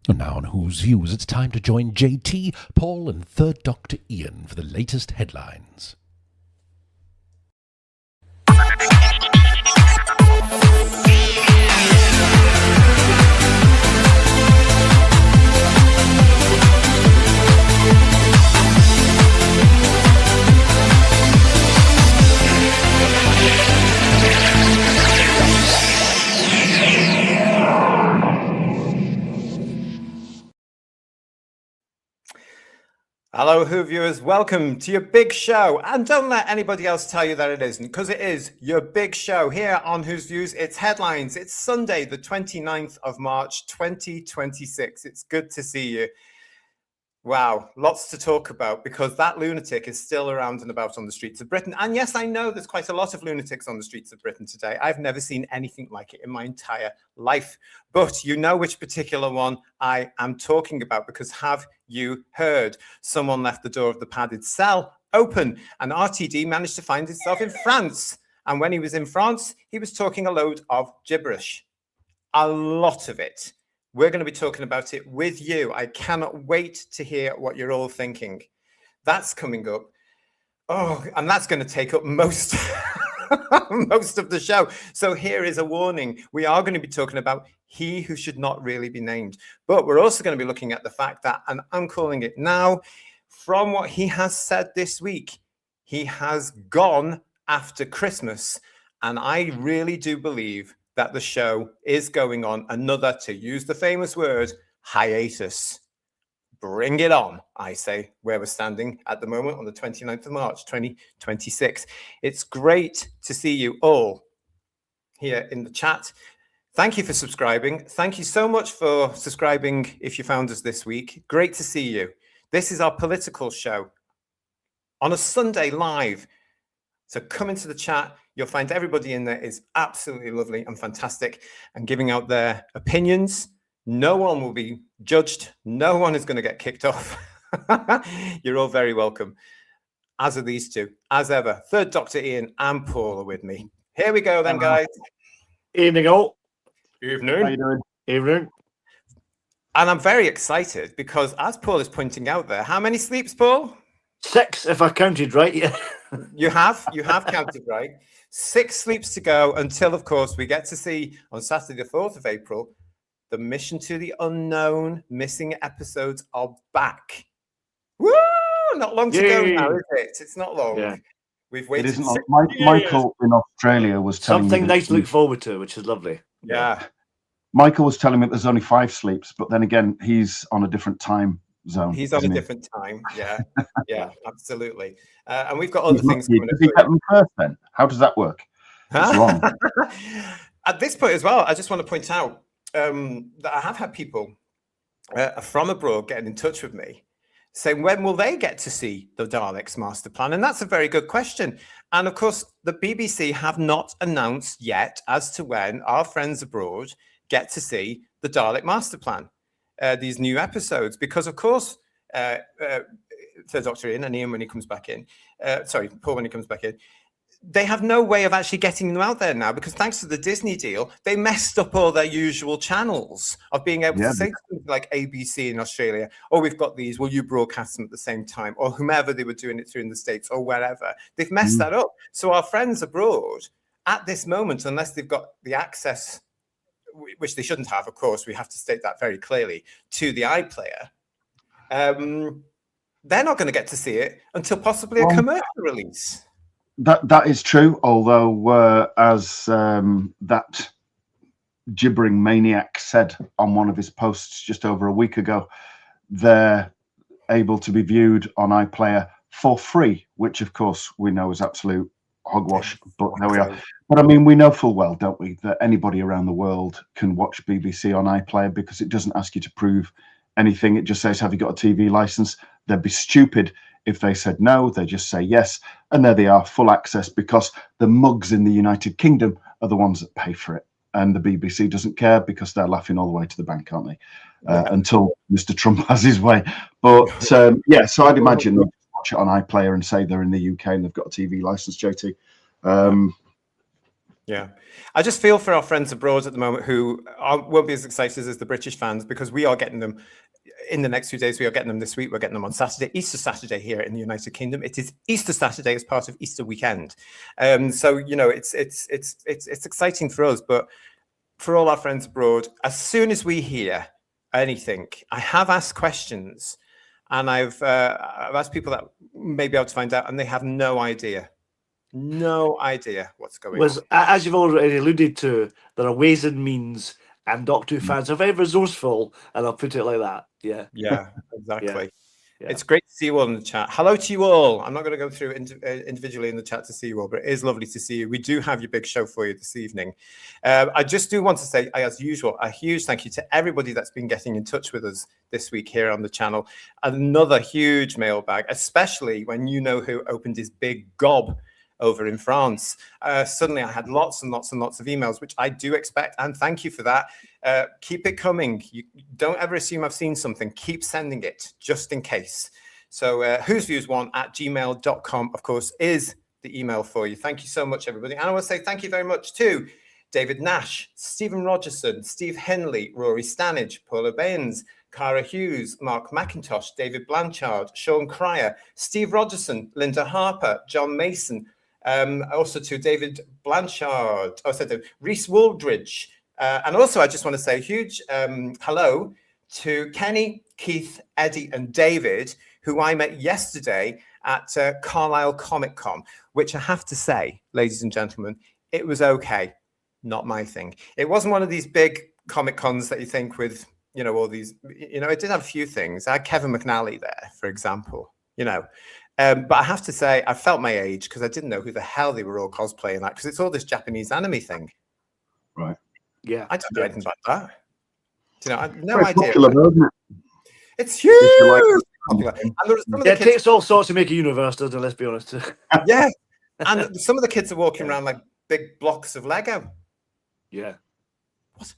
And now on Who's Views, it's time to join JT, Paul and Third Doctor Ian for the latest headlines. Hello, Who viewers. Welcome to your big show. And don't let anybody else tell you that it isn't, because it is your big show here on Who's Views. It's headlines. It's Sunday, the 29th of March, 2026. It's good to see you. Wow, lots to talk about because that lunatic is still around and about on the streets of Britain. And yes, I know there's quite a lot of lunatics on the streets of Britain today. I've never seen anything like it in my entire life. But you know which particular one I am talking about, because have you heard? Someone left the door of the padded cell open, and Rtd managed to find himself in France. And when he was in France, he was talking a load of gibberish. A lot of it. We're going to be talking about it with you. I cannot wait to hear what you're all thinking. That's coming up. Oh, and that's going to take up most of the show. So here is a warning. We are going to be talking about he who should not really be named. But we're also going to be looking at the fact that, and I'm calling it now, from what he has said this week, he has gone after Christmas. And I really do believe that the show is going on another, to use the famous word, hiatus. Bring it on, I say, where we're standing at the moment on the 29th of March, 2026. It's great to see you all here in the chat. Thank you for subscribing. Thank you so much for subscribing if you found us this week. Great to see you. This is our political show on a Sunday live. So come into the chat. You'll find everybody in there is absolutely lovely and fantastic and giving out their opinions. No one will be judged. No one is going to get kicked off. You're all very welcome, as are these two, as ever. Third Doctor Ian and Paul are with me. Here we go then, guys. Evening all. Evening. How you doing? Evening. And I'm very excited because, as Paul is pointing out there, how many sleeps, Paul? 6, if I counted right. Yeah. You have counted right. 6 sleeps to go until, of course, we get to see on Saturday, the 4th of April, the Mission to the Unknown missing episodes are back. Woo! Not long to go now, is it? It's not long. Yeah. We've waited. It isn't long. Michael in Australia was telling something me nice to look forward to, which is lovely. Yeah. Michael was telling me there's only 5 sleeps, but then again, he's on a different time zone. He's on a different time. Yeah. Yeah, absolutely. And we've got other things coming up. Does he get them first then? How does that work? It's wrong. At this point as well, I just want to point out that I have had people from abroad getting in touch with me saying, when will they get to see the Daleks master plan? And that's a very good question. And of course, the BBC have not announced yet as to when our friends abroad get to see the Dalek master plan, these new episodes, because of course, Third Doctor Ian and Ian when he comes back in, sorry, Paul when he comes back in, they have no way of actually getting them out there now, because thanks to the Disney deal, they messed up all their usual channels of being able to say something like ABC in Australia, or we've got these, will you broadcast them at the same time, or whomever they were doing it through in the States or wherever. They've messed that up. So our friends abroad at this moment, unless they've got the access, which they shouldn't have, of course, we have to state that very clearly, to the iPlayer, they're not going to get to see it until possibly a commercial release. That is true, although as that gibbering maniac said on one of his posts just over a week ago, they're able to be viewed on iPlayer for free, which of course we know is absolute hogwash, but there we are. But I mean, we know full well, don't we, that anybody around the world can watch BBC on iPlayer because it doesn't ask you to prove anything. It just says, have you got a TV license? They'd be stupid if they said no. They just say yes, and there they are, full access, because the mugs in the United Kingdom are the ones that pay for it, and the BBC doesn't care because they're laughing all the way to the bank, aren't they? Until Mr. Trump has his way. But yeah, so I'd imagine they'll watch it on iPlayer and say they're in the UK and they've got a TV license, JT. Yeah, I just feel for our friends abroad at the moment who won't be as excited as the British fans, because we are getting them in the next few days. We are getting them this week. We're getting them on Saturday, Easter Saturday here in the United Kingdom. It is Easter Saturday as part of Easter weekend. So you know, it's exciting for us, but for all our friends abroad, as soon as we hear anything, I have asked questions, and I've asked people that may be able to find out, and they have no idea. No idea what's going on. As you've already alluded to, there are ways and means, and Doctor Who fans are very resourceful, and I'll put it like that. Yeah. Yeah, exactly. Yeah. It's great to see you all in the chat. Hello to you all. I'm not going to go through individually in the chat to see you all, but it is lovely to see you. We do have your big show for you this evening. I just do want to say, as usual, a huge thank you to everybody that's been getting in touch with us this week here on the channel. Another huge mailbag, especially when you know who opened his big gob over in France. Suddenly I had lots and lots and lots of emails, which I do expect, and thank you for that. Keep it coming. You don't ever assume I've seen something. Keep sending it just in case. So whosviews1@gmail.com, of course, is the email for you. Thank you so much, everybody. And I want to say thank you very much to David Nash, Stephen Rogerson, Steve Henley, Rory Stanage, Paula Baines, Cara Hughes, Mark McIntosh, David Blanchard, Sean Cryer, Steve Rogerson, Linda Harper, John Mason, also to David Blanchard, Reese Waldridge. And also, I just want to say a huge hello to Kenny, Keith, Eddie, and David, who I met yesterday at Carlisle Comic Con, which I have to say, ladies and gentlemen, it was okay. Not my thing. It wasn't one of these big Comic Cons that you think with, you know, all these, you know, it did have a few things. I had Kevin McNally there, for example, you know. But I have to say, I felt my age because I didn't know who the hell they were all cosplaying that, because it's all this Japanese anime thing. Right. Yeah. I don't know anything about that. Do you know, I have no Very idea. popular, though, isn't it? It's huge. Popular. And there are some of the It kids, takes all sorts to make a universe, doesn't it? Let's be honest. yeah. And some of the kids are walking around like big blocks of Lego. Yeah. What?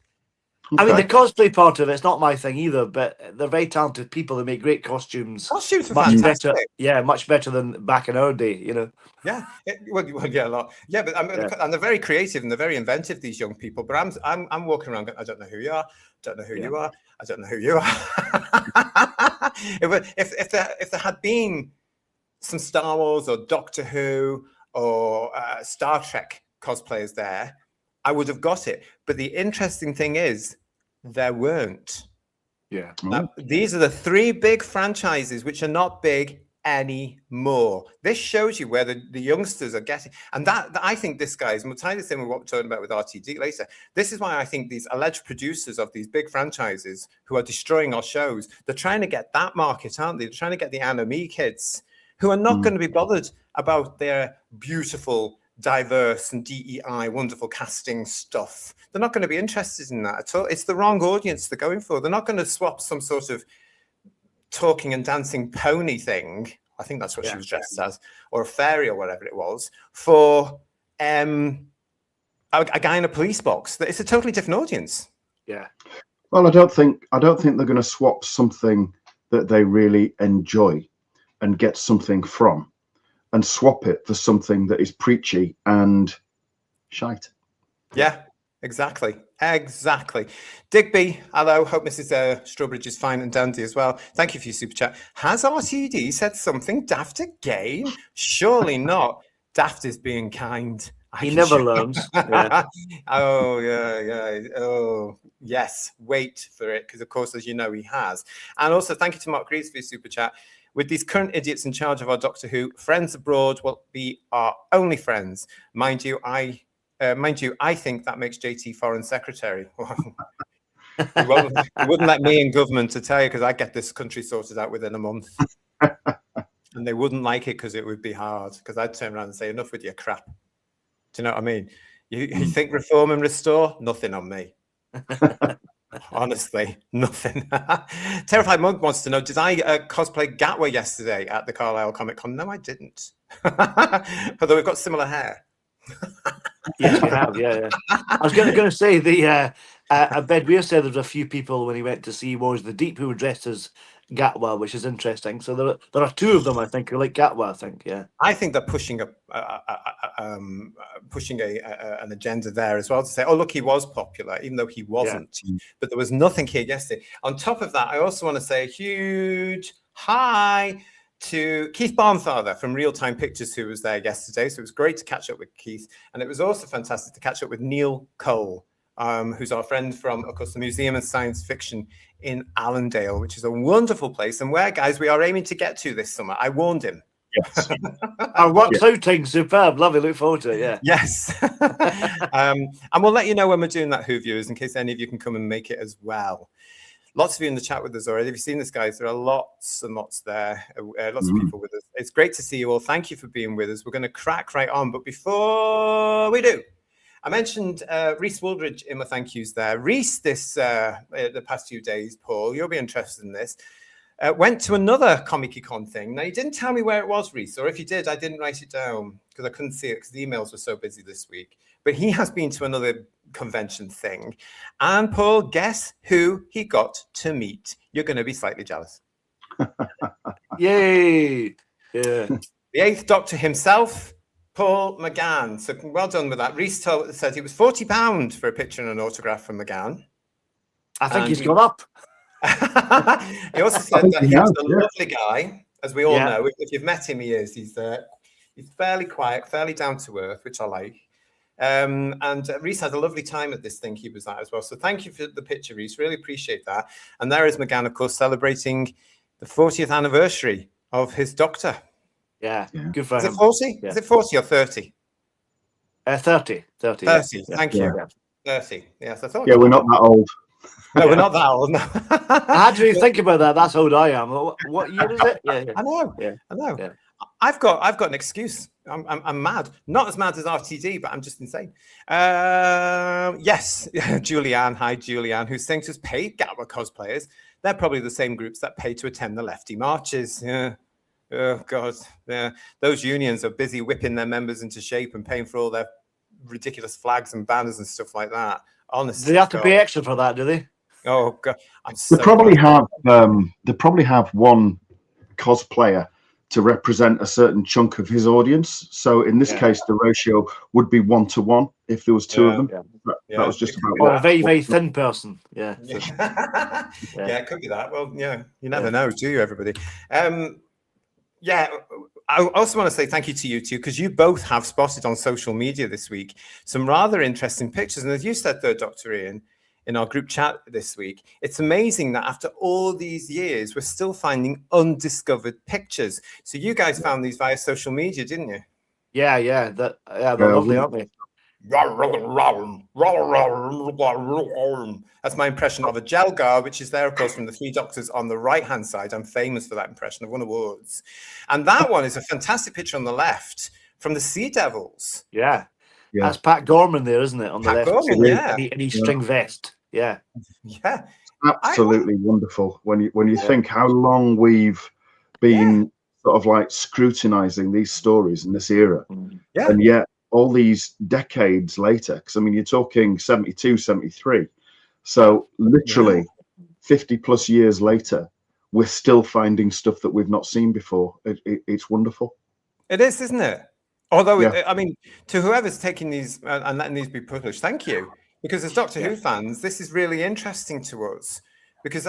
I mean, the Okay. cosplay part of it's not my thing either, but they're very talented people that make great costumes. Costumes are Much fantastic. better, yeah, much better than back in our day, you know. Yeah, well, yeah, a lot. Yeah, but and they're very creative and they're very inventive, these young people. But I'm walking around going, I don't know who you are. Don't know who you are. I don't know who you are. if there had been some Star Wars or Doctor Who or Star Trek cosplayers there, I would have got it. But the interesting thing is, there weren't. Yeah. Now, these are the three big franchises which are not big anymore. This shows you where the youngsters are getting, and that I think this, guys, and we'll tie this in with what we're talking about with RTD later. This is why I think these alleged producers of these big franchises who are destroying our shows, they're trying to get that market, aren't they? They're trying to get the anime kids who are not going to be bothered about their beautiful, diverse and DEI wonderful casting stuff. They're not going to be interested in that at all. It's the wrong audience they're going for. They're not going to swap some sort of talking and dancing pony thing, I think that's what she was dressed as, or a fairy or whatever it was, for a guy in a police box. It's a totally different audience. Yeah. Well, I don't think they're going to swap something that they really enjoy and get something from, and swap it for something that is preachy and shite. Yeah, exactly. Exactly. Digby, hello. Hope Mrs. Strawbridge is fine and dandy as well. Thank you for your super chat. Has RTD said something daft again? Surely not. Daft is being kind. He never learns. Yeah. Oh, yeah. Oh, yes. Wait for it, because, of course, as you know, he has. And also, thank you to Mark Reeves for your super chat. With these current idiots in charge of our Doctor Who, friends abroad will be our only friends. Mind you, I think that makes JT Foreign Secretary. He wouldn't let me in government to tell you, because I get this country sorted out within a month. And they wouldn't like it because it would be hard, because I'd turn around and say, enough with your crap. Do you know what I mean? You think reform and restore? Nothing on me. Honestly, nothing. Terrified Monk wants to know, did I cosplay Gatwa yesterday at the Carlisle Comic Con? No, I didn't. Although we've got similar hair. Yes, we have. Yeah. I was going to say Ben Weir said there was a few people when he went to see Wars of the Deep who were dressed as Gatwa, which is interesting. So there are two of them, I think, who like Gatwa. I think, yeah. I think they're pushing pushing an agenda there as well to say, oh, look, he was popular, even though he wasn't. But there was nothing here yesterday. On top of that, I also want to say a huge hi to Keith Barnfather from Real Time Pictures, who was there yesterday. So it was great to catch up with Keith. And it was also fantastic to catch up with Neil Cole, who's our friend from, of course, the Museum of Science Fiction in Allendale, which is a wonderful place. And where, guys, we are aiming to get to this summer. I warned him. Yes. Our work's outing, superb, lovely, look forward to it, yeah. Yes. And we'll let you know when we're doing that, Who Viewers, in case any of you can come and make it as well. Lots of you in the chat with us already. Have you seen this, guys? There are lots and lots there, lots of people with us. It's great to see you all. Thank you for being with us. We're going to crack right on. But before we do, I mentioned Rhys Wooldridge in my thank yous there. Rhys, the past few days, Paul, you'll be interested in this, went to another Comic-Con thing. Now, you didn't tell me where it was, Rhys, or if you did, I didn't write it down because I couldn't see it because the emails were so busy this week. But he has been to another convention thing. And Paul, guess who he got to meet? You're going to be slightly jealous. Yay! Yeah. The 8th Doctor himself, Paul McGann. So well done with that. Rhys said it was £40 for a picture and an autograph from McGann. I think he's gone up. He also said that he was a lovely guy, as we all know. If you've met him, he is. He's fairly quiet, fairly down to earth, which I like. And Rhys had a lovely time at this thing he was at as well. So thank you for the picture, Rhys. Really appreciate that. And there is McGann, of course, celebrating the 40th anniversary of his Doctor. Yeah, good for him. Is it 40? Yeah. Is it 40 or 30? 30. 30. Yeah. Thank you. 30. Yes, I thought. Yeah, we're not that old. No, we're not that old. No. I had to really think about that. That's how old I am. What year is it? Yeah. I know. Yeah. I know. Yeah. I've got an excuse. I'm mad. Not as mad as RTD, but I'm just insane. Yes, Julianne. Hi, Julianne, who thinks us paid Gatwa cosplayers. They're probably the same groups that pay to attend the lefty marches. Yeah. Oh God. Yeah. Those unions are busy whipping their members into shape and paying for all their ridiculous flags and banners and stuff like that. Honestly, do they have to pay extra for that? Do they? Oh God, they probably have one cosplayer to represent a certain chunk of his audience. So in this case, the ratio would be 1-to-1 if there was two of them. That was just about. Or a very, very thin person. Yeah. It could be that. Well, you never know, do you, everybody? I also want to say thank you to you two, because you both have spotted on social media this week some rather interesting pictures. And as you said, Third Doctor Ian, in our group chat this week, it's amazing that after all these years, we're still finding undiscovered pictures. So you guys found these via social media, didn't you? Yeah. They're lovely, aren't they? That's my impression of a Jelgar, which is there, of course, from the Three Doctors on the right-hand side. I'm famous for that impression. I've won awards. And that one is a fantastic picture on the left from the Sea Devils. Yeah. That's Pat Gorman there, isn't it? On the left. Gorman, in his string vest. Yeah. Yeah. Absolutely wonderful. When you think how long we've been sort of like scrutinizing these stories in this era. Yeah. And yet all these decades later, because I mean, you're talking 72, 73. So literally 50 plus years later, we're still finding stuff that we've not seen before. It's wonderful. It is, isn't it? Although, I mean, to whoever's taking these and letting these be published, thank you. Because as Doctor Who fans, this is really interesting to us. Because,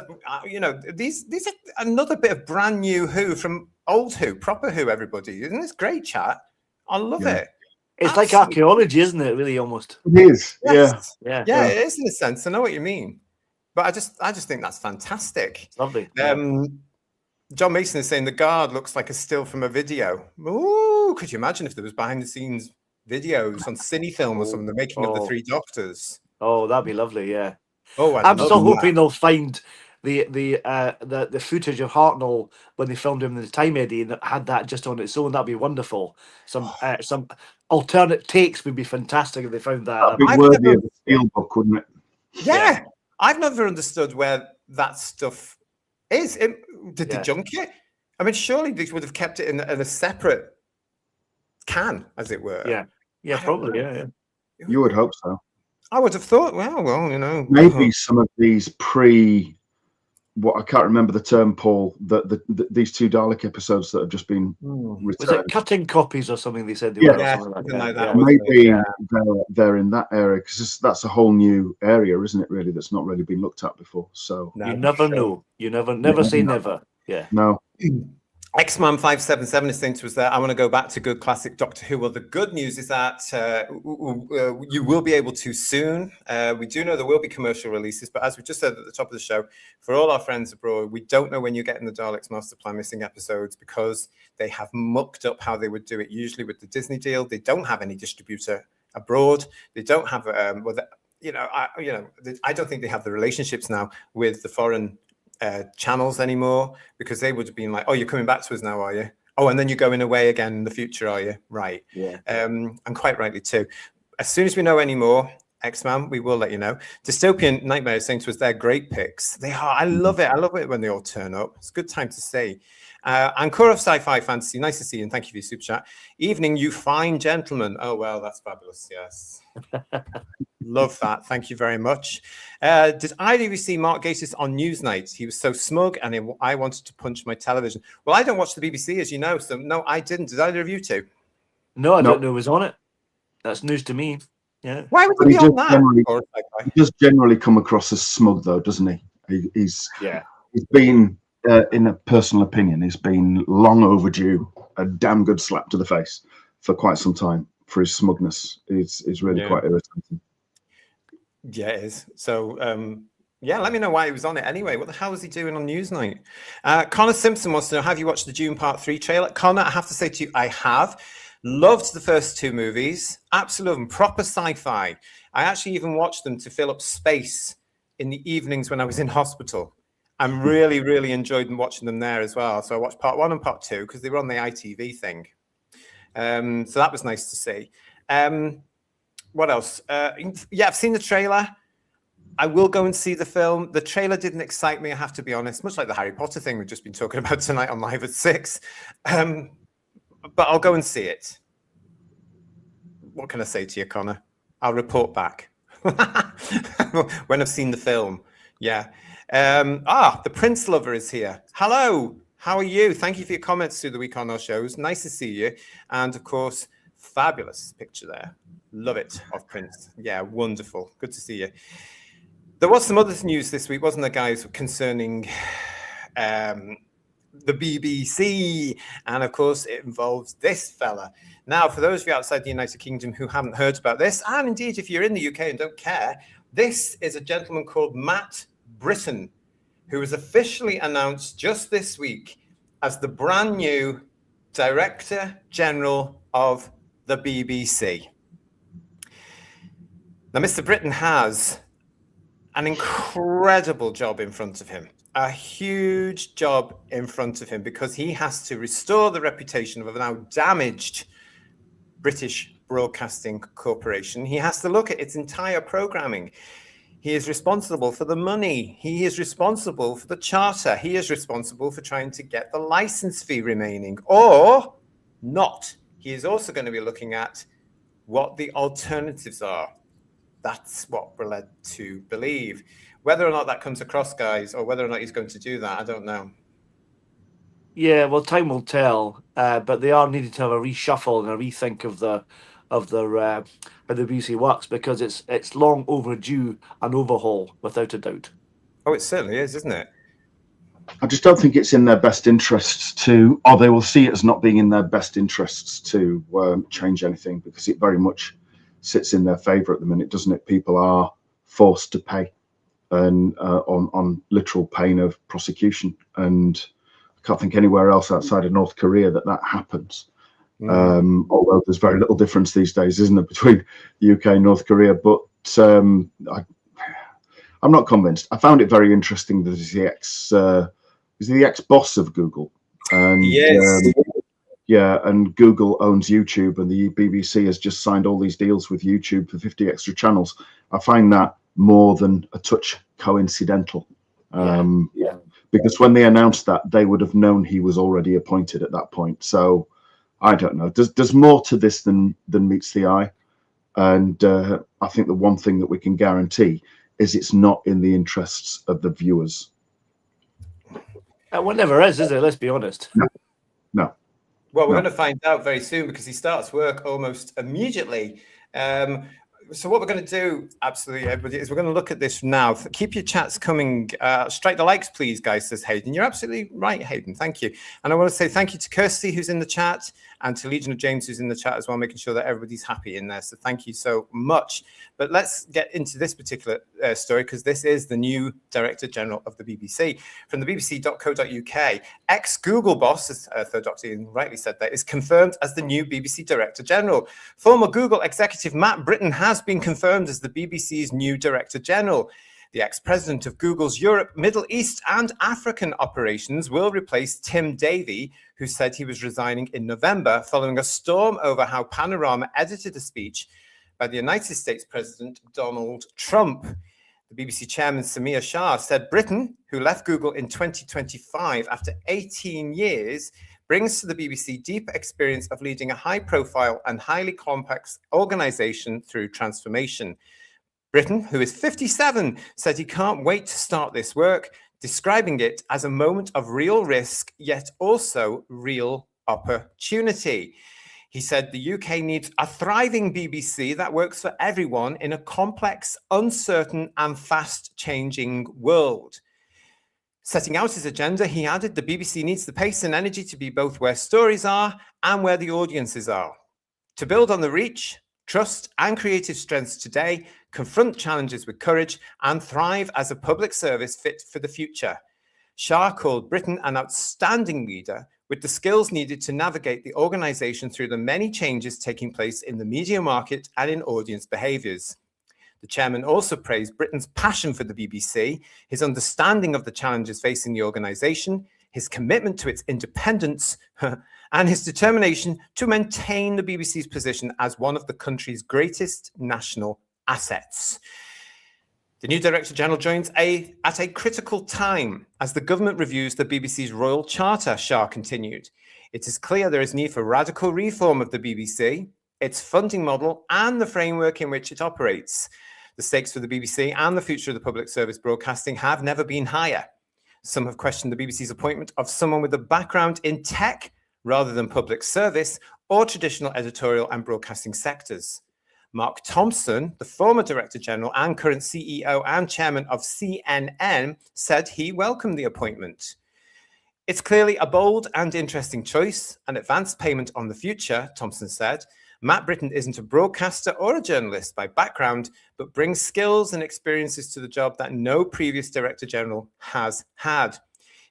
these are another bit of brand new Who from old Who, proper Who, everybody. Isn't this great, chat? I love it. It's like archaeology, isn't it? Really, almost. It is. Yes. Yeah. It is in a sense. I know what you mean. But I just think that's fantastic. It's lovely. John Mason is saying the guard looks like a still from a video. Ooh, could you imagine if there was behind the scenes videos on Cinefilm or something, the making of the Three Doctors? Oh, that'd be lovely, yeah. Oh, I'm still hoping they'll find the footage of Hartnell when they filmed him in the Time Eddy and had that just on its own. That'd be wonderful. Some alternate takes would be fantastic if they found that. That'd be worthy of a steelbook, wouldn't it? Yeah. I've never understood where that stuff is. Did they junk it? I mean, surely they would have kept it in a separate can, as it were. Yeah, probably. Yeah. You would hope so. I would have thought, well, maybe some of these what I can't remember the term, Paul. These two Dalek episodes that have just been Was it returned. cutting copies or something? They said they Yeah. were, or Yeah, something like something that. like that, Yeah. wasn't it? Maybe Yeah. they're in that area because that's a whole new area, isn't it? Really, that's not really been looked at before. So No, You never sure. know. You never say never. Yeah. no, X-Man 577 is saying to us there, I want to go back to good classic Doctor Who. Well, the good news is that you will be able to soon. We do know there will be commercial releases, but as we just said at the top of the show, for all our friends abroad, we don't know when you're getting the Daleks Master Plan missing episodes because they have mucked up how they would do it. Usually with the Disney deal, they don't have any distributor abroad. They don't have, I don't think they have the relationships now with the foreign channels anymore, because they would have been like, oh, you're coming back to us now, are you? Oh, and then you're going away again in the future, are you? Right. Yeah. And quite rightly too. As soon as we know any more, X-Man, we will let you know. Dystopian Nightmare is saying to us, they're great picks. They are. I love it. I love it when they all turn up. It's a good time to see. Ancora of Sci-Fi Fantasy, nice to see you, and thank you for your super chat. Evening, you fine gentlemen. Oh, well, that's fabulous. Yes. Love that. Thank you very much. Did either of you see Mark Gatiss on Newsnight? He was so smug, and I wanted to punch my television. Well, I don't watch the BBC, as you know, so no, I didn't. Did either of you two? No, I No. don't know who was on it. That's news to me. Yeah. Why would But he he be on does that? generally- Or Sci-Fi? he does generally come across as smug, though, doesn't he? He's Yeah. been, in a personal opinion, he's been long overdue a damn good slap to the face for quite some time for his smugness. It's really quite irritating. Yeah, it is. So, yeah, let me know why he was on it anyway. What the hell was he doing on Newsnight? Connor Simpson wants to know, have you watched the Dune Part 3 trailer? Connor, I have to say to you, I have. Loved the first two movies. Absolutely love them. Proper sci-fi. I actually even watched them to fill up space in the evenings when I was in hospital. I'm really, really enjoyed watching them there as well. So I watched Part 1 and Part 2 because they were on the ITV thing. So that was nice to see. What else? Yeah, I've seen the trailer. I will go and see the film. The trailer didn't excite me, I have to be honest, much like the Harry Potter thing we've just been talking about tonight on Live at 6. But I'll go and see it. What can I say to you, Connor? I'll report back when I've seen the film. Yeah. The Prince Lover is here. Hello. How are you? Thank you for your comments through the week on our shows. Nice to see you. And of course, fabulous picture there. Love it, of Prince. Yeah, wonderful. Good to see you. There was some other news this week, wasn't there, guys, concerning the BBC. And of course, it involves this fella. Now, for those of you outside the United Kingdom who haven't heard about this, and indeed, if you're in the UK and don't care, this is a gentleman called Matt Brittin, who was officially announced just this week as the brand new Director General of the BBC. Now, Mr. Brittin has an incredible job in front of him, a huge job in front of him, because he has to restore the reputation of a now damaged British Broadcasting Corporation. He has to look at its entire programming. He is responsible for the money. He is responsible for the charter. He is responsible for trying to get the license fee remaining, or not. He is also going to be looking at what the alternatives are. That's what we're led to believe. Whether or not that comes across, guys, or whether or not he's going to do that, I don't know. Yeah, well, time will tell. But they are needing to have a reshuffle and a rethink of the how the BBC works, because it's long overdue an overhaul, without a doubt. Oh, it certainly is, isn't it? I just don't think it's in their best interests to, or they will see it as not being in their best interests to change anything, because it very much sits in their favour at the minute, doesn't it? People are forced to pay, and on literal pain of prosecution. And I can't think anywhere else outside of North Korea that happens. Although there's very little difference these days, isn't there, between the UK and North Korea? But I'm not convinced. I found it very interesting that he's the ex-boss of Google, and Yes. and Google owns YouTube, and the BBC has just signed all these deals with YouTube for 50 extra channels. I find that more than a touch coincidental. Because when they announced that, they would have known he was already appointed at that point. So I don't know. There's more to this than meets the eye. And I think the one thing that we can guarantee is it's not in the interests of the viewers. Well, never is it? Let's be honest. No. Well, we're No. going to find out very soon because he starts work almost immediately. So what we're going to do, absolutely, everybody, is we're going to look at this now. Keep your chats coming. Strike the likes, please, guys, says Hayden. You're absolutely right, Hayden. Thank you. And I want to say thank you to Kirsty, who's in the chat, and to Legion of James, who's in the chat as well, making sure that everybody's happy in there. So thank you so much. But let's get into this particular story, because this is the new Director General of the BBC. From the bbc.co.uk, ex-Google boss, as Third Doctor Ian rightly said that, is confirmed as the new BBC Director General. Former Google executive Matt Brittin has been confirmed as the BBC's new Director General. The ex-president of Google's Europe, Middle East and African operations will replace Tim Davie, who said he was resigning in November following a storm over how Panorama edited a speech by the United States President Donald Trump. The BBC chairman Samir Shah said Brittin, who left Google in 2025 after 18 years, brings to the BBC deep experience of leading a high-profile and highly complex organization through transformation. Brittin, who is 57, said he can't wait to start this work, describing it as a moment of real risk, yet also real opportunity. He said the UK needs a thriving BBC that works for everyone in a complex, uncertain, and fast-changing world. Setting out his agenda, he added the BBC needs the pace and energy to be both where stories are and where the audiences are. To build on the reach, trust, and creative strengths today, confront challenges with courage, and thrive as a public service fit for the future. Shah called Brittin an outstanding leader with the skills needed to navigate the organisation through the many changes taking place in the media market and in audience behaviours. The chairman also praised Brittin's passion for the BBC, his understanding of the challenges facing the organisation, his commitment to its independence, and his determination to maintain the BBC's position as one of the country's greatest national assets. The new Director General joins at a critical time as the government reviews the BBC's Royal Charter, Shah continued. It is clear there is need for radical reform of the BBC, its funding model, and the framework in which it operates. The stakes for the BBC and the future of the public service broadcasting have never been higher. Some have questioned the BBC's appointment of someone with a background in tech rather than public service or traditional editorial and broadcasting sectors. Mark Thompson, the former Director General and current CEO and chairman of CNN, said he welcomed the appointment. It's clearly a bold and interesting choice, an advanced payment on the future, Thompson said. Matt Brittin isn't a broadcaster or a journalist by background, but brings skills and experiences to the job that no previous Director General has had.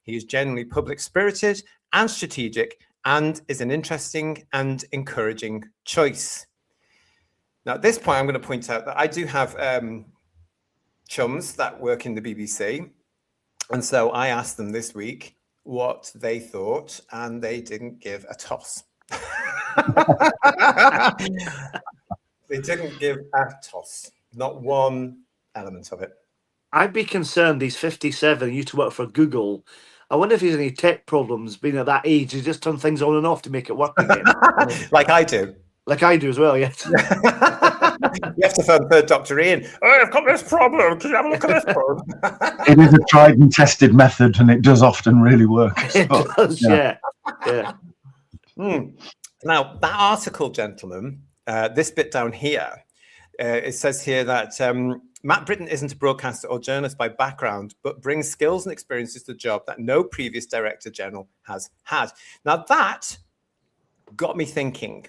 He is genuinely public-spirited and strategic and is an interesting and encouraging choice. Now, at this point, I'm going to point out that I do have chums that work in the BBC. And so I asked them this week what they thought, and they didn't give a toss. They didn't give a toss. Not one element of it. I'd be concerned he's 57, used to work for Google. I wonder if he's any tech problems being at that age. He just turn things on and off to make it work again. Like I do. Like I do as well, yes. You have to phone Third Doctor Ian. Oh, I've got this problem. Can you have a look at this problem? It is a tried and tested method, and it does often really work. It does, yeah. Now, that article, gentlemen, this bit down here, it says here that Matt Brittin isn't a broadcaster or journalist by background, but brings skills and experiences to the job that no previous Director General has had. Now, that got me thinking.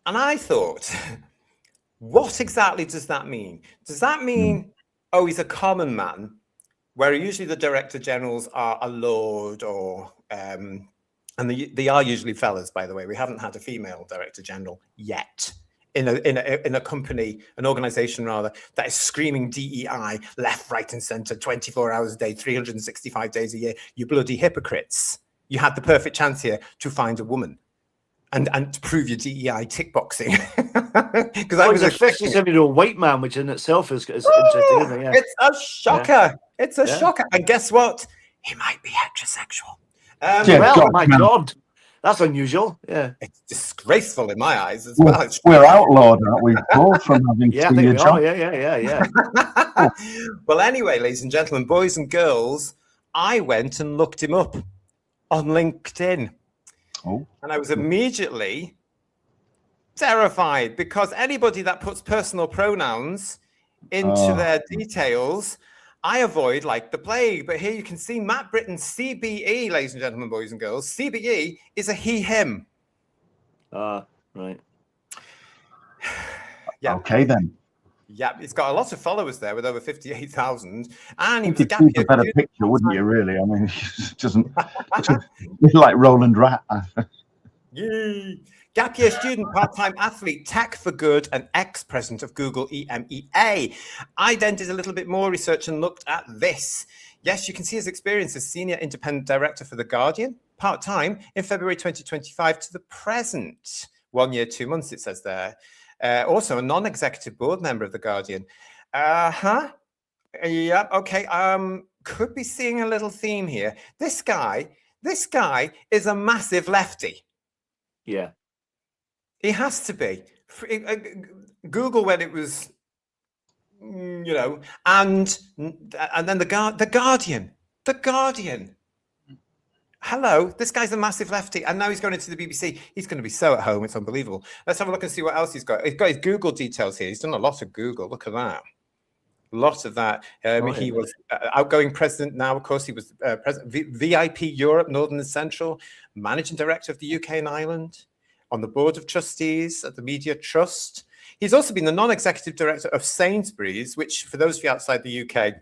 And I thought, what exactly does that mean? Does that mean, oh, he's a common man, where usually the Director Generals are a lord or, and they are usually fellas, by the way. We haven't had a female Director General yet in a company, an organization rather, that is screaming DEI left, right, and center 24 hours a day, 365 days a year. You bloody hypocrites. You had the perfect chance here to find a woman. And to prove your DEI tick boxing. Because I was a 57-year-old white man, which in itself is interesting, isn't it? Yeah. It's a shocker. Yeah. It's a shocker. And guess what? He might be heterosexual. My God. That's unusual. Yeah. It's disgraceful in my eyes as well. We're outlawed, aren't we, Paul, from having I think we are. Yeah. Well, anyway, ladies and gentlemen, boys and girls, I went and looked him up on LinkedIn. Oh. And I was immediately terrified, because anybody that puts personal pronouns into their details, I avoid like the plague. But here you can see Matt Brittin, CBE, ladies and gentlemen, boys and girls. CBE is a he, him. Right. Yeah. Okay, then. Yeah, it's got a lot of followers there with over 58,000. And I he think was a you'd gap choose a year better student picture, wouldn't part-time. you, really? I mean, it doesn't... It's like Roland Rat. Yay. Gap year student, part-time athlete, tech for good, and ex-president of Google EMEA. I then did a little bit more research and looked at this. Yes, you can see his experience as senior independent director for The Guardian, part-time in February 2025 to the present. 1 year, 2 months, it says there. Also a non-executive board member of The Guardian. Yeah, okay. Could be seeing a little theme here. This guy is a massive lefty. Yeah. He has to be. Google when it was, you know, and then the Guardian. Hello, this guy's a massive lefty, and now he's going into the BBC. He's going to be so at home, it's unbelievable. Let's have a look and see what else he's got. He's got his Google details here. He's done a lot of Google. Look at that. Lots of that. He was outgoing president. Now, of course, he was president VIP Europe, Northern and Central, managing director of the UK and Ireland, on the board of trustees at the Media Trust. He's also been the non-executive director of Sainsbury's, which, for those of you outside the UK,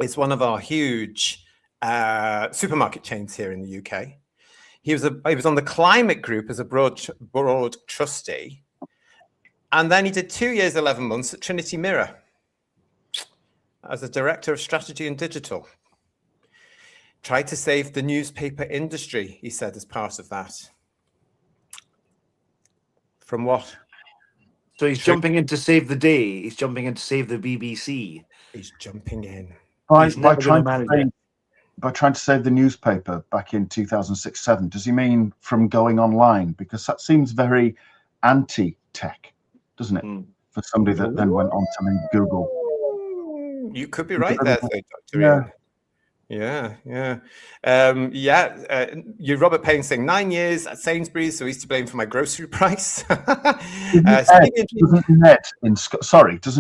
is one of our huge supermarket chains here in the UK. He was on the climate group as a broad trustee, and then he did 2 years 11 months at Trinity Mirror as a director of strategy and digital. Tried to save the newspaper industry, he said, as part of that. From what? So he's jumping in to save the day. He's jumping in to save the BBC. He's jumping in. By never trying gonna manage to save the newspaper back in 2006-07, does he mean from going online? Because that seems very anti-tech, doesn't it? For somebody that then went on to lead Google. You could be right there, Dr. Ian. You Robert Payne saying 9 years at Sainsbury's, so he's to blame for my grocery price. Doesn't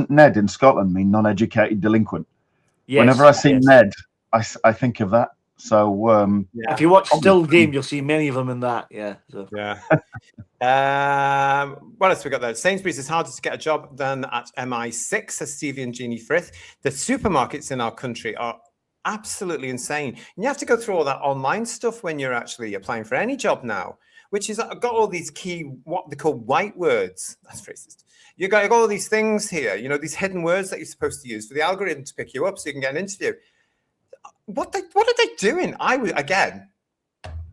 Ned in Scotland mean non-educated delinquent? Yes, whenever I see Ned, I think of that. So if you watch Still Game, you'll see many of them in that. Yeah. So. Yeah. What else we got there? Sainsbury's is harder to get a job than at MI6, says Stevie and Jeannie Frith. The supermarkets in our country are absolutely insane. And you have to go through all that online stuff when you're actually applying for any job now, which is got all these key, what they call white words. That's racist. You got all these things here, you know, these hidden words that you're supposed to use for the algorithm to pick you up so you can get an interview. What are they doing? I would, again,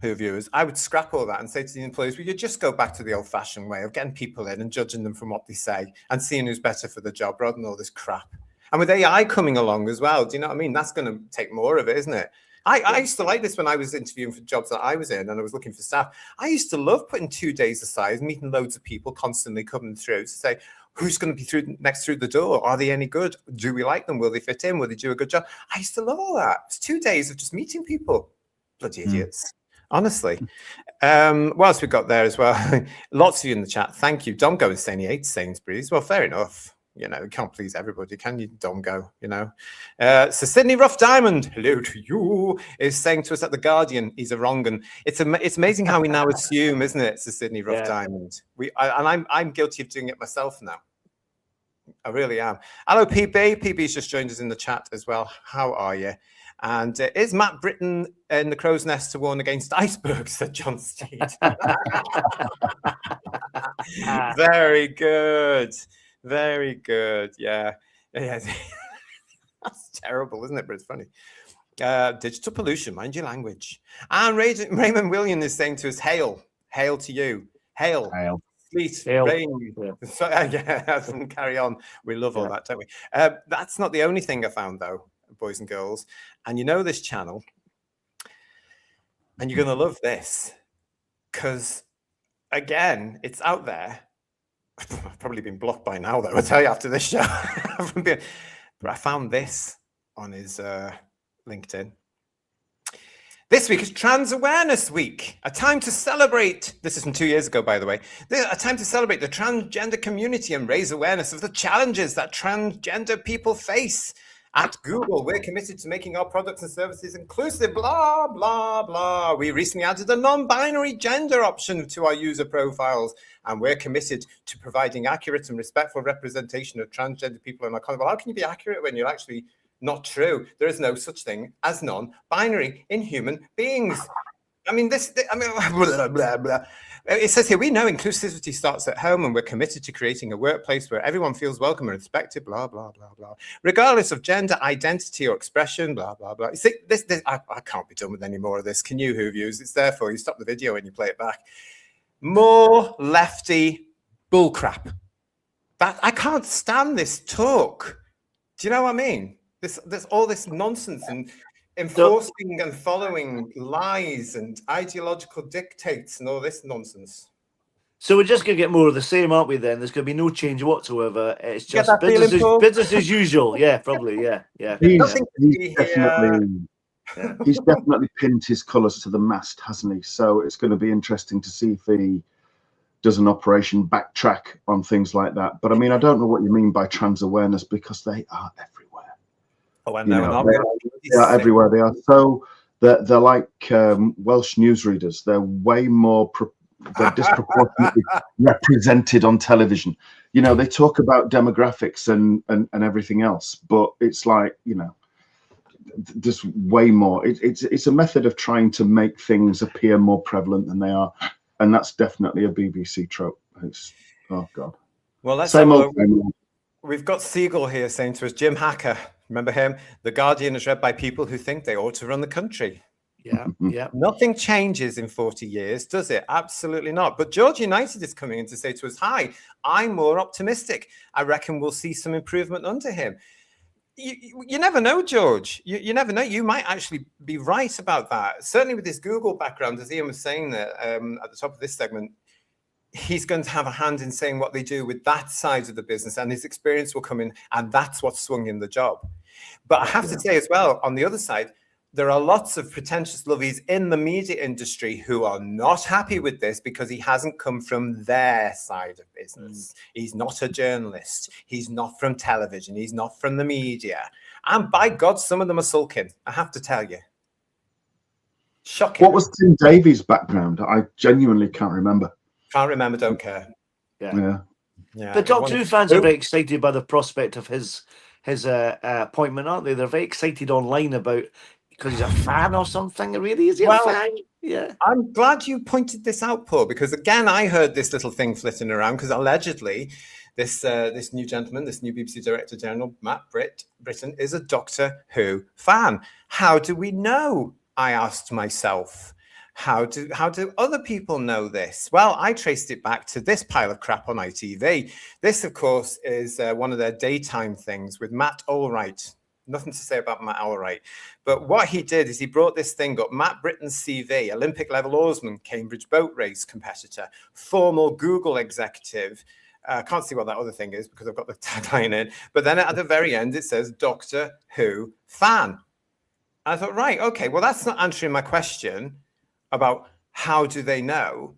who viewers, I would scrap all that and say to the employees, we could just go back to the old-fashioned way of getting people in and judging them from what they say and seeing who's better for the job rather than all this crap. And with AI coming along as well, do you know what I mean? That's going to take more of it, isn't it? I used to like this when I was interviewing for jobs that I was in and I was looking for staff. I used to love putting 2 days aside, meeting loads of people constantly coming through to say, who's going to be next through the door? Are they any good? Do we like them? Will they fit in? Will they do a good job? I used to love all that. It's 2 days of just meeting people. Bloody idiots. Honestly. What else we got there as well? Lots of you in the chat. Thank you. Dom Go is saying he hates Sainsbury's. Well, fair enough. You know, you can't please everybody, can you, Dom Go? You know. So Sydney Rough Diamond, hello to you, is saying to us at The Guardian, he's a wrong un. It's amazing how we now assume, isn't it? So Sydney Rough Diamond. I'm guilty of doing it myself now. I really am. Hello, PB. PB's just joined us in the chat as well. How are you? And is Matt Brittin in the crow's nest to warn against icebergs, said John Steed. Very good. Very good. Yeah. That's terrible, isn't it? But it's funny. Digital pollution, mind your language. And Raymond William is saying to us, hail. Hail to you. Hail. Hail. Sleet, Hail. rain. So, carry on. We love all that, don't we? That's not the only thing I found, though, boys and girls. And you know this channel. And you're going to love this. Because, again, it's out there. I've probably been blocked by now, though, I'll tell you after this show. But I found this on his LinkedIn. This week is Trans Awareness Week, a time to celebrate, this is from 2 years ago, by the way, a time to celebrate the transgender community and raise awareness of the challenges that transgender people face. At Google, we're committed to making our products and services inclusive, blah, blah, blah. We recently added a non-binary gender option to our user profiles, and we're committed to providing accurate and respectful representation of transgender people in our content. Well, how can you be accurate when you're actually not true? There is no such thing as non-binary in human beings. I mean, blah, blah, blah. It says here, we know inclusivity starts at home and we're committed to creating a workplace where everyone feels welcome and respected, blah, blah, blah, blah, regardless of gender, identity or expression, blah, blah, blah. You see, I can't be done with any more of this. Can you, who views? It's there for you. Stop the video when you play it back. More lefty bullcrap. I can't stand this talk. Do you know what I mean? There's all this nonsense and enforcing and following lies and ideological dictates and all this nonsense. So we're just going to get more of the same, aren't we, then? There's going to be no change whatsoever. It's just business as usual. Yeah, probably, yeah. He's definitely pinned his colours to the mast, hasn't he? So it's going to be interesting to see if he does an operation backtrack on things like that. But I mean, I don't know what you mean by trans awareness, because they are everywhere. Oh, I know. They are everywhere. They are so they're like Welsh newsreaders. They're way more they're disproportionately represented on television. You know, they talk about demographics and everything else, but it's like, you know, just way more. It's a method of trying to make things appear more prevalent than they are, and that's definitely a BBC trope. Oh God. Well, let's same old thing. We've got Siegel here saying to us, Jim Hacker, remember him? The Guardian is read by people who think they ought to run the country. Yeah. Nothing changes in 40 years, does it? Absolutely not. But George United is coming in to say to us, hi, I'm more optimistic. I reckon we'll see some improvement under him. You never know, George. You never know. You might actually be right about that. Certainly with his Google background, as Ian was saying there at the top of this segment, he's going to have a hand in saying what they do with that side of the business, and his experience will come in, and that's what swung in the job. But I have to say as well, on the other side, there are lots of pretentious lovies in the media industry who are not happy with this because he hasn't come from their side of business. He's not a journalist. He's not from television. He's not from the media. And by God, some of them are sulking, I have to tell you. Shocking. What was Tim Davies' background? I genuinely can't remember. Can't remember, don't care. Yeah. The Doctor Who fans are very excited by the prospect of his appointment, aren't they? They're very excited online about, because he's a fan or something. Really, is he a fan? Yeah. I'm glad you pointed this out, Paul, because again, I heard this little thing flitting around because allegedly this new gentleman, this new BBC Director General, Matt Brittin, is a Doctor Who fan. How do we know? I asked myself. How do other people know this? Well, I traced it back to this pile of crap on ITV. This, of course, is one of their daytime things with Matt Allwright. Nothing to say about Matt Allwright. But what he did is he brought this thing up. Matt Brittin's CV, Olympic level oarsman, Cambridge boat race competitor, formal Google executive. I can't see what that other thing is because I've got the tagline in. But then at the very end, it says Doctor Who fan. I thought, right, okay, well, that's not answering my question about how do they know.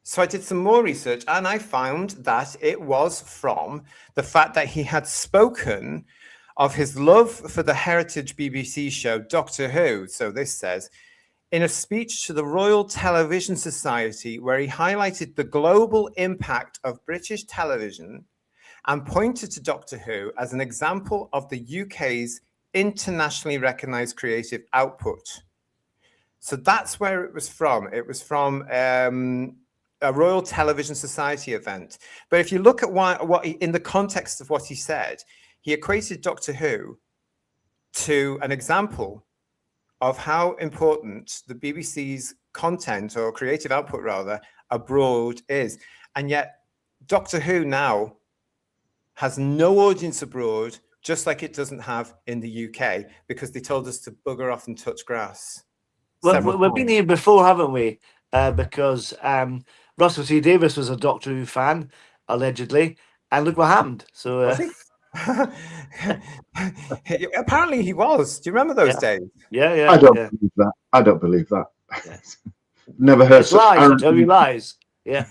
So I did some more research and I found that it was from the fact that he had spoken of his love for the heritage BBC show Doctor Who. So this says, in a speech to the Royal Television Society, where he highlighted the global impact of British television and pointed to Doctor Who as an example of the UK's internationally recognized creative output. So that's where it was from. It was from a Royal Television Society event. But if you look at what in the context of what he said, he equated Doctor Who to an example of how important the BBC's content, or creative output rather, abroad is. And yet Doctor Who now has no audience abroad, just like it doesn't have in the UK, because they told us to bugger off and touch grass. Well, we've been here before, haven't we? Because Russell T Davies was a Doctor Who fan, allegedly, and look what happened. So, Apparently he was. Do you remember those days? Yeah. I don't believe that. I don't believe that. Yeah. Never heard It's such lies. I arrogant- tell you lies. Yeah.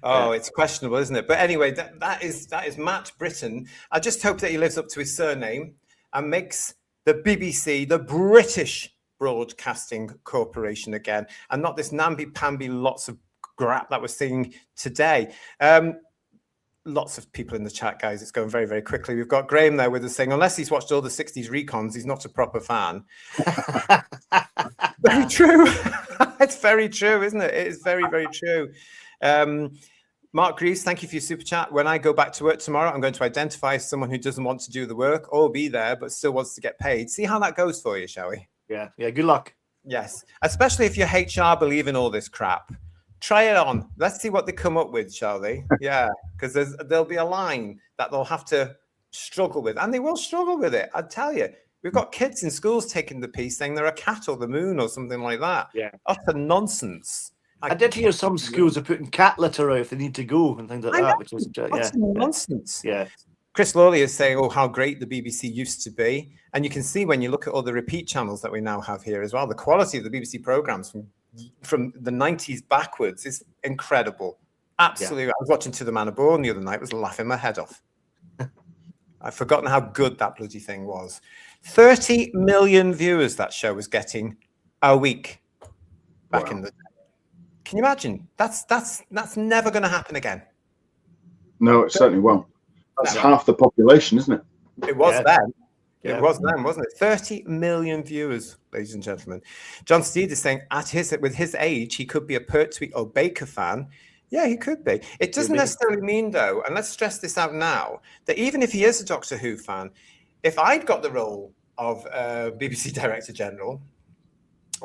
Oh, it's questionable, isn't it? But anyway, that is Matt Brittin. I just hope that he lives up to his surname and makes the BBC the British Broadcasting Corporation again, and not this namby-pamby lots of crap that we're seeing today. Lots of people in the chat, guys. It's going very, very quickly. We've got Graham there with us saying, unless he's watched all the 60s recons, he's not a proper fan. Very true. It's very true, isn't it? It is very, very true. Mark Greaves, thank you for your super chat. When I go back to work tomorrow, I'm going to identify someone who doesn't want to do the work or be there, but still wants to get paid. See how that goes for you, shall we? Yeah. Good luck. Yes. Especially if your HR believe in all this crap. Try it on. Let's see what they come up with, shall they? Yeah, because there'll be a line that they'll have to struggle with, and they will struggle with it. I tell you, we've got kids in schools taking the piece, saying they're a cat or the moon or something like that. Yeah. Utter nonsense. I did hear some schools are putting cat litter out if they need to go and things like that, which is nonsense. Yeah. Chris Lawley is saying, "Oh, how great the BBC used to be," and you can see when you look at all the repeat channels that we now have here as well. The quality of the BBC programs from the 90s backwards is incredible. Absolutely. Yeah. I was watching To the Man Born the other night, was laughing my head off. I've forgotten how good that bloody thing was. 30 million viewers that show was getting a week back in the day. Can you imagine? That's never going to happen again. No, it certainly won't. That's half the population, isn't it? It was then. It was then, wasn't it? 30 million viewers, ladies and gentlemen. John Steed is saying with his age, he could be a Pertwee or Baker fan. Yeah, he could be. It doesn't necessarily mean, though, and let's stress this out now, that even if he is a Doctor Who fan, if I'd got the role of BBC Director General,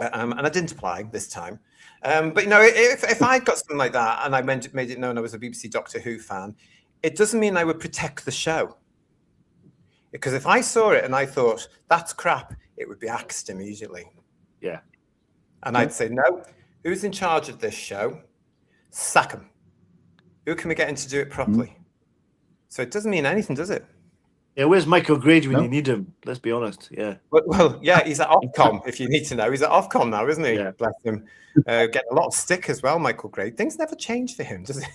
and I didn't apply this time, but, you know, if I'd got something like that and I made it known I was a BBC Doctor Who fan, it doesn't mean I would protect the show. Because if I saw it and I thought, that's crap, it would be axed immediately. Yeah. And I'd say, no, who's in charge of this show? Sack him. Who can we get in to do it properly? So it doesn't mean anything, does it? Yeah, where's Michael Grade when you need him? Let's be honest. Yeah. Well, yeah, he's at Ofcom, if you need to know. He's at Ofcom now, isn't he? Yeah. Bless him. Getting a lot of stick as well, Michael Grade. Things never change for him, does it?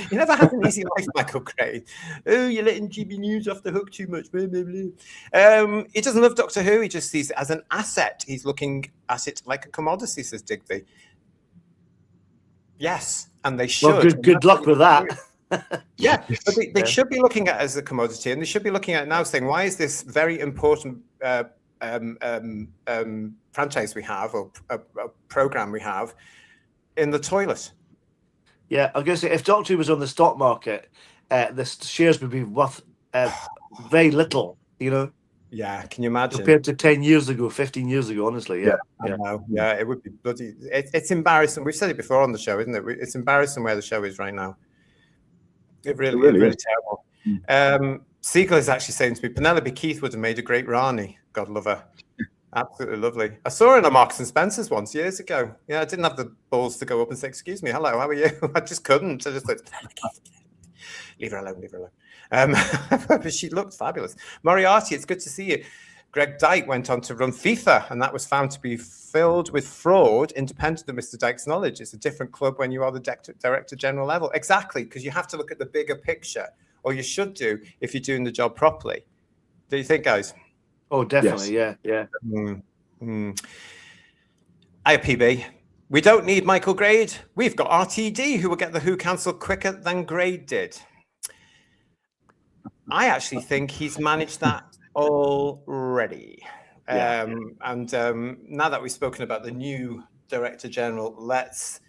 He never had an easy life, Michael Grade. Oh, you're letting GB News off the hook too much. Blah, blah, blah. He doesn't love Doctor Who. He just sees it as an asset. He's looking at it like a commodity, says Digby. Yes, and they should. Well, good luck with that. Yeah, but they should be looking at it as a commodity, and they should be looking at it now saying, why is this very important franchise we have, or a program we have, in the toilet? Yeah, I guess if Doctor Who was on the stock market, the shares would be worth very little, you know? Yeah, can you imagine? Compared to 10 years ago, 15 years ago, honestly, yeah. I know. Yeah, it would be bloody... It's embarrassing. We've said it before on the show, isn't it? It's embarrassing where the show is right now. It really is terrible. Siegel is actually saying to me, Penelope Keith would have made a great Rani. God love her. Absolutely lovely. I saw her in a Marks and Spencer's once years ago. Yeah, I didn't have the balls to go up and say, excuse me, hello, how are you? I just couldn't. I just thought, leave her alone, leave her alone. But she looked fabulous. Moriarty, it's good to see you. Greg Dyke went on to run FIFA, and that was found to be filled with fraud, independent of Mr. Dyke's knowledge. It's a different club when you are the Director General level. Exactly, because you have to look at the bigger picture, or you should do if you're doing the job properly. Do you think, guys? Oh, definitely, yes. Yeah. IPB, we don't need Michael Grade. We've got RTD, who will get the Who cancelled quicker than Grade did. I actually think he's managed that already. And now that we've spoken about the new Director General, let's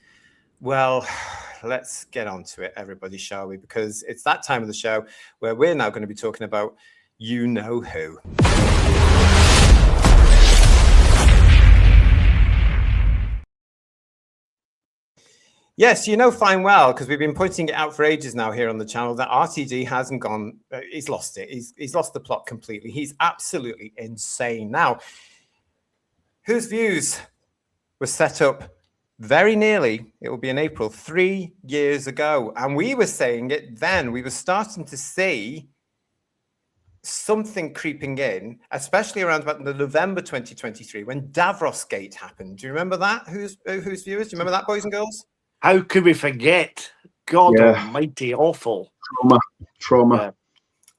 get on to it, everybody, shall we? Because it's that time of the show where we're now going to be talking about you know who. Yes, you know fine well, because we've been pointing it out for ages now here on the channel, that RTD hasn't gone, he's lost it. He's lost the plot completely. He's absolutely insane. Now, whose views were set up very nearly, it will be in April, 3 years ago. And we were saying it then. We were starting to see something creeping in, especially around about the November 2023 when Davros Gate happened. Do you remember that? Who's viewers? Do you remember that, boys and girls? How could we forget? God Yeah. almighty, awful. Trauma. Yeah.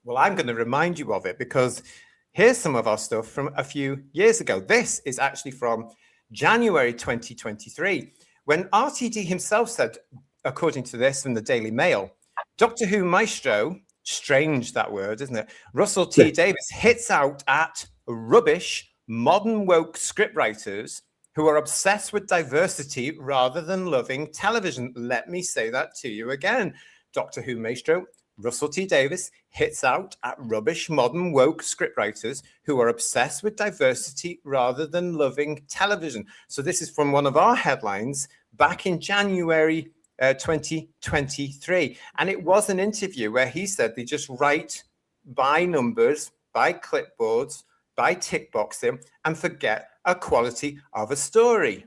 Well, I'm going to remind you of it because here's some of our stuff from a few years ago. This is actually from January 2023, when RTD himself said, according to this from the Daily Mail, Doctor Who maestro, strange that word, isn't it? Russell T. Davies hits out at rubbish, modern woke scriptwriters who are obsessed with diversity rather than loving television. Let me say that to you again. Doctor Who maestro Russell T. Davies hits out at rubbish, modern, woke scriptwriters who are obsessed with diversity rather than loving television. So this is from one of our headlines back in January 2023. And it was an interview where he said they just write by numbers, by clipboards, by tick boxing, and forget a quality of a story.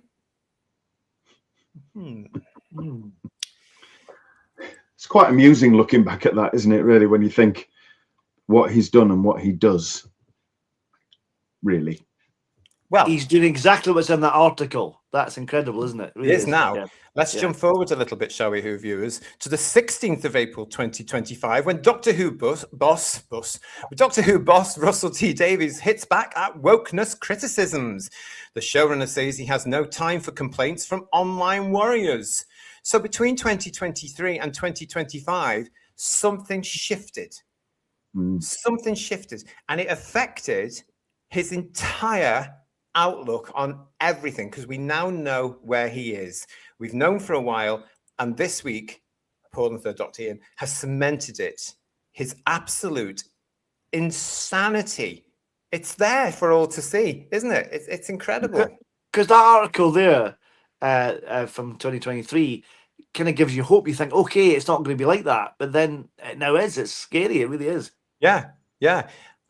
It's quite amusing looking back at that, isn't it, really, when you think what he's done and what he does, really. Well, he's doing exactly what's in that article. That's incredible, isn't it? Really is now. Yeah. Let's jump forward a little bit, shall we, Who viewers, to the 16th of April 2025, when Doctor Who boss Russell T. Davies hits back at wokeness criticisms. The showrunner says he has no time for complaints from online warriors. So between 2023 and 2025, something shifted. Something shifted, and it affected his entire outlook on everything, because we now know where he is. We've known for a while, and this week, Paul and Third Doctor Ian has cemented it. His absolute insanity. It's there for all to see, isn't it? It's incredible. Because that article there from 2023 kind of gives you hope. You think, okay, it's not going to be like that, but then it now is. It's scary. It really is. Yeah.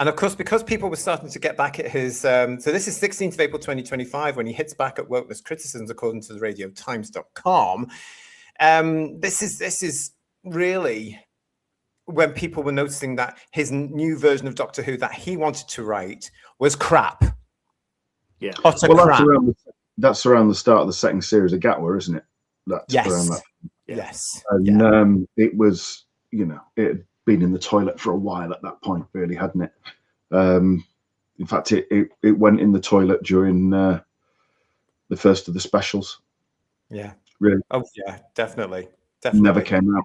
And of course, because people were starting to get back at his, so this is 16th of April 2025 when he hits back at wokeness criticisms, according to the radiotimes.com. This is really when people were noticing that his new version of Doctor Who that he wanted to write was crap. Yeah. Utter crap. That's around the start of the second series of Gatwa, isn't it? That's around that. Yes. And it was, it had been in the toilet for a while at that point, really, hadn't it? In fact, it went in the toilet during the first of the specials. Yeah. Really? Oh, yeah, definitely. Never came out.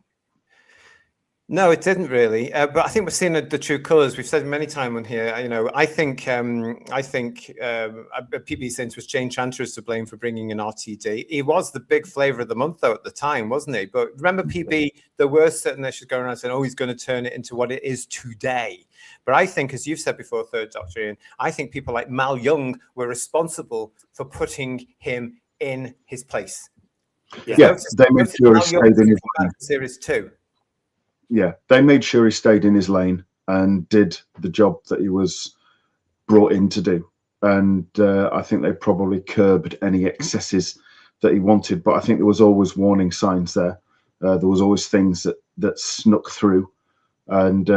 No, it didn't really. But I think we're seeing the true colours. We've said many times on here. I think PB Saints was Jane Chanter's to blame for bringing in RTD. He was the big flavour of the month, though, at the time, wasn't he? But remember, PB, there were certain issues going around saying, "Oh, he's going to turn it into what it is today." But I think, as you've said before, Third Doctor Ian, I think people like Mal Young were responsible for putting him in his place. Yeah, they made sure he stayed in his lane. Series 2. Yeah, they made sure he stayed in his lane and did the job that he was brought in to do. And I think they probably curbed any excesses that he wanted. But I think there was always warning signs there. There was always things that snuck through. And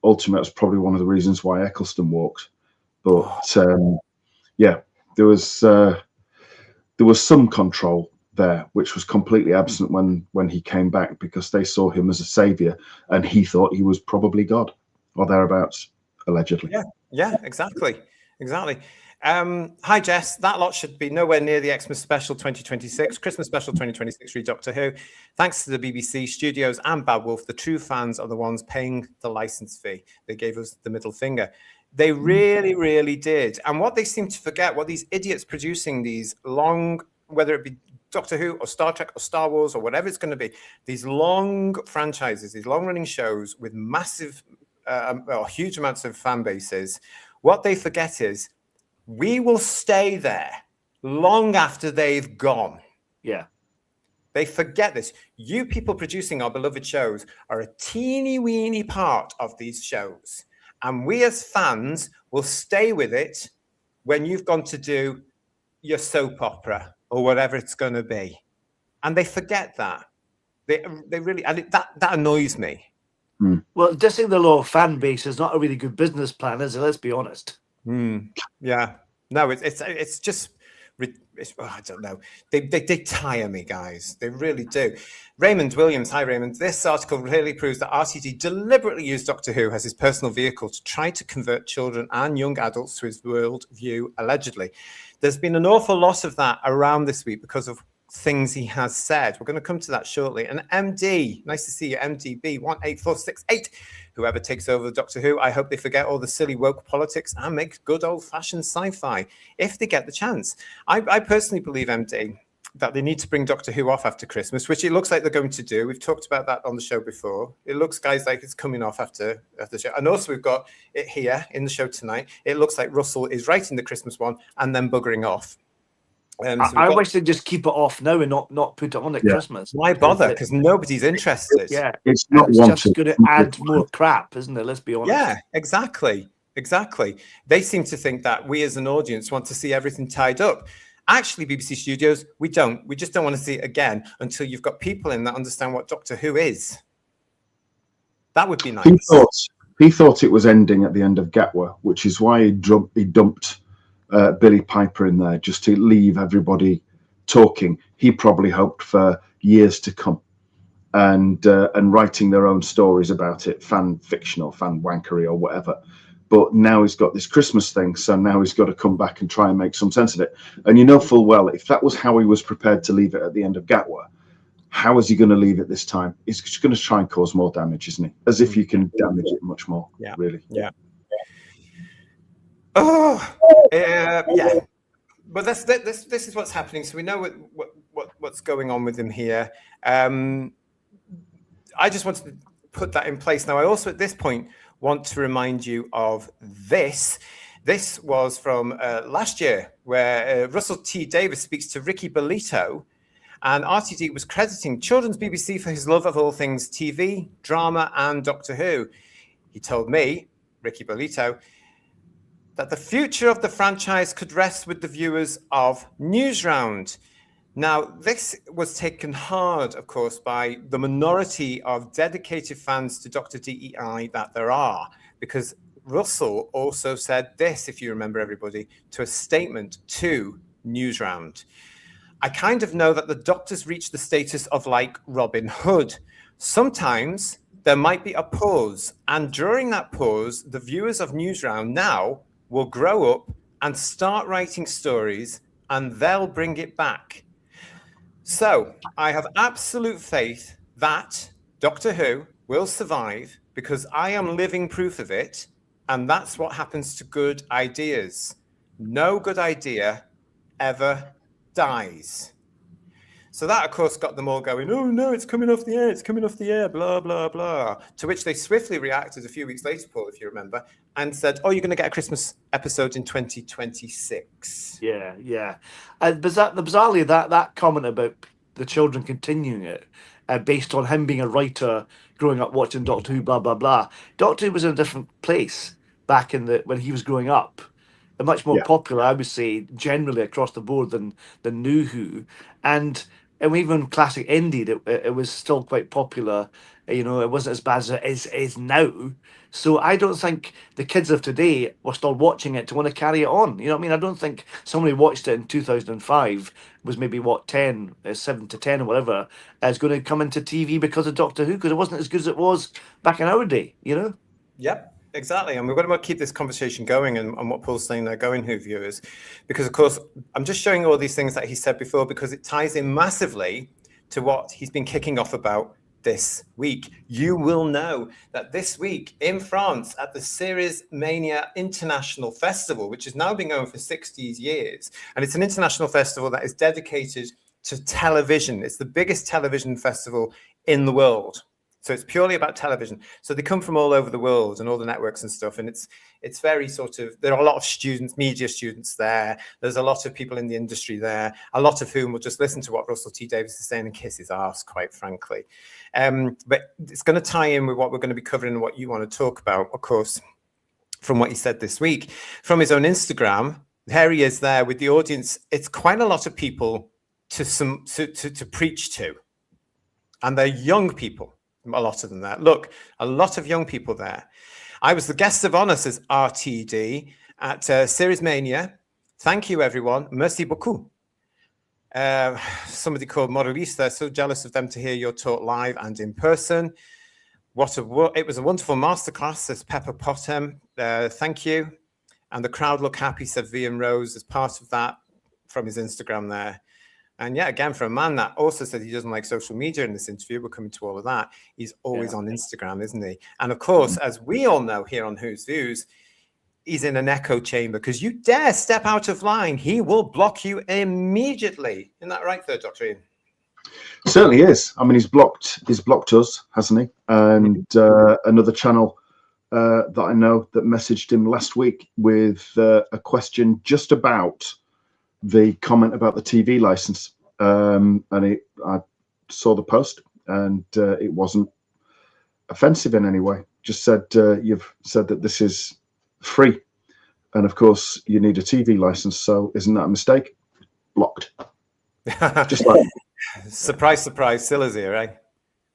ultimately, that's probably one of the reasons why Eccleston walked. But there was some control there, which was completely absent when he came back, because they saw him as a savior and he thought he was probably God or thereabouts, allegedly. Yeah, exactly. Hi Jess, that lot should be nowhere near the Xmas special 2026, Christmas special 2026 Read Doctor Who. Thanks to the BBC studios and Bad Wolf, the true fans are the ones paying the license fee. They gave us the middle finger. They really, really did. And what they seem to forget, what these idiots producing these long, whether it be Doctor Who or Star Trek or Star Wars or whatever it's going to be, these long franchises, these long-running shows with massive, huge amounts of fan bases, what they forget is we will stay there long after they've gone. Yeah. They forget this. You people producing our beloved shows are a teeny weeny part of these shows. And we as fans will stay with it when you've gone to do your soap opera or whatever it's going to be. And they forget that. They really, and that annoys me. Well, dissing the law of fan base is not a really good business plan, is it? Let's be honest. Yeah. No, it's just, I don't know. They tire me, guys. They really do. Raymond Williams, hi Raymond. This article really proves that RTD deliberately used Doctor Who as his personal vehicle to try to convert children and young adults to his world view, allegedly. There's been an awful lot of that around this week because of things he has said. We're going to come to that shortly. And MD, nice to see you, MDB 18468. Whoever takes over Doctor Who, I hope they forget all the silly woke politics and make good old-fashioned sci-fi if they get the chance. I personally believe, MD, that they need to bring Doctor Who off after Christmas, which it looks like they're going to do. We've talked about that on the show before. It looks, guys, like it's coming off after the show. And also we've got it here in the show tonight. It looks like Russell is writing the Christmas one and then buggering off. I wish they'd just keep it off now and not put it on at Christmas. Why bother? Because nobody's interested. Yeah, it's not just going to add more crap, isn't it? Let's be honest. Yeah, exactly. They seem to think that we as an audience want to see everything tied up. Actually, BBC Studios, we don't. We just don't want to see it again until you've got people in that understand what Doctor Who is. That would be nice. He thought it was ending at the end of Gatwa, which is why he dumped Billy Piper in there just to leave everybody talking. He probably hoped for years to come and writing their own stories about it, fan fiction or fan wankery or whatever. But now he's got this Christmas thing, so now he's got to come back and try and make some sense of it. And you know full well, if that was how he was prepared to leave it at the end of Gatwa, how is he going to leave it this time? He's just going to try and cause more damage, isn't he? As if you can damage it much more, really. Yeah. Yeah. But this is what's happening. So we know what's going on with him here. I just wanted to put that in place. Now, I also at this point want to remind you of this. This was from last year, where Russell T. Davies speaks to Ricky Bolito, and RTD was crediting Children's BBC for his love of all things TV, drama, and Doctor Who. He told me, Ricky Bolito, that the future of the franchise could rest with the viewers of Newsround. Now, this was taken hard, of course, by the minority of dedicated fans to Dr. DEI that there are, because Russell also said this, if you remember everybody, to a statement to Newsround. I kind of know that the Doctor's reached the status of like Robin Hood. Sometimes there might be a pause, and during that pause, the viewers of Newsround now will grow up and start writing stories, and they'll bring it back. So I have absolute faith that Doctor Who will survive because I am living proof of it. And that's what happens to good ideas. No good idea ever dies. So that, of course, got them all going, oh, no, it's coming off the air. It's coming off the air, blah, blah, blah. To which they swiftly reacted a few weeks later, Paul, if you remember, and said, oh, you're going to get a Christmas episode in 2026. Yeah. Bizarrely, that comment about the children continuing it, based on him being a writer, growing up watching Doctor Who, blah, blah, blah. Doctor Who was in a different place back when he was growing up. Much more popular, I would say, generally across the board than New Who. And even classic ended, it was still quite popular. You know, it wasn't as bad as it is now. So I don't think the kids of today were still watching it to want to carry it on. You know what I mean? I don't think somebody watched it in 2005, was maybe, 7 to 10 or whatever, is going to come into TV because of Doctor Who, because it wasn't as good as it was back in our day, you know? Yep. Exactly. And we're going to keep this conversation going and what Paul's saying there going, Who viewers, because, of course, I'm just showing all these things that he said before because it ties in massively to what he's been kicking off about this week. You will know that this week in France at the Series Mania International Festival, which has now been going for 60 years, and it's an international festival that is dedicated to television. It's the biggest television festival in the world. So it's purely about television. So they come from all over the world and all the networks and stuff. And it's very sort of, there are a lot of students, media students there. There's a lot of people in the industry there, a lot of whom will just listen to what Russell T. Davies is saying and kiss his arse, quite frankly. But it's going to tie in with what we're going to be covering and what you want to talk about, of course, from what he said this week. From his own Instagram, there he is there with the audience. It's quite a lot of people to preach to, and they're young people. A lot of them there. Look, a lot of young people there. I was the guest of honor, says RTD, at Series Mania. Thank you, everyone. Merci beaucoup. Somebody called Moralista, so jealous of them to hear your talk live and in person. It was a wonderful masterclass, says Pepper Potem. Thank you. And the crowd look happy, said Vian Rose, as part of that from his Instagram there. And yeah, again, for a man that also said he doesn't like social media in this interview, we're coming to all of that. He's always on Instagram, isn't he? And of course, as we all know here on Whose Views, he's in an echo chamber, because you dare step out of line, he will block you immediately. Isn't that right, Third Doctor Ian? Certainly is. I mean, he's blocked us, hasn't he? And another channel that I know that messaged him last week with a question just about the comment about the TV license. And I saw the post, and it wasn't offensive in any way. Just said, you've said that this is free, and of course you need a TV license, so isn't that a mistake? Blocked. Just like surprise, surprise, Silla's here, right?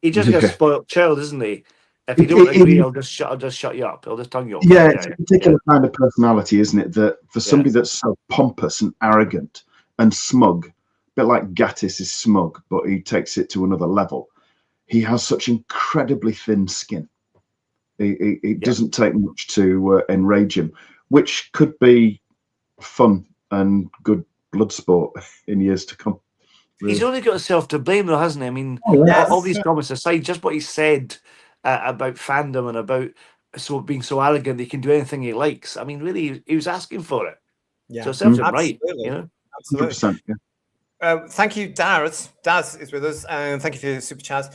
He just gets spoiled child, isn't he? If you don't agree, I'll just shut you up. I'll just tongue you up. Yeah, it's a particular kind of personality, isn't it? That for somebody that's so pompous and arrogant and smug, a bit like Gattis is smug, but he takes it to another level. He has such incredibly thin skin. It doesn't take much to enrage him, which could be fun and good blood sport in years to come. Really. He's only got himself to blame, though, hasn't he? I mean, all these comments aside, just what he said about fandom and about being so arrogant he can do anything he likes. I mean, really, he was asking for it. Yeah, so serves him right. You know, absolutely. 100%, yeah. Thank you, Daz. Daz is with us, and thank you for your super chats.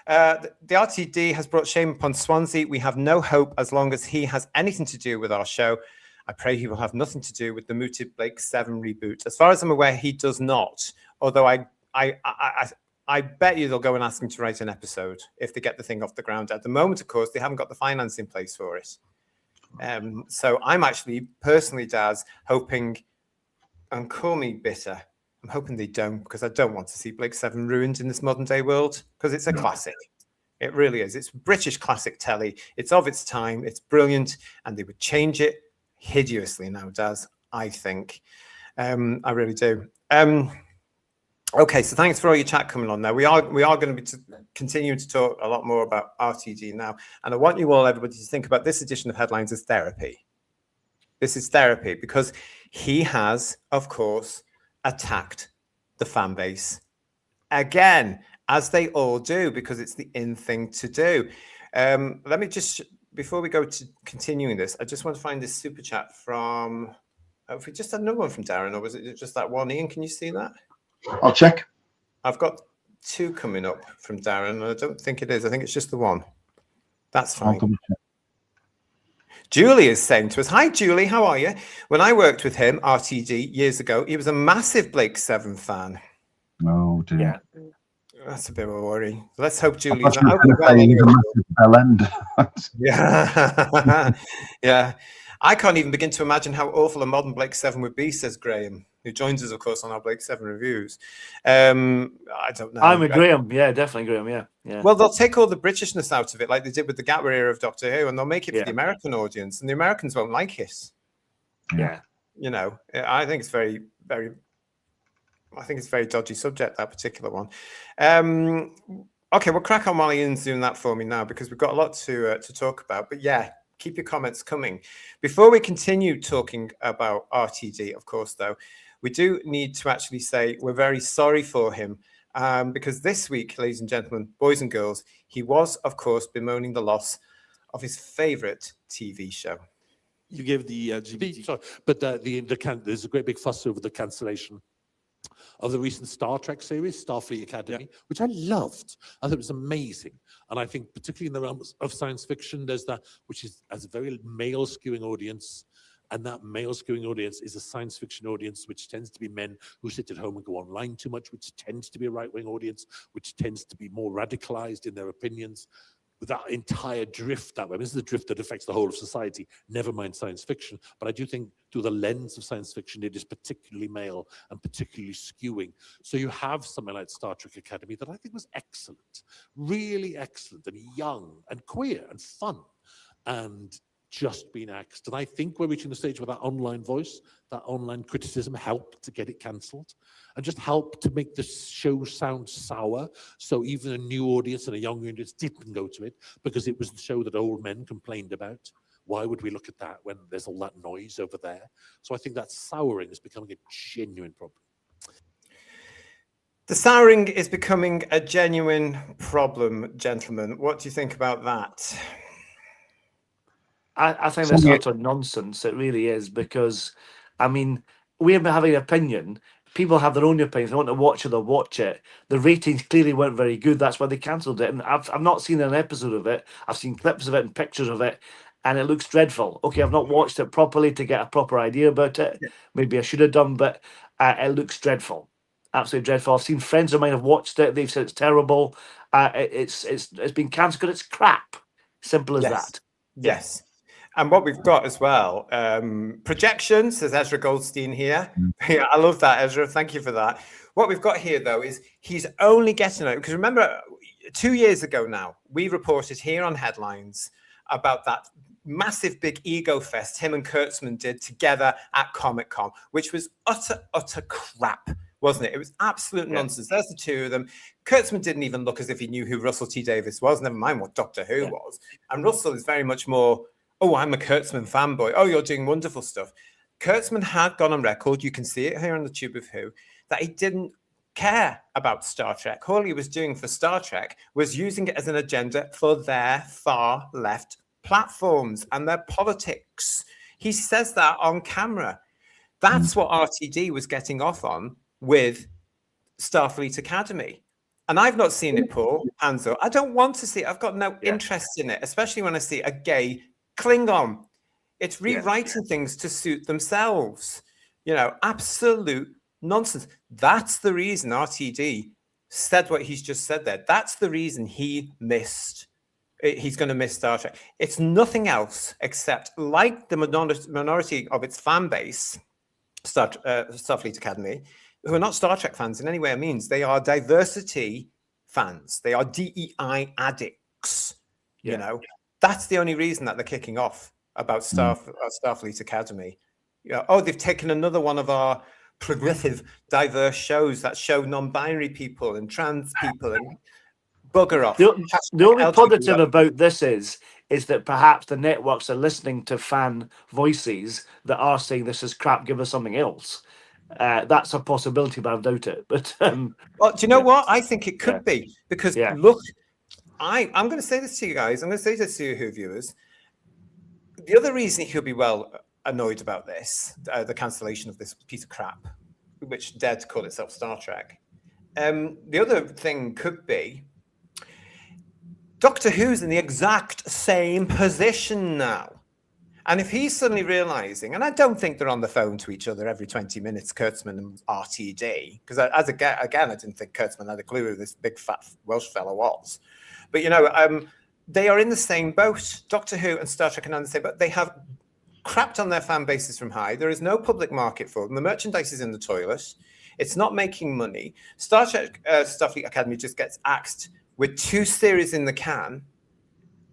The RTD has brought shame upon Swansea. We have no hope as long as he has anything to do with our show. I pray he will have nothing to do with the mooted Blake 7 reboot. As far as I'm aware, he does not. Although I bet you they'll go and ask him to write an episode if they get the thing off the ground. At the moment, of course, they haven't got the finance in place for it. So I'm actually personally, Daz, hoping, and call me bitter, I'm hoping they don't, because I don't want to see Blake 7 ruined in this modern day world, because it's a classic. It really is. It's British classic telly. It's of its time. It's brilliant. And they would change it hideously now, Daz, I think. I really do. Okay, so thanks for all your chat coming on now. We are going to be continuing to talk a lot more about RTD now. And I want you all, everybody, to think about this edition of Headlines as therapy. This is therapy because he has, of course, attacked the fan base again, as they all do, because it's the in thing to do. Let me just, before we go to continuing this, I just want to find this super chat from, if we just had another one from Darren, or was it just that one? Ian, can you see that? I'll check. I've got two coming up from Darren, and I don't think it is. I think it's just the one. That's fine. Julie is saying to us, hi, Julie, how are you? When I worked with him, RTD, years ago, he was a massive Blake 7 fan. Oh, dear. Yeah. That's a bit of a worry. Let's hope Julie's Yeah. Yeah. I can't even begin to imagine how awful a modern Blake 7 would be, says Graham, who joins us, of course, on our Blake 7 reviews. I don't know. I'm with Graham. Yeah, definitely Graham. Yeah. Well, they'll take all the Britishness out of it, like they did with the Gatwa era of Doctor Who, and they'll make it for the American audience, and the Americans won't like it. Yeah. You know, I think it's very, very, I think it's a very dodgy subject, that particular one. Okay, we'll crack on while Ian's doing that for me now, because we've got a lot to talk about. But yeah, keep your comments coming. Before we continue talking about RTD, of course, though, we do need to actually say we're very sorry for him, because this week, ladies and gentlemen, boys and girls, he was, of course, bemoaning the loss of his favorite TV show. You gave the LGBT, sorry, but there's a great big fuss over the cancellation of the recent Star Trek series, Starfleet Academy, which I loved. I thought it was amazing. And I think particularly in the realms of science fiction, there's that, which has a very male skewing audience. And that male skewing audience is a science fiction audience, which tends to be men who sit at home and go online too much, which tends to be a right-wing audience, which tends to be more radicalized in their opinions. with that entire drift that way. This is the drift that affects the whole of society, never mind science fiction. But I do think through the lens of science fiction, it is particularly male and particularly skewing. So you have something like Star Trek Academy that I think was excellent, really excellent, and young and queer and fun, and just being axed. And I think we're reaching the stage where that online voice, that online criticism helped to get it cancelled and just helped to make the show sound sour. So even a new audience and a young audience didn't go to it because it was the show that old men complained about. Why would we look at that when there's all that noise over there? So I think that souring is becoming a genuine problem. The souring is becoming a genuine problem, gentlemen. What do you think about that? I think that's utter nonsense. It really is, because, I mean, we have been having an opinion. People have their own opinions. They want to watch it, they'll watch it. The ratings clearly weren't very good. That's why they cancelled it. And I've not seen an episode of it. I've seen clips of it and pictures of it, and it looks dreadful. Okay, I've not watched it properly to get a proper idea about it. Maybe I should have done, but it looks dreadful. Absolutely dreadful. I've seen friends of mine have watched it. They've said it's terrible. It's been cancelled because it's crap. Simple as that. Yes. And what we've got as well, projection, says Ezra Goldstein here. Yeah, I love that, Ezra. Thank you for that. What we've got here, though, is he's only getting it. Because remember, 2 years ago now, we reported here on Headlines about that massive big ego fest him and Kurtzman did together at Comic-Con, which was utter crap, wasn't it? It was absolute nonsense. There's the two of them. Kurtzman didn't even look as if he knew who Russell T Davies was, never mind what Doctor Who was. And Russell is very much more, oh, I'm a Kurtzman fanboy. Oh, you're doing wonderful stuff. Kurtzman had gone on record, you can see it here on the Tube of Who, that he didn't care about Star Trek. All he was doing for Star Trek was using it as an agenda for their far left platforms and their politics. He says that on camera. That's what RTD was getting off on with Starfleet Academy. And I've not seen it, Paul, hands up. I don't want to see it. I've got no interest in it, especially when I see a gay Klingon. It's rewriting things to suit themselves. You know, absolute nonsense. That's the reason RTD said what he's just said there. That's the reason he's going to miss Star Trek. It's nothing else except, like the minority of its fan base, Starfleet Academy, who are not Star Trek fans in any way or means. They are diversity fans. They are DEI addicts. You know, that's the only reason that they're kicking off about Starfleet Academy. You know, oh, they've taken another one of our progressive, diverse shows that show non-binary people and trans people and bugger off. The only positive about this is that perhaps the networks are listening to fan voices that are saying this is crap, give us something else. That's a possibility, but I doubt it. But well, do you know what? I think it could be, because look, I'm going to say this to you guys. I'm going to say this to you, Who viewers. The other reason he'll be well annoyed about this, the cancellation of this piece of crap, which dared to call itself Star Trek. The other thing could be Doctor Who's in the exact same position now. And if he's suddenly realizing, and I don't think they're on the phone to each other every 20 minutes, Kurtzman and RTD, because I didn't think Kurtzman had a clue who this big fat Welsh fellow was. But, you know, they are in the same boat. Doctor Who and Star Trek are in the same boat. They have crapped on their fan bases from high. There is no public market for them. The merchandise is in the toilet. It's not making money. Star Trek Starfleet Academy just gets axed with 2 series in the can.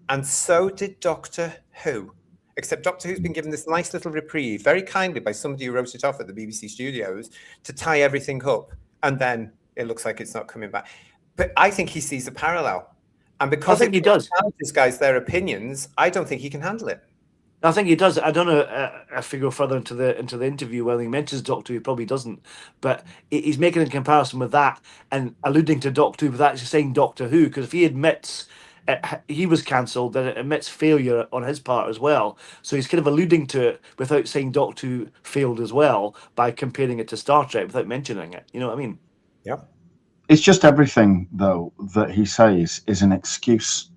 And so did Doctor Who. Except Doctor Who's been given this nice little reprieve, very kindly by somebody who wrote it off at the BBC studios, to tie everything up. And then it looks like it's not coming back. But I think he sees a parallel. And because I think he does. These guys, their opinions, I don't think he can handle it. I think he does. I don't know if we go further into the interview whether he mentions Doctor Who. He probably doesn't, but he's making a comparison with that and alluding to Doctor Who without actually saying Doctor Who. Because if he admits he was cancelled, then it admits failure on his part as well. So he's kind of alluding to it without saying Doctor Who failed as well by comparing it to Star Trek without mentioning it. You know what I mean? Yeah. It's just everything, though, that he says is an excuse.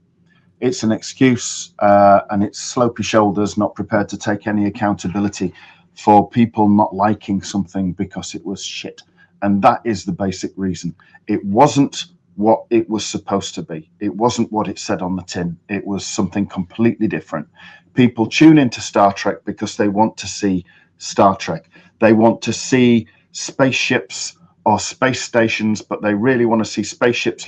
It's an excuse, and it's slopey shoulders, not prepared to take any accountability for people not liking something because it was shit. And that is the basic reason. It wasn't what it was supposed to be. It wasn't what it said on the tin. It was something completely different. People tune into Star Trek because they want to see Star Trek. They want to see spaceships or space stations, but they really want to see spaceships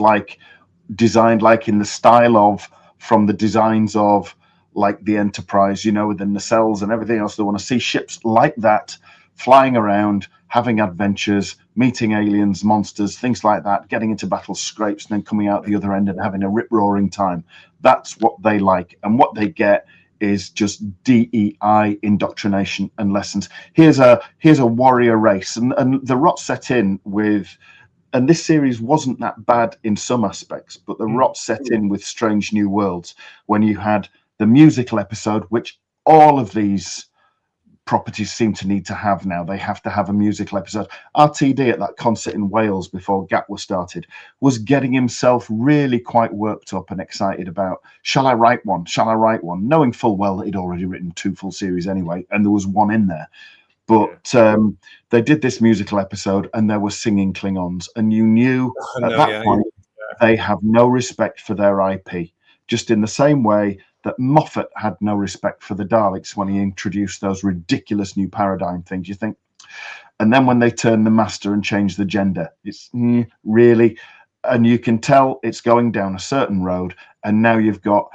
designed like in the style of, from the designs of like the Enterprise, you know, with the nacelles and everything else. They want to see ships like that, flying around, having adventures, meeting aliens, monsters, things like that, getting into battle scrapes, and then coming out the other end and having a rip-roaring time. That's what they like. And what they get is just DEI indoctrination and lessons. Here's a warrior race. And the rot set in with, and this series wasn't that bad in some aspects, but the rot set in with Strange New Worlds when you had the musical episode, which all of these properties seem to need to have now. They have to have a musical episode. RTD at that concert in Wales before GAT was started was getting himself really quite worked up and excited about, shall I write one? Shall I write one? Knowing full well that he'd already written 2 full series anyway, and there was one in there. But they did this musical episode and there were singing Klingons, and you knew at that point they have no respect for their IP, just in the same way that Moffat had no respect for the Daleks when he introduced those ridiculous new paradigm things. You think, and then when they turn the master and change the gender, it's really, and you can tell it's going down a certain road. And now you've got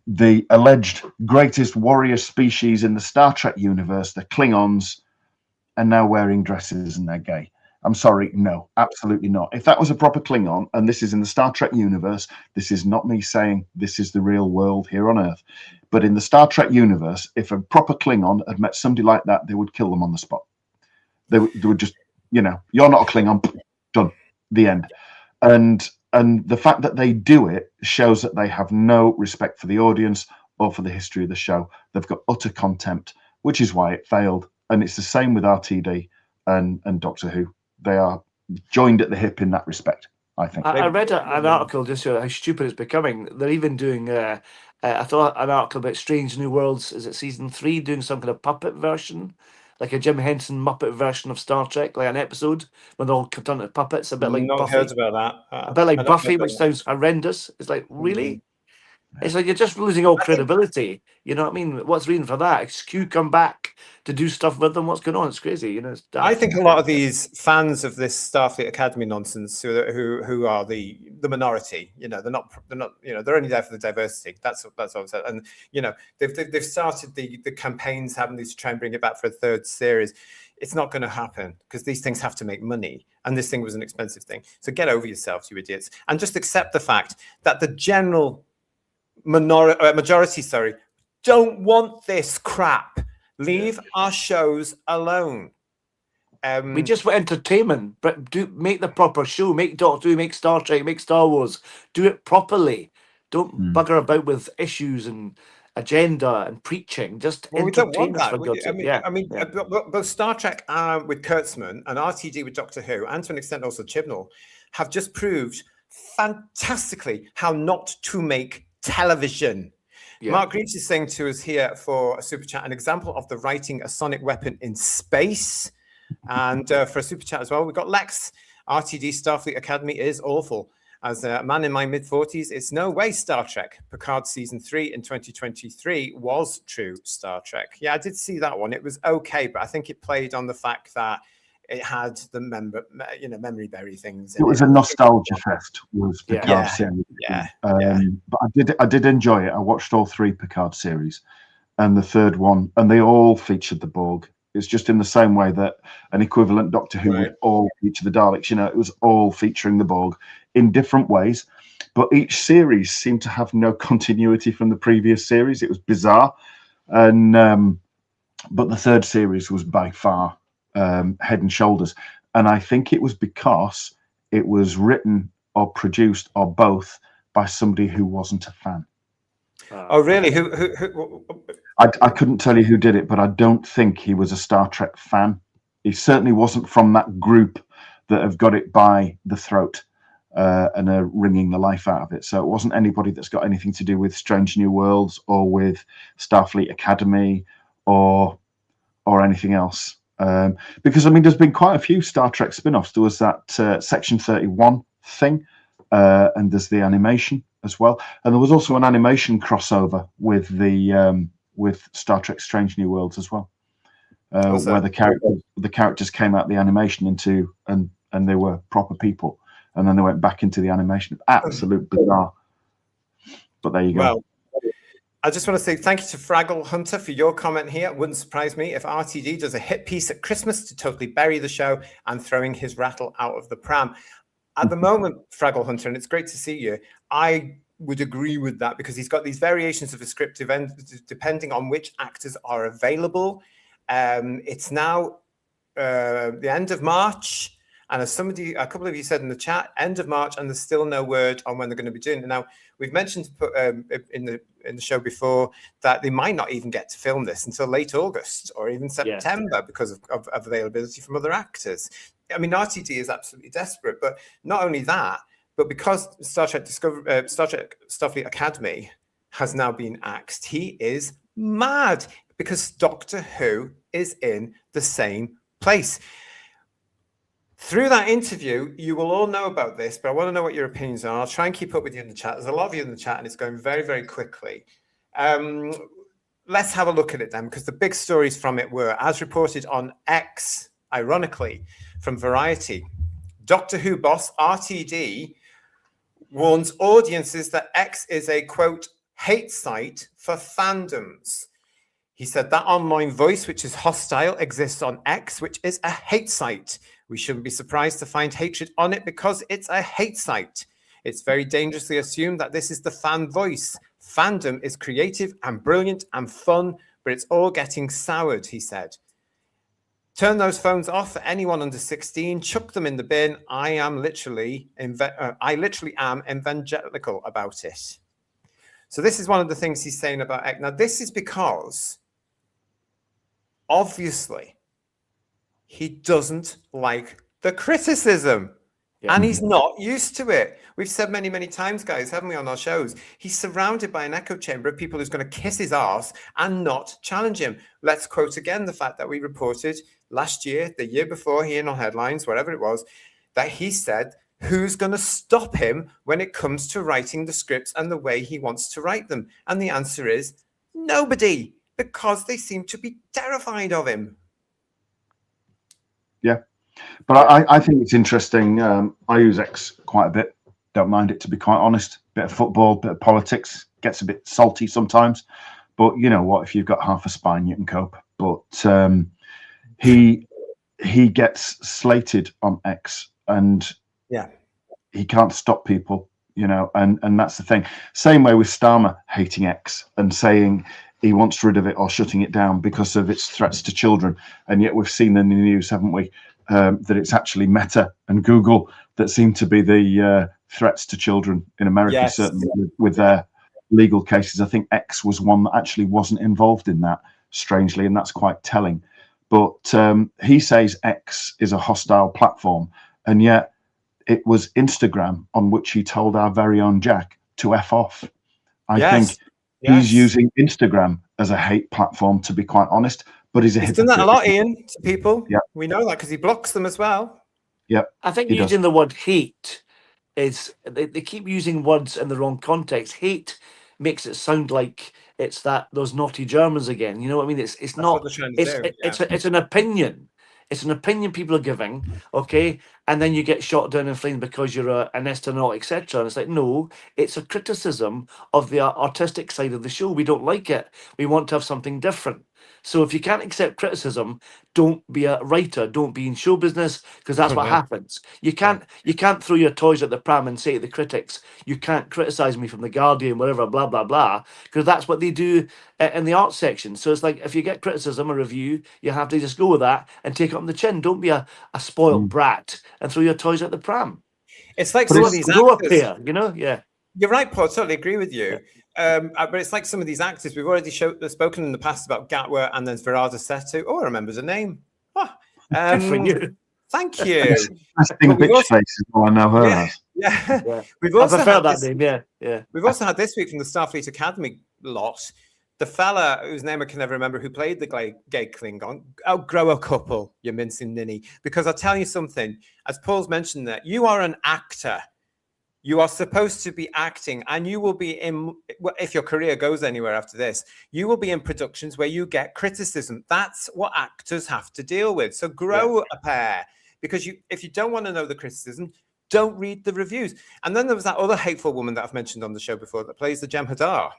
the alleged greatest warrior species in the Star Trek universe, the Klingons, and now wearing dresses and they're gay. I'm sorry, no, absolutely not. If that was a proper Klingon, and this is in the Star Trek universe, this is not me saying this is the real world here on Earth, but in the Star Trek universe, if a proper Klingon had met somebody like that, they would kill them on the spot. They would just, you know, you're not a Klingon, done, the end. And the fact that they do it shows that they have no respect for the audience or for the history of the show. They've got utter contempt, which is why it failed. And it's the same with RTD and Doctor Who. They are joined at the hip in that respect, I think. I read an article just showing how stupid it's becoming. They're even doing, I thought, an article about Strange New Worlds, is it season 3, doing some kind of puppet version, like a Jim Henson Muppet version of Star Trek, like an episode when they're all cut onto puppets, a bit like Not Buffy. heard about that. A bit like Buffy, which sounds horrendous. It's like, really? It's like you're just losing all credibility. You know what I mean? What's reason for that? Is Q come back to do stuff with them? What's going on? It's crazy. You know. It's I think a lot of these fans of this Starfleet Academy nonsense, who are the minority, you know, they're not, you know, they're only there for the diversity. That's what I've said. And you know, they've started the campaigns having these to try and bring it back for a 3rd series. It's not going to happen because these things have to make money, and this thing was an expensive thing. So get over yourselves, you idiots, and just accept the fact that the general majority, don't want this crap. Leave our shows alone. We just want entertainment, but make the proper show. Make Doctor Who, make Star Trek, make Star Wars. Do it properly. Don't bugger about with issues and agenda and preaching. Just entertain us, for God's sake. I mean, both Star Trek with Kurtzman and RTD with Doctor Who, and to an extent also Chibnall, have just proved fantastically how not to make television. Mark Greaves is saying to us here for a super chat, an example of the writing a sonic weapon in space. And for a super chat as well, we've got Lex. RTD Starfleet Academy is awful. As a man in my mid-40s, it's no way Star Trek. Picard season 3 in 2023 was true Star Trek. Yeah, I did see that one. It was okay, but I think it played on the fact that it had the memory berry things. It was a nostalgia fest. Was Picard series? But I did enjoy it. I watched all 3 Picard series, and the 3rd one, and they all featured the Borg. It's just in the same way that an equivalent Doctor Who would all feature the Daleks. You know, it was all featuring the Borg in different ways, but each series seemed to have no continuity from the previous series. It was bizarre, and but the 3rd series was by far head and shoulders, and I think it was because it was written or produced or both by somebody who wasn't a fan. Oh, really? Who? I couldn't tell you who did it, but I don't think he was a Star Trek fan. He certainly wasn't from that group that have got it by the throat and are wringing the life out of it. So it wasn't anybody that's got anything to do with Strange New Worlds or with Starfleet Academy or anything else. Because I mean, there's been quite a few Star Trek spin-offs. There was that Section 31 thing and there's the animation as well. And there was also an animation crossover with the with Star Trek: Strange New Worlds as well, where the characters came out the animation into and they were proper people, and then they went back into the animation. Absolute bizarre. But there you go. Well, I just want to say thank you to Fraggle Hunter for your comment here. It wouldn't surprise me if RTD does a hit piece at Christmas to totally bury the show and throwing his rattle out of the pram. At the moment, Fraggle Hunter, and it's great to see you, I would agree with that because he's got these variations of a script depending on which actors are available. It's now the end of March. And as a couple of you said in the chat, end of March, and there's still no word on when they're going to be doing it. Now, we've mentioned in the show before that they might not even get to film this until late August or even September because of availability from other actors. I mean, RTD is absolutely desperate, but not only that, but because Star Trek Starfleet Academy has now been axed, he is mad because Doctor Who is in the same place. Through that interview, you will all know about this, but I want to know what your opinions are. I'll try and keep up with you in the chat. There's a lot of you in the chat, and it's going very, very quickly. Let's have a look at it then, because the big stories from it were, as reported on X, ironically, from Variety, Doctor Who boss RTD warns audiences that X is a, quote, hate site for fandoms. He said that online voice, which is hostile, exists on X, which is a hate site. We shouldn't be surprised to find hatred on it because it's a hate site. It's very dangerously assumed that this is the fan voice. Fandom is creative and brilliant and fun, but it's all getting soured, he said. Turn those phones off for anyone under 16. Chuck them in the bin. I literally am evangelical about it. So this is one of the things he's saying about X. Now, this is because, obviously, he doesn't like the criticism. And he's not used to it. We've said many, many times, guys, haven't we, on our shows? He's surrounded by an echo chamber of people who's going to kiss his arse and not challenge him. Let's quote again the fact that we reported last year, the year before, here in our headlines, whatever it was, that he said, who's going to stop him when it comes to writing the scripts and the way he wants to write them? And the answer is nobody, because they seem to be terrified of him. Yeah. But I think it's interesting. I use X quite a bit. Don't mind it, to be quite honest. Bit of football, bit of politics. Gets a bit salty sometimes. But you know what? If you've got half a spine, you can cope. But he gets slated on X, and he can't stop people. You know, and that's the thing. Same way with Starmer hating X and saying he wants rid of it or shutting it down because of its threats to children. And yet we've seen in the news, haven't we? That it's actually Meta and Google that seem to be the threats to children in America, certainly with their legal cases. I think X was one that actually wasn't involved in that, strangely, and that's quite telling. But he says X is a hostile platform, and yet it was Instagram on which he told our very own Jack to F off. I think he's using Instagram as a hate platform, to be quite honest. But he's done that a lot, Ian, to people. Yeah, we know that because he blocks them as well. Yeah, I think using the word hate is they keep using words in the wrong context. Hate makes it sound like it's those naughty Germans again. You know what I mean? It's not. It's an opinion. It's an opinion people are giving, okay, and then you get shot down in flames because you're an astronaut, etc. And it's like, no, it's a criticism of the artistic side of the show. We don't like it. We want to have something different. So if you can't accept criticism, don't be a writer. Don't be in show business, because that's what happens. You can't throw your toys at the pram and say to the critics, you can't criticize me from the Guardian, whatever, blah blah blah, because that's what they do in the art section. So it's like, if you get criticism, a review, you have to just go with that and take it on the chin. Don't be a spoiled brat and throw your toys at the pram. It's like some of these actors, you know, You're right, Paul. I totally agree with you. But it's like some of these actors. We've already spoken in the past about Gatwa and then Rtd'S. Oh, I remember the name. Thank you. Bitch face is all I know her as. Yeah. We've also had that name. Yeah. We've also had this week from the Starfleet Academy lot, the fella whose name I can never remember who played the gay Klingon. Oh, grow a couple, you mincing ninny. Because I'll tell you something. As Paul's mentioned, that you are an actor. You are supposed to be acting, and you will be in, if your career goes anywhere after this, you will be in productions where you get criticism. That's what actors have to deal with. So grow a pair, because if you don't want to know the criticism, don't read the reviews. And then there was that other hateful woman that I've mentioned on the show before that plays the Jem Hadar,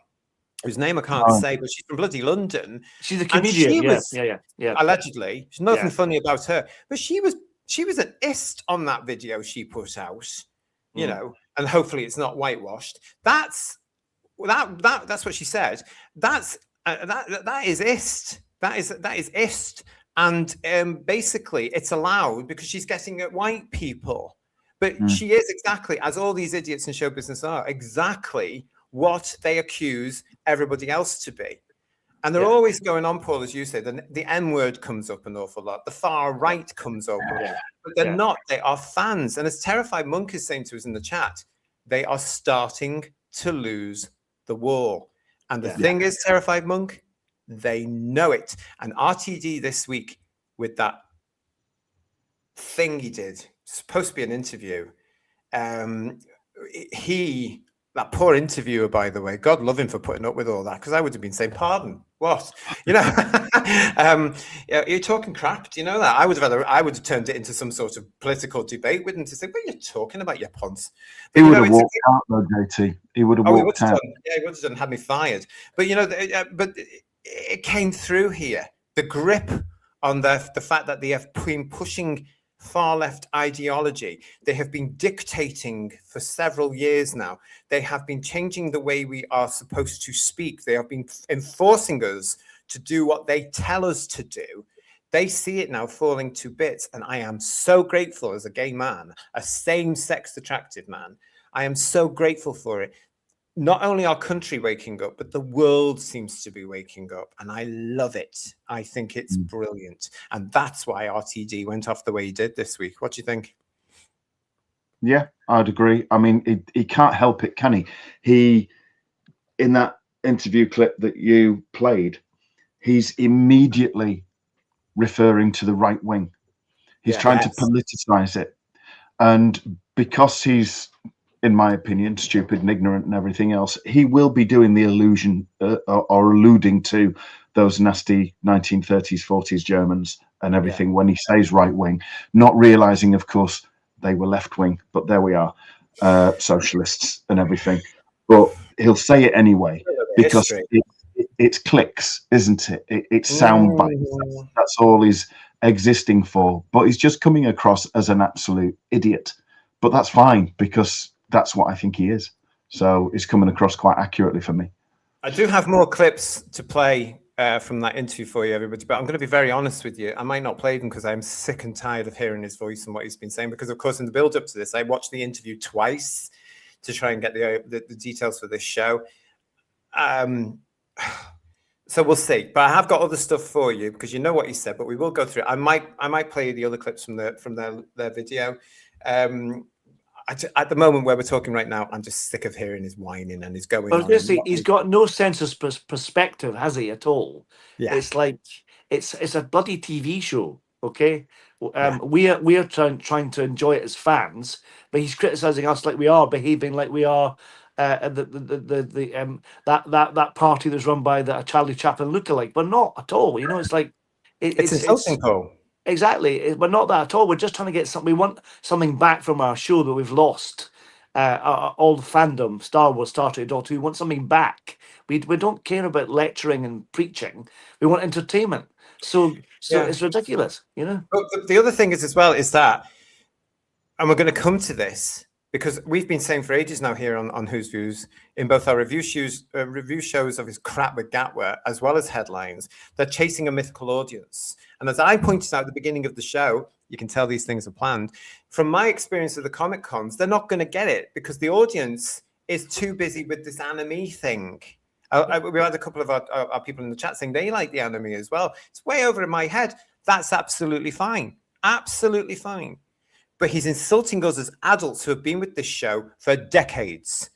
whose name I can't say, but she's from bloody London. She's a comedian. Yeah. Allegedly, there's nothing funny about her, but she was an ist on that video she put out, you know, and hopefully it's not whitewashed. That's what she said. That is ist. That is ist, and basically it's allowed because she's getting at white people. But she is exactly, as all these idiots in show business are, exactly what they accuse everybody else to be. And they're always going on, Paul, as you said, the N word comes up an awful lot. The far right comes up, but they're not. They are fans. And as Terrified Monk is saying to us in the chat, they are starting to lose the war. And the thing is, Terrified Monk, they know it. And RTD this week with that thing he did, supposed to be an interview. That poor interviewer, by the way, God love him for putting up with all that, because I would have been saying, pardon, what? You know, you're talking crap. Do you know that? I would have turned it into some sort of political debate with him to say, what are you talking about, you ponce? He would have walked out, though, JT. He would have walked out. He would have done, had me fired. But, you know, but it came through here. The grip on the fact that they have been pushing far left ideology. They have been dictating for several years now. They have been changing the way we are supposed to speak. They have been enforcing us to do what they tell us to do. They see it now falling to bits. And I am so grateful as a gay man, a same-sex attractive man. I am so grateful for it. Not only our country waking up, but the world seems to be waking up. And I love it. I think it's brilliant. And that's why RTD went off the way he did this week. What do you think? Yeah, I'd agree. I mean, he can't help it, can he? He, in that interview clip that you played, he's immediately referring to the right wing. He's trying to politicize it. And because he's, in my opinion, stupid and ignorant and everything else, he will be doing the allusion or alluding to those nasty 1930s, 40s Germans and everything when he says right wing, not realizing, of course, they were left wing, but there we are, socialists and everything. But he'll say it anyway because it's clicks, isn't it? It's sound bites. That's all he's existing for. But he's just coming across as an absolute idiot. But that's fine, because that's what I think he is. So it's coming across quite accurately for me. I do have more clips to play from that interview for you, everybody, but I'm going to be very honest with you. I might not play them because I'm sick and tired of hearing his voice and what he's been saying, because of course in the build up to this, I watched the interview twice to try and get the details for this show. So we'll see, but I have got other stuff for you because you know what he said, but we will go through it. I might play you the other clips from their video. At the moment where we're talking right now, I'm just sick of hearing his whining and his going on. He's got no sense of perspective, has he, at all? Yeah. It's like it's a bloody TV show, okay? We are trying to enjoy it as fans, but he's criticizing us like we are behaving like we are that party that's run by a Charlie Chaplin lookalike. We're not at all. You know, it's like it's insulting, Paul. Exactly. We're not that at all. We're just trying to get something. We want something back from our show that we've lost. All the fandom, Star Wars, Star Trek, Doctor Who, we want something back. We don't care about lecturing and preaching. We want entertainment. So it's ridiculous, you know. But the other thing is as well is that, and we're going to come to this, because we've been saying for ages now here on Whose Views, in both our review shows of his crap with Gatwa, as well as headlines, they're chasing a mythical audience. And as I pointed out at the beginning of the show, you can tell these things are planned. From my experience of the Comic Cons, they're not going to get it because the audience is too busy with this anime thing. We had a couple of our people in the chat saying they like the anime as well. It's way over in my head. That's absolutely fine. Absolutely fine. But he's insulting us as adults who have been with this show for decades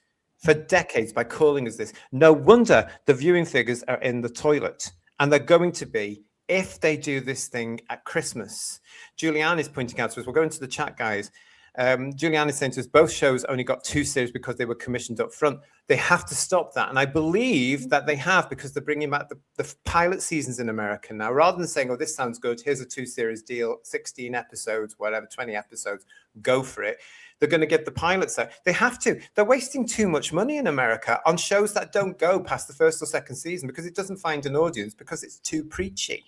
by calling us this. No wonder the viewing figures are in the toilet, and they're going to be if they do this thing at Christmas. Julianne is pointing out to us, we'll go into the chat, guys. Julianne is saying to us, both shows only got 2 series because they were commissioned up front. They have to stop that. And I believe that they have, because they're bringing back the pilot seasons in America now. Rather than saying, oh, this sounds good, here's a 2-series deal, 16 episodes, whatever, 20 episodes, go for it. They're going to get the pilots out. They have to. They're wasting too much money in America on shows that don't go past the 1st or 2nd season because it doesn't find an audience, because it's too preachy.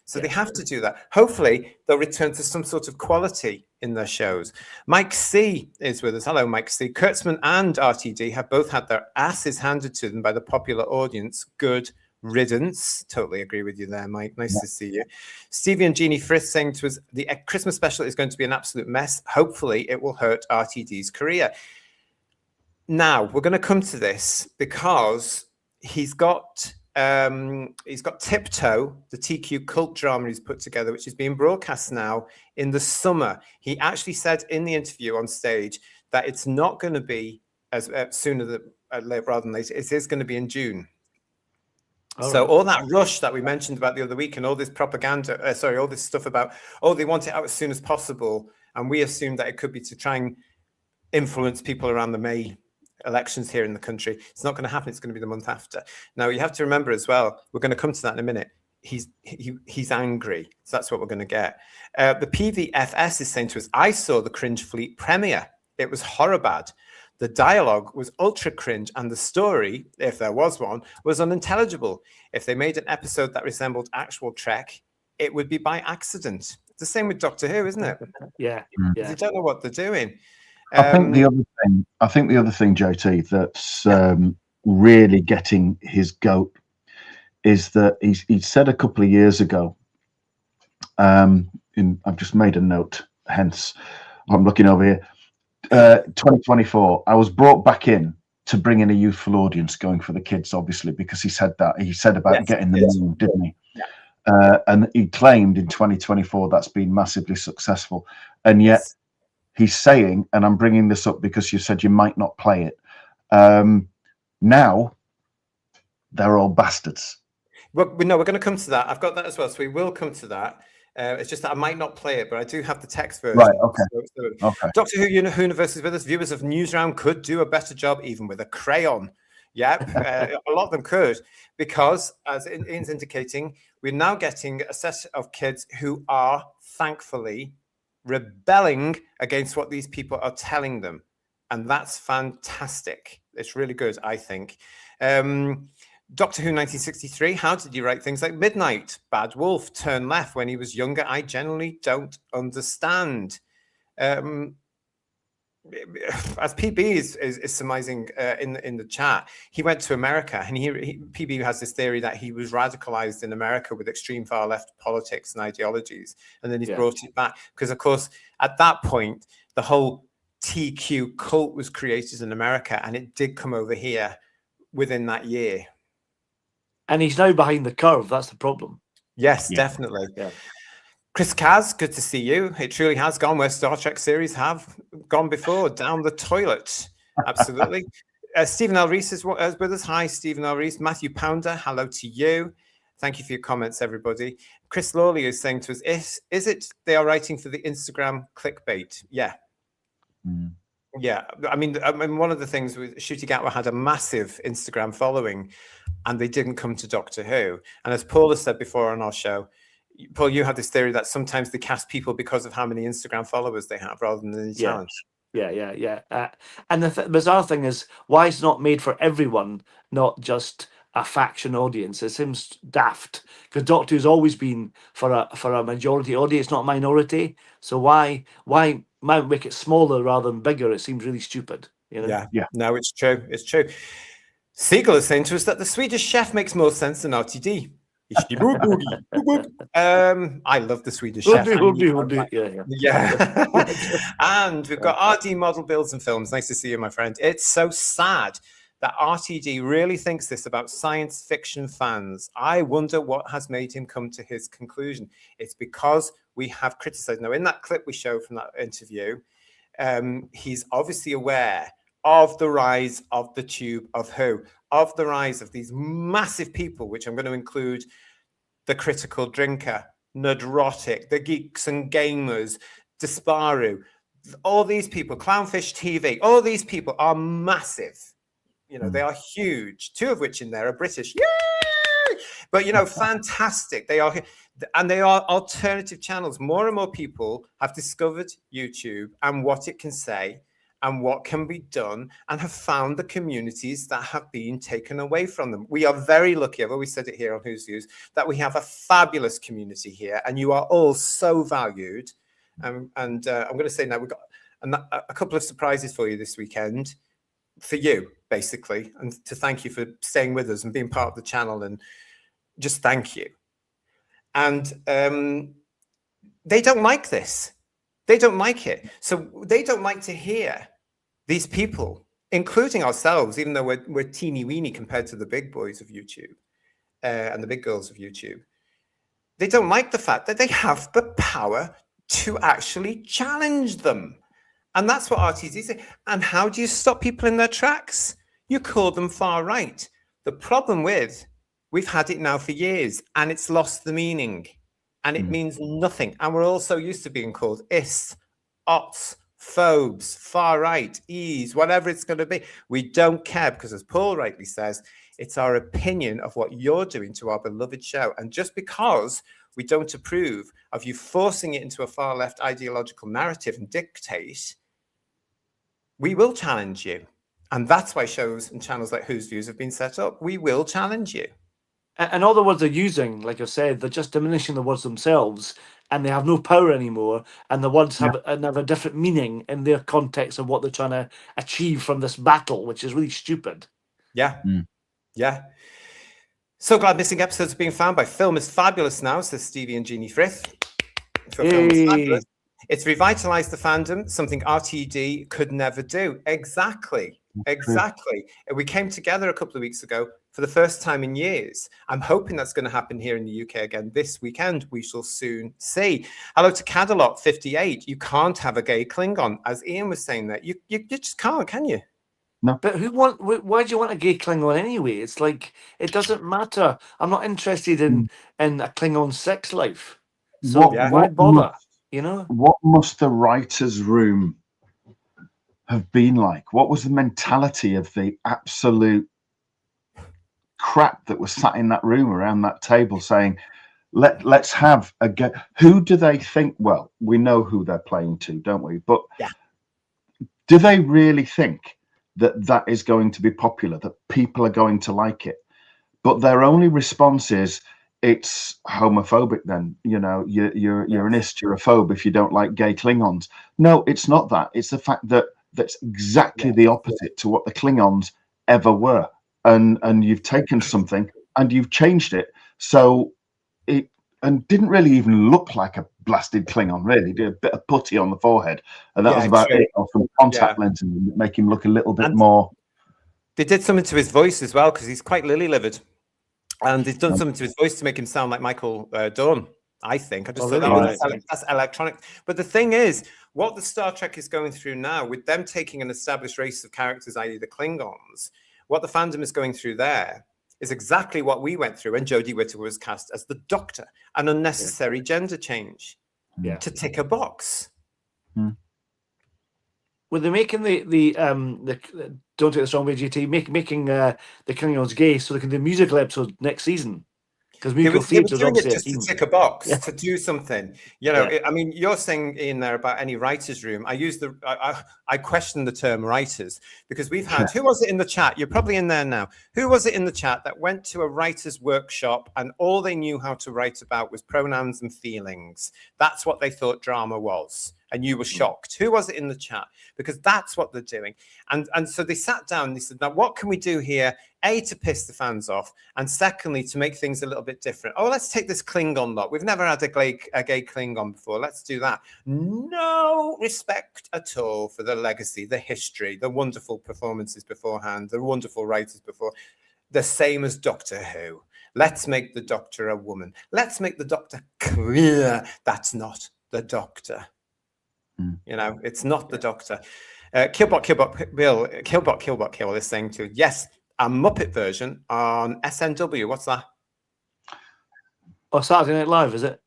So they have to do that. Hopefully, they'll return to some sort of quality in their shows. Mike C is with us. Hello, Mike C. Kurtzman and RTD have both had their asses handed to them by the popular audience. Good riddance. Totally agree with you there, Mike. Nice to see you. Stevie and Jeannie Frith saying to us, the Christmas special is going to be an absolute mess. Hopefully, it will hurt RTD's career. Now, we're going to come to this because he's got Tiptoe, the TQ cult drama he's put together, which is being broadcast now in the summer. He actually said in the interview on stage that it's not going to be as sooner rather than later. It is going to be in June. All that rush that we mentioned about the other week, and all this propaganda, all this stuff about, oh, they want it out as soon as possible, and we assumed that it could be to try and influence people around the May elections here in the country. It's not going to happen. It's going to be the month after. Now, you have to remember as well, we're going to come to that in a minute. He's angry. So that's what we're going to get. The PVFS is saying to us, I saw the Cringe Fleet premiere. It was horror bad. The dialogue was ultra cringe, and the story, if there was one, was unintelligible. If they made an episode that resembled actual Trek, it would be by accident. It's the same with Doctor Who, isn't it? Yeah. You don't know what they're doing. I think the other thing, JT, that's really getting his goat is that he said a couple of years ago. I've just made a note. Hence, I'm looking over here. 2024. I was brought back in to bring in a youthful audience, going for the kids, obviously, because he said that. He said about getting the moon, didn't he? Yeah. And he claimed in 2024 that's been massively successful, and yet. He's saying, and I'm bringing this up because you said you might not play it. Now, they're all bastards. Well, no, we're going to come to that. I've got that as well, so we will come to that. It's just that I might not play it, but I do have the text version. Right, okay. Okay. Doctor Who Universe is with us. Viewers of Newsround could do a better job even with a crayon. Yep, a lot of them could, because, as Ian's indicating, we're now getting a set of kids who are, thankfully, rebelling against what these people are telling them, and that's fantastic. It's really good, I think. Doctor Who 1963, how did you write things like Midnight, Bad Wolf, Turn Left when he was younger? I generally don't understand. As PB is surmising in the chat, he went to America, and PB has this theory that he was radicalized in America with extreme far left politics and ideologies, and then he's brought it back because, of course, at that point the whole TQ cult was created in America, and it did come over here within that year. And he's now behind the curve. That's the problem. Yes, definitely. Yeah. Chris Kaz, good to see you. It truly has gone where Star Trek series have gone before, down the toilet. Absolutely. Stephen L. Reese is with us. Hi, Stephen L. Reese. Matthew Pounder, hello to you. Thank you for your comments, everybody. Chris Lawley is saying to us, is it they are writing for the Instagram clickbait? Yeah. Mm. Yeah. I mean, one of the things with Ncuti Gatwa had a massive Instagram following, and they didn't come to Doctor Who. And as Paul has said before on our show, Paul, you have this theory that sometimes they cast people because of how many Instagram followers they have rather than any talent. Yeah. And the bizarre thing is, why it's not made for everyone, not just a faction audience. It seems daft because Doctor Who's always been for a majority audience, not a minority. So why make it smaller rather than bigger? It seems really stupid. You know? Yeah. No, it's true. It's true. Siegel is saying to us that the Swedish chef makes more sense than RTD. I love the Swedish chef. Yeah. And we've got RD Model Builds and Films. Nice to see you, my friend. It's so sad that RTD really thinks this about science fiction fans. I wonder what has made him come to his conclusion. It's because we have criticized. Now, in that clip we showed from that interview, he's obviously aware of the rise of the tube of Who, of the rise of these massive people, which I'm going to include the Critical Drinker, Nerdrotic, the Geeks and Gamers, Desparu, all these people, Clownfish TV, all these people are massive. You know, they are huge. 2 of which in there are British. Yay! But, you know, fantastic. They are, and they are alternative channels. More and more people have discovered YouTube and what it can say and what can be done, and have found the communities that have been taken away from them. We are very lucky, I've always said it here on Who's Views, that we have a fabulous community here, and you are all so valued. And I'm going to say now, we've got a couple of surprises for you this weekend, for you, basically, and to thank you for staying with us and being part of the channel, and just thank you. And they don't like this. They don't like it. So they don't like to hear these people, including ourselves, even though we're teeny weeny compared to the big boys of YouTube and the big girls of YouTube. They don't like the fact that they have the power to actually challenge them. And that's what Rtd'S say. And how do you stop people in their tracks? You call them far right. The problem with, we've had it now for years, and it's lost the meaning, and it means nothing. And we're also used to being called ists, ots, phobes, far right, ease, whatever it's going to be. We don't care, because as Paul rightly says, it's our opinion of what you're doing to our beloved show. And just because we don't approve of you forcing it into a far left ideological narrative and dictate, we will challenge you. And that's why shows and channels like Who's Views have been set up. We will challenge you. And all the words they're using, like I said, they're just diminishing the words themselves, and they have no power anymore. And the words have a different meaning in their context of what they're trying to achieve from this battle, which is really stupid. Yeah. Yeah. So glad missing episodes are being found by Film is Fabulous now, says Stevie and Jeannie Frith. For Film is Fabulous. It's revitalized the fandom, something Rtd could never do. Exactly. Exactly. We came together a couple of weeks ago for the first time in years. I'm hoping that's going to happen here in the UK again this weekend. We shall soon see. Hello to Cadalot 58. You can't have a gay Klingon, as Ian was saying that. You just can't, can you? No. But why do you want a gay Klingon anyway? It's like, it doesn't matter. I'm not interested in a Klingon sex life. So why bother? You know? What must the writer's room have been like? What was the mentality of the absolute crap that was sat in that room around that table saying, let's have a go? Who do they think? Well, we know who they're playing to, don't we? But do they really think that that is going to be popular, that people are going to like it? But their only response is, it's homophobic then, you know, you're an ist, you're a phobe if you don't like gay Klingons. No, it's not that. It's the fact that that's exactly the opposite to what the Klingons ever were. And you've taken something and you've changed it. So it didn't really even look like a blasted Klingon, really. Did a bit of putty on the forehead. And that was about it, or some contact lenses that make him look a little bit more. They did something to his voice as well, because he's quite lily-livered. And they've done something to his voice to make him sound like Michael Dorn, I think. I just thought that's electronic. But the thing is, what the Star Trek is going through now, with them taking an established race of characters, i.e. the Klingons, what the fandom is going through there is exactly what we went through when Jodie Whittaker was cast as the Doctor, an unnecessary gender change to tick a box. Were they making the don't take this wrong way, GT, making the Klingons gay so they can do musical episodes next season? Because musical theatre is obviously just to tick a box, to do something. You know, I mean, you're saying in there about any writer's room. I question the term writers, because we've had, who was it in the chat? You're probably in there now. Who was it in the chat that went to a writer's workshop and all they knew how to write about was pronouns and feelings? That's what they thought drama was. And you were shocked. Who was it in the chat? Because that's what they're doing. And so they sat down and they said, now what can we do here? A, to piss the fans off. And secondly, to make things a little bit different. Oh, let's take this Klingon lot. We've never had a gay Klingon before. Let's do that. No respect at all for the legacy, the history, the wonderful performances beforehand, the wonderful writers before. The same as Doctor Who. Let's make the Doctor a woman. Let's make the Doctor clear that's not the Doctor. You know, it's not the Doctor. Killbot is saying too, yes, a Muppet version on SNW. What's that? Oh, Saturday Night Live, is it?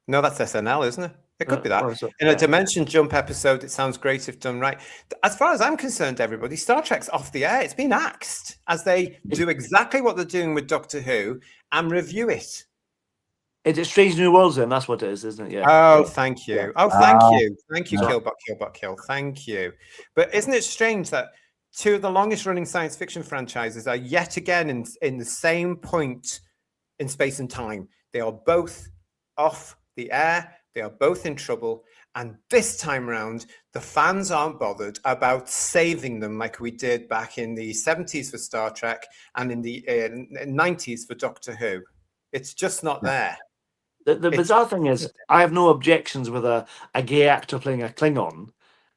No, that's SNL, isn't it? It could be that. Well, so- In a dimension jump episode, it sounds great if done right. As far as I'm concerned, everybody, Star Trek's off the air. It's been axed as they do exactly what they're doing with Doctor Who and review it. Is it Strange New Worlds then? That's what it is, isn't it? Yeah. Oh, Yeah. thank you. Yeah. Oh, thank you. Thank you, Yeah. Kill. Thank you. But isn't it strange that two of the longest running science fiction franchises are yet again in the same point in space and time? They are both off the air. They are both in trouble. And this time round, the fans aren't bothered about saving them like we did back in the 70s for Star Trek and in the 90s for Doctor Who. It's just not there. The bizarre thing is, I have no objections with a gay actor playing a Klingon.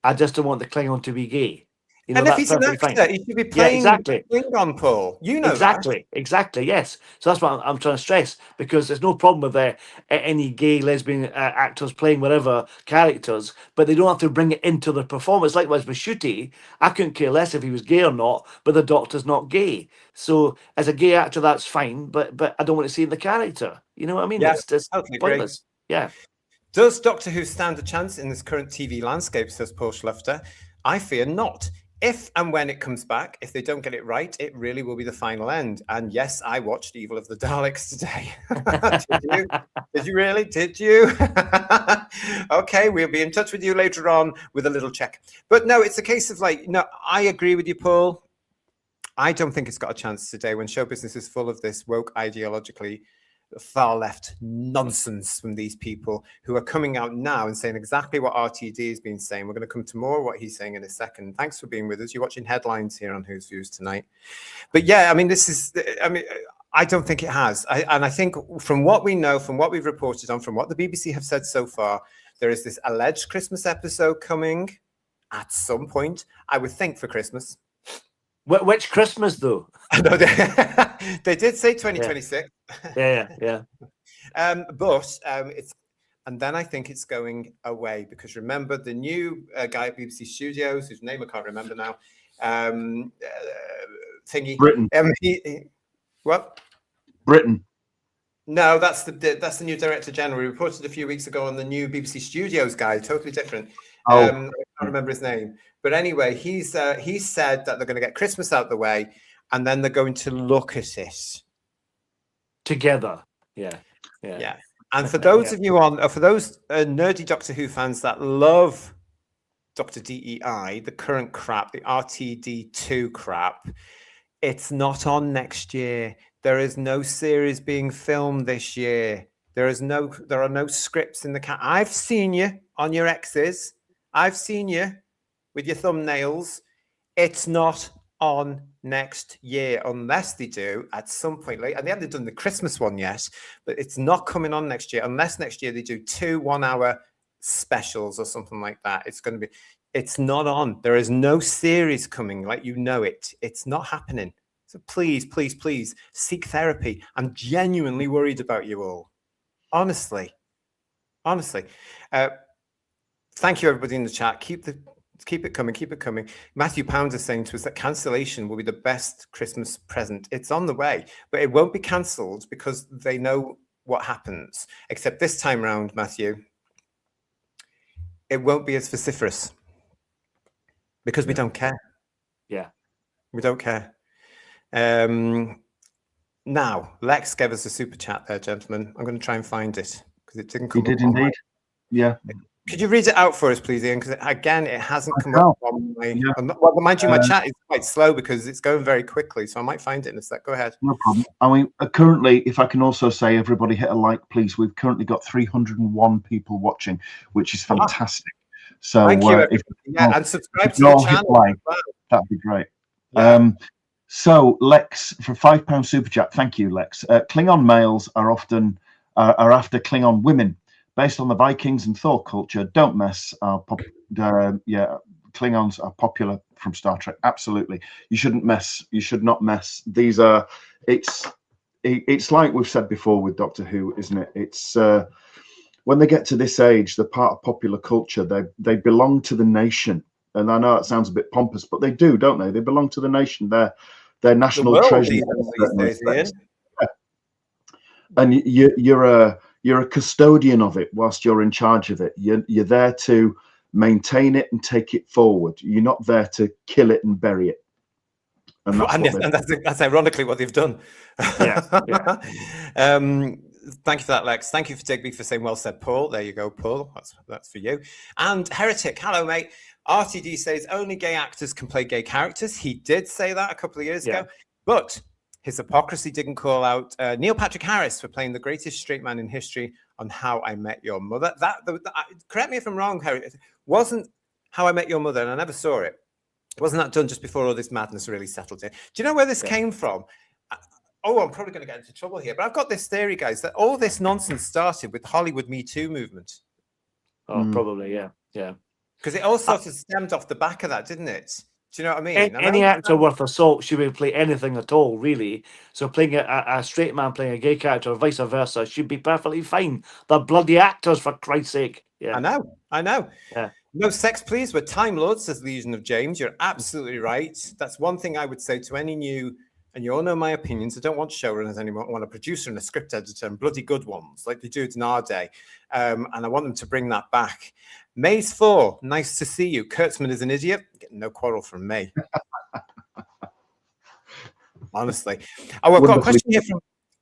I just don't want the Klingon to be gay. You know, And if that's he's an perfectly actor, fine. he should be playing exactly. Klingon, Paul. You know Exactly, yes. So that's what I'm trying to stress, because there's no problem with any gay, lesbian actors playing whatever characters, but they don't have to bring it into the performance. Likewise with Shooty, I couldn't care less if he was gay or not, but the Doctor's not gay. So as a gay actor, that's fine, but I don't want to see the character. You know what I mean? Yeah, It's just totally agree. pointless. Yeah. Does Doctor Who stand a chance in this current TV landscape, says Paul Schlufter? I fear not. If and when it comes back, if they don't get it right, it really will be the final end. And yes, I watched Evil of the Daleks today. Did you? Did you really? Did you? Okay, we'll be in touch with you later on with a little check. But no, it's a case of like, no, I agree with you, Paul. I don't think it's got a chance today when show business is full of this woke, ideologically far left nonsense from these people who are coming out now and saying exactly what RTD has been saying. We're going to come to more of what he's saying in a second. Thanks for being with us. You're watching Headlines here on Whose Views tonight. But yeah, I mean, I don't think it has. And I think from what we know, from what we've reported on, from what the BBC have said so far, there is this alleged Christmas episode coming at some point, I would think for Christmas. Which Christmas though? No, they did say 2026. Yeah. But it's, and then I think it's going away because remember the new guy at BBC Studios, whose name I can't remember now, thingy. Brittin. What? Brittin. No, that's the new Director General. We reported a few weeks ago on the new BBC Studios guy, totally different. I can't remember his name. But anyway, he said that they're going to get Christmas out the way and then they're going to look at it Together. Yeah. And for those of you for those nerdy Doctor Who fans that love Dr. DEI, the current crap, the RTD2 crap, it's not on next year. There is no series being filmed this year. There are no scripts in the I've seen you on your X's. I've seen you with your thumbnails. It's not on next year unless they do at some point late. And they haven't done the Christmas one yet, but it's not coming on next year unless next year they do 2 1-hour specials or something like that. It's not on. There is no series coming like you know it. It's not happening. So please seek therapy. I'm genuinely worried about you all. Honestly. Thank you everybody in the chat. Keep it coming. Matthew Pound is saying to us that cancellation will be the best Christmas present. It's on the way, but it won't be cancelled because they know what happens. Except this time round, Matthew, it won't be as vociferous because we don't care. Yeah. We don't care. Now, Lex gave us a super chat there, gentlemen. I'm going to try and find it because it didn't come He up. did indeed. Yeah. Could you read it out for us, please, Ian? Because again, it hasn't come up on my. Yeah. Well, mind you, my chat is quite slow because it's going very quickly, so I might find it in a sec. Go ahead. No problem. I mean, currently, if I can also say, everybody hit a like, please. We've currently got 301 people watching, which is fantastic. So, thank you. And subscribe to the channel. Like, that'd be great. Yeah. So, Lex, for £5 super chat, thank you, Lex. Klingon males are often after Klingon women. Based on the Vikings and Thor culture, don't mess. Klingons are popular from Star Trek. Absolutely, you shouldn't mess. You should not mess. These are. It's like we've said before with Doctor Who, isn't it? It's when they get to this age, they're part of popular culture. They belong to the nation, and I know it sounds a bit pompous, but they do, don't they? They belong to the nation. They're national treasures. Yeah. And you're you're a custodian of it whilst you're in charge of it. You're there to maintain it and take it forward. You're not there to kill it and bury it. And that's ironically what they've done. Yeah. Thank you for that, Lex. Thank you for Digby for saying well said, Paul. There you go, Paul. That's for you. And Heretic, hello, mate. RTD says only gay actors can play gay characters. He did say that a couple of years ago, but his hypocrisy didn't call out Neil Patrick Harris for playing the greatest straight man in history on How I Met Your Mother. Correct me if I'm wrong, Harry. It wasn't How I Met Your Mother, and I never saw it. Wasn't that done just before all this madness really settled in? Do you know where this came from? Oh, I'm probably going to get into trouble here, but I've got this theory, guys, that all this nonsense started with Hollywood Me Too movement. Oh, probably, yeah. Because it all sort of stemmed off the back of that, didn't it? Do you know what I mean? Any actor worth a salt should be play anything at all, really. So playing a straight man playing a gay character or vice versa should be perfectly fine. They're bloody actors, for Christ's sake. Yeah. I know. Yeah. No sex, please. We're Time Lords, says Legion of James. You're absolutely right. That's one thing I would say to any new, and you all know my opinions. I don't want showrunners anymore. I want a producer and a script editor and bloody good ones, like they do in our day. And I want them to bring that back. Maze 4, nice to see you. Kurtzman is an idiot. Getting no quarrel from me. Honestly. Oh, I've got a question here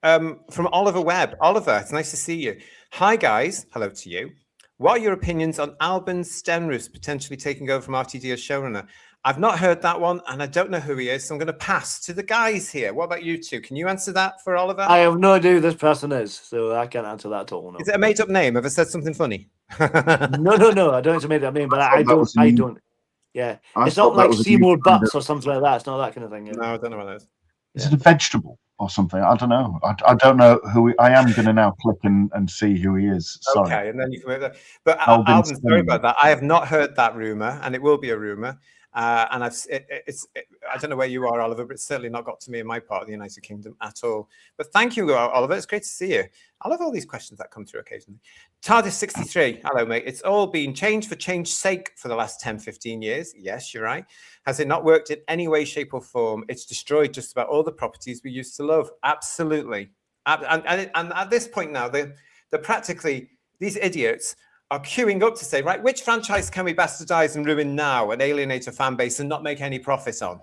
from Oliver Webb. Oliver, it's nice to see you. Hi, guys. Hello to you. What are your opinions on Albin Stenrus potentially taking over from RTD as showrunner? I've not heard that one, and I don't know who he is, so I'm going to pass to the guys here. What about you two? Can you answer that for Oliver? I have no idea who this person is, so I can't answer that at all. No. Is it a made-up name? Have I said something funny? No. I don't make that name, but I don't. Yeah, it's not like Seymour Butts or something like that. It's not that kind of thing. Yeah. No, I don't know what that is. Is it a vegetable or something? I don't know. I don't know who I am going to now click and see who he is. Sorry. Okay, and then you can. But Alvin, sorry about that. I have not heard that rumor, and it will be a rumor. And I don't know where you are, Oliver, but it's certainly not got to me in my part of the United Kingdom at all. But thank you, Oliver. It's great to see you. I love all these questions that come through occasionally. TARDIS 63. Hello, mate. It's all been change for change's sake for the last 10, 15 years. Yes, you're right. Has it not worked in any way, shape, or form? It's destroyed just about all the properties we used to love. Absolutely. And at this point now, they're practically, these idiots are queuing up to say, right, which franchise can we bastardize and ruin now and alienate a fan base and not make any profit on?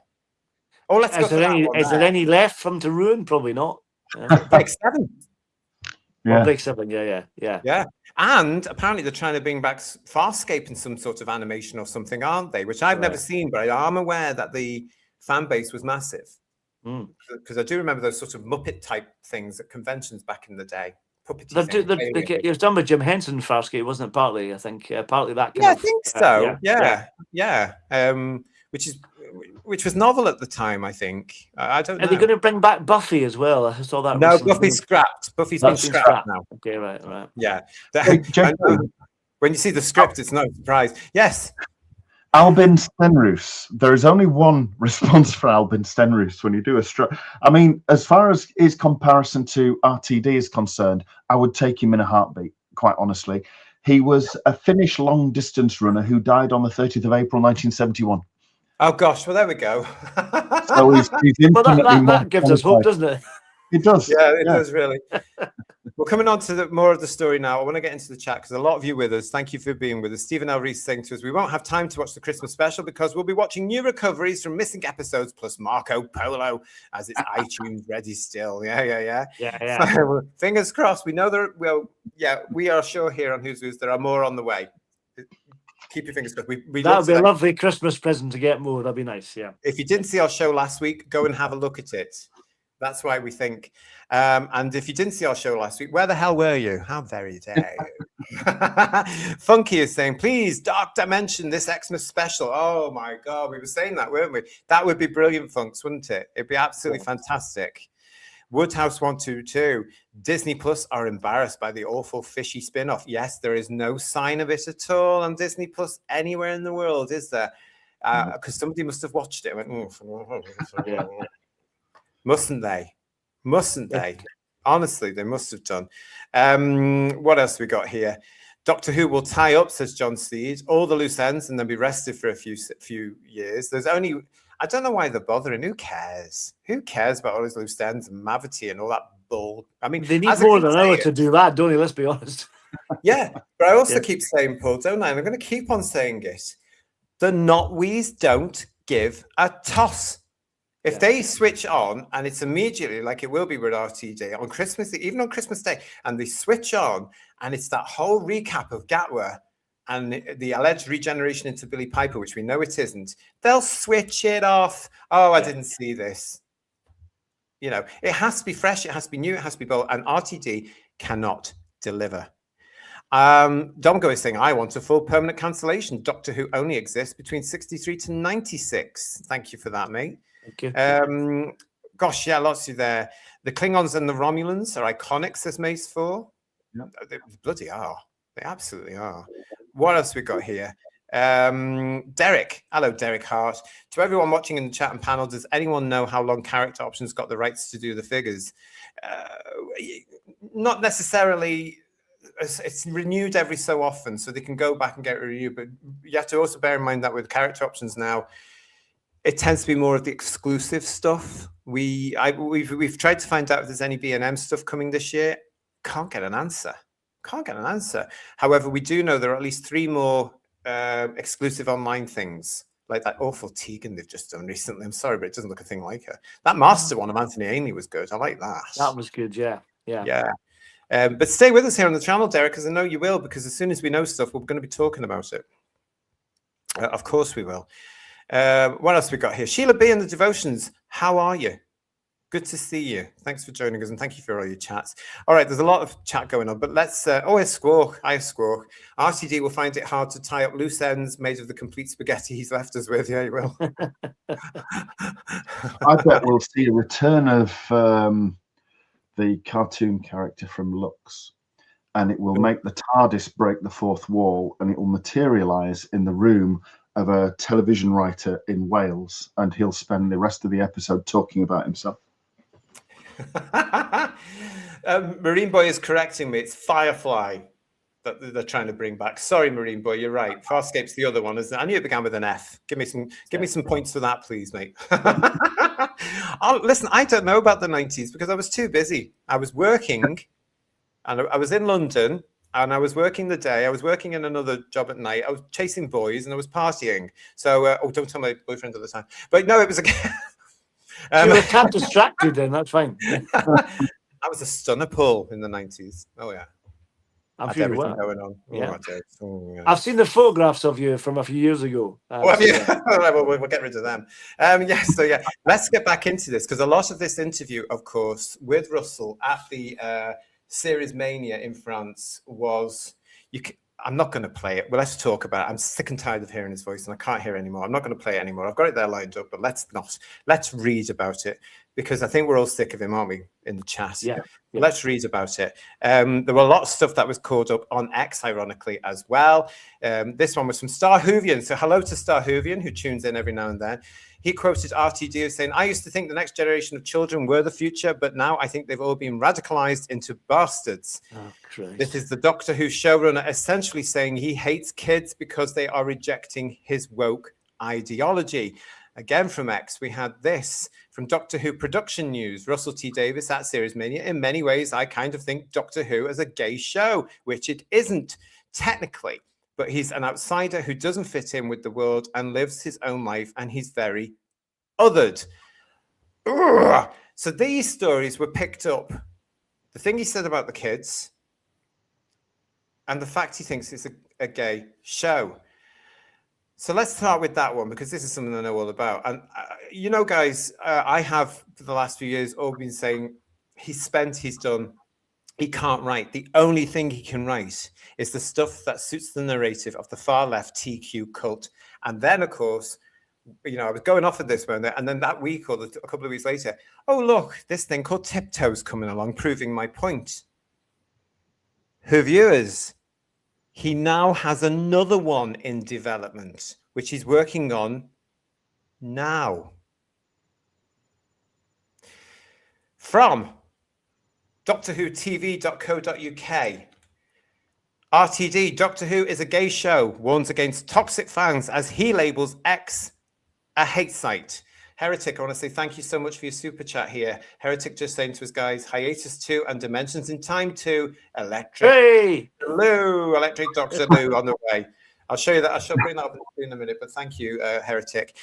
Oh, let's go for that one. Is there any left from to ruin? Probably not. Break 7. Yeah. Break 7, yeah. And apparently they're trying to bring back Farscape in some sort of animation or something, aren't they? Which I've never seen, but I'm aware that the fan base was massive. Because I do remember those sort of Muppet type things at conventions back in the day. It was done with Jim Henson Farscape, wasn't it? Partly, I think. Partly that. I think so. Which was novel at the time, I think. I don't know. Are they going to bring back Buffy as well? I saw that. No, recently. Buffy's scrapped. Buffy's been scrapped now. Okay, right. Yeah. When you see the script, it's no surprise. Yes. Albin Stenrus. There is only one response for Albin Stenrus when you do I mean, as far as his comparison to RTD is concerned, I would take him in a heartbeat, quite honestly. He was a Finnish long-distance runner who died on the 30th of April, 1971. Oh, gosh. Well, there we go. So he's that gives us hope, doesn't it? It does. Yeah, it does, really. We're coming on to more of the story now. I want to get into the chat because a lot of you with us. Thank you for being with us. Stephen L. Reese saying to us, we won't have time to watch the Christmas special because we'll be watching new recoveries from missing episodes plus Marco Polo as it's iTunes ready still. Yeah. So, fingers crossed. We know we are sure here on Who's Who's there are more on the way. Keep your fingers crossed. That would be a lovely Christmas present to get more. That'd be nice, yeah. If you didn't see our show last week, go and have a look at it. That's why we think. And if you didn't see our show last week, where the hell were you? How very dare you? Funky is saying, please, Dark Dimension, this Xmas special. Oh, my God. We were saying that, weren't we? That would be brilliant, Funks, wouldn't it? It'd be absolutely fantastic. Woodhouse 122. Disney Plus are embarrassed by the awful fishy spin-off. Yes, there is no sign of it at all on Disney Plus anywhere in the world, is there? Because somebody must have watched it and went, Mustn't they? Honestly, they must have done. What else we got here? Doctor Who will tie up, says John Seed, all the loose ends and then be rested for a few years. I don't know why they're bothering. Who cares? Who cares about all those loose ends and Mavity and all that bull. I mean, They need as I more keep than an hour saying- to do that, don't they? Let's be honest. Yeah, but I also Yeah. keep saying, Paul, don't I? And I'm going to keep on saying it. The Notwees don't give a toss. If Yeah. they switch on and it's immediately like it will be with RTD on Christmas, even on Christmas Day, and they switch on and it's that whole recap of Gatwa and the alleged regeneration into Billy Piper, which we know it isn't, they'll switch it off. Oh, I didn't see this. You know, it has to be fresh, it has to be new, it has to be bold, and RTD cannot deliver. Domgo is saying, I want a full permanent cancellation. Doctor Who only exists between 63 to 96. Thank you for that, mate. Thank you. Gosh, yeah, lots of there. The Klingons and the Romulans are iconic, says Mace 4. Yep. They bloody are. They absolutely are. What else we got here? Derek. Hello, Derek Hart. To everyone watching in the chat and panel, does anyone know how long Character Options got the rights to do the figures? Not necessarily. It's renewed every so often, so they can go back and get a review. But you have to also bear in mind that with Character Options now, it tends to be more of the exclusive stuff. We've tried to find out if there's any B&M stuff coming this year. Can't get an answer. However, we do know there are at least 3 more exclusive online things, like that awful Tegan they've just done recently. I'm sorry, but it doesn't look a thing like her. That Master one of Anthony Ainley was good. I like that. That was good. Yeah. But stay with us here on the channel, Derek, because I know you will, because as soon as we know stuff, we're going to be talking about it. Of course we will. What else we got here? Sheila B and the Devotions. How are you? Good to see you. Thanks for joining us, and thank you for all your chats. All right, there's a lot of chat going on, but let's... it's Squawk. Hi, Squawk. RTD will find it hard to tie up loose ends made of the complete spaghetti he's left us with. Yeah, he will. I bet we'll see a return of the cartoon character from Lux, and it will make the TARDIS break the fourth wall, and it will materialize in the room of a television writer in Wales, and he'll spend the rest of the episode talking about himself. Marine Boy is correcting me. It's Firefly that they're trying to bring back. Sorry, Marine Boy, you're right. Farscape's the other one, isn't it? I knew it began with an F. Give me some points for that, please, mate. Listen, I don't know about the 90s because I was too busy. I was working, and I was in London, and I was working the day. I was working in another job at night. I was chasing boys, and I was partying. So, don't tell my boyfriend at the time. But no, it was a... You were kind of distracted then, that's fine. I was a stunner, Paul, in the 90s. Oh, yeah. I'm Had sure you everything were. going on. Yeah. Oh, I did. Oh, yeah. I've seen the photographs of you from a few years ago. Well, all right, we'll get rid of them. Let's get back into this, because a lot of this interview, of course, with Russell at the Series Mania in France was... I'm not going to play it. Well, let's talk about it. I'm sick and tired of hearing his voice, and I can't hear it anymore. I'm not going to play it anymore. I've got it there lined up, but let's not. Let's read about it, because I think we're all sick of him, aren't we, in the chat? Yeah. Let's read about it. There were a lot of stuff that was called up on X, ironically, as well. This one was from Star Whovian. So hello to Star Whovian, who tunes in every now and then. He quoted RTD as saying, I used to think the next generation of children were the future, but now I think they've all been radicalized into bastards. Oh, Christ. This is the Doctor Who showrunner essentially saying he hates kids because they are rejecting his woke ideology. Again, from X, we had this from Doctor Who Production News. Russell T. Davis at Series Mania. In many ways, I kind of think Doctor Who as a gay show, which it isn't technically. But he's an outsider who doesn't fit in with the world and lives his own life, and he's very othered. Ugh. So these stories were picked up. The thing he said about the kids and the fact he thinks it's a gay show. So let's start with that one, because this is something I know all about. And, you know, guys, I have, for the last few years, all been saying he's done. He can't write. The only thing he can write is the stuff that suits the narrative of the far left TQ cult. And then, of course, you know, I was going off of this one, and then that week or a couple of weeks later, oh, look, this thing called Tiptoes coming along, proving my point. Her viewers, he now has another one in development, which he's working on now. From DoctorWhoTV.co.uk. RTD, Doctor Who is a gay show, warns against toxic fans as he labels X a hate site. Heretic, I want to say thank you so much for your super chat here. Heretic just saying to us, guys, Hiatus 2 and Dimensions in Time 2, Electric Hey! Lou, Electric Doctor Lou on the way. I'll show you that. I shall bring that up in a minute, but thank you, Heretic.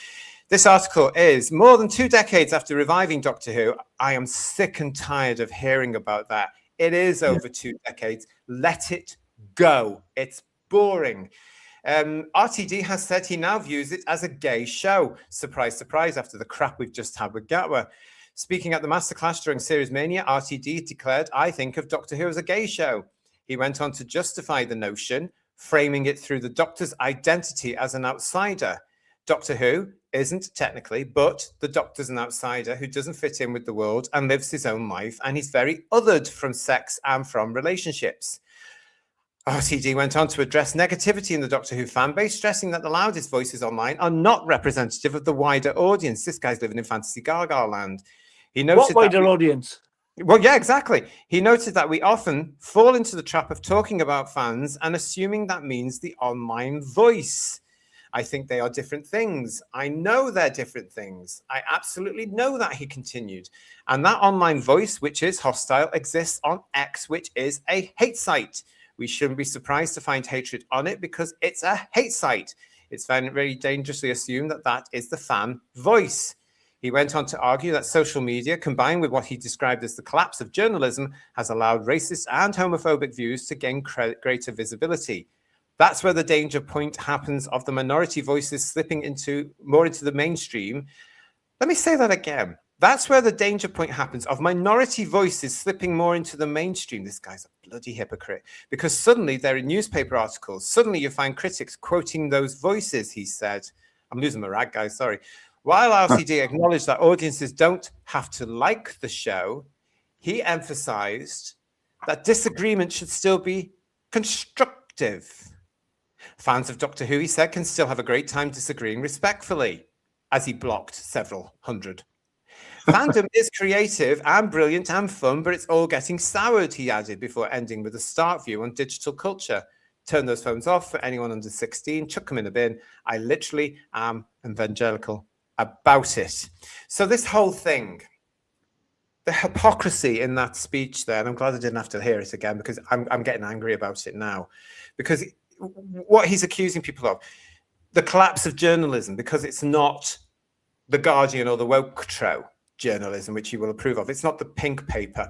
This article is more than 2 decades after reviving Doctor Who. I am sick and tired of hearing about that. It is over 2 decades. Let it go. It's boring. RTD has said he now views it as a gay show. Surprise, surprise, after the crap we've just had with Gatwa. Speaking at the Masterclass during Series Mania, RTD declared, I think of Doctor Who as a gay show. He went on to justify the notion, framing it through the Doctor's identity as an outsider. Doctor Who isn't technically, but the Doctor's an outsider who doesn't fit in with the world and lives his own life, and he's very othered from sex and from relationships. RTD went on to address negativity in the Doctor Who fan base, stressing that the loudest voices online are not representative of the wider audience. This guy's living in fantasy Gaga land. He noted What wider audience? Well, yeah, exactly. He noted that we often fall into the trap of talking about fans and assuming that means the online voice. I think they are different things. I know they're different things. I absolutely know that, he continued. And that online voice, which is hostile, exists on X, which is a hate site. We shouldn't be surprised to find hatred on it because it's a hate site. It's very dangerously assumed that that is the fan voice. He went on to argue that social media, combined with what he described as the collapse of journalism, has allowed racist and homophobic views to gain greater visibility. That's where the danger point happens of the minority voices slipping more into the mainstream. Let me say that again. That's where the danger point happens of minority voices slipping more into the mainstream. This guy's a bloody hypocrite, because suddenly they're in newspaper articles. Suddenly you find critics quoting those voices, he said. I'm losing my rag, guys, sorry. While RCD acknowledged that audiences don't have to like the show, he emphasized that disagreement should still be constructive. Fans of Doctor Who, he said, can still have a great time disagreeing respectfully, as he blocked several hundred. Fandom is creative and brilliant and fun, but it's all getting soured, he added, before ending with a start view on digital culture. Turn those phones off for anyone under 16, chuck them in a bin. I literally am evangelical about it. So this whole thing, the hypocrisy in that speech there, and I'm glad I didn't have to hear it again because I'm getting angry about it now, because what he's accusing people of, the collapse of journalism, because it's not the Guardian or the Woketro journalism, which you will approve of. It's not the pink paper.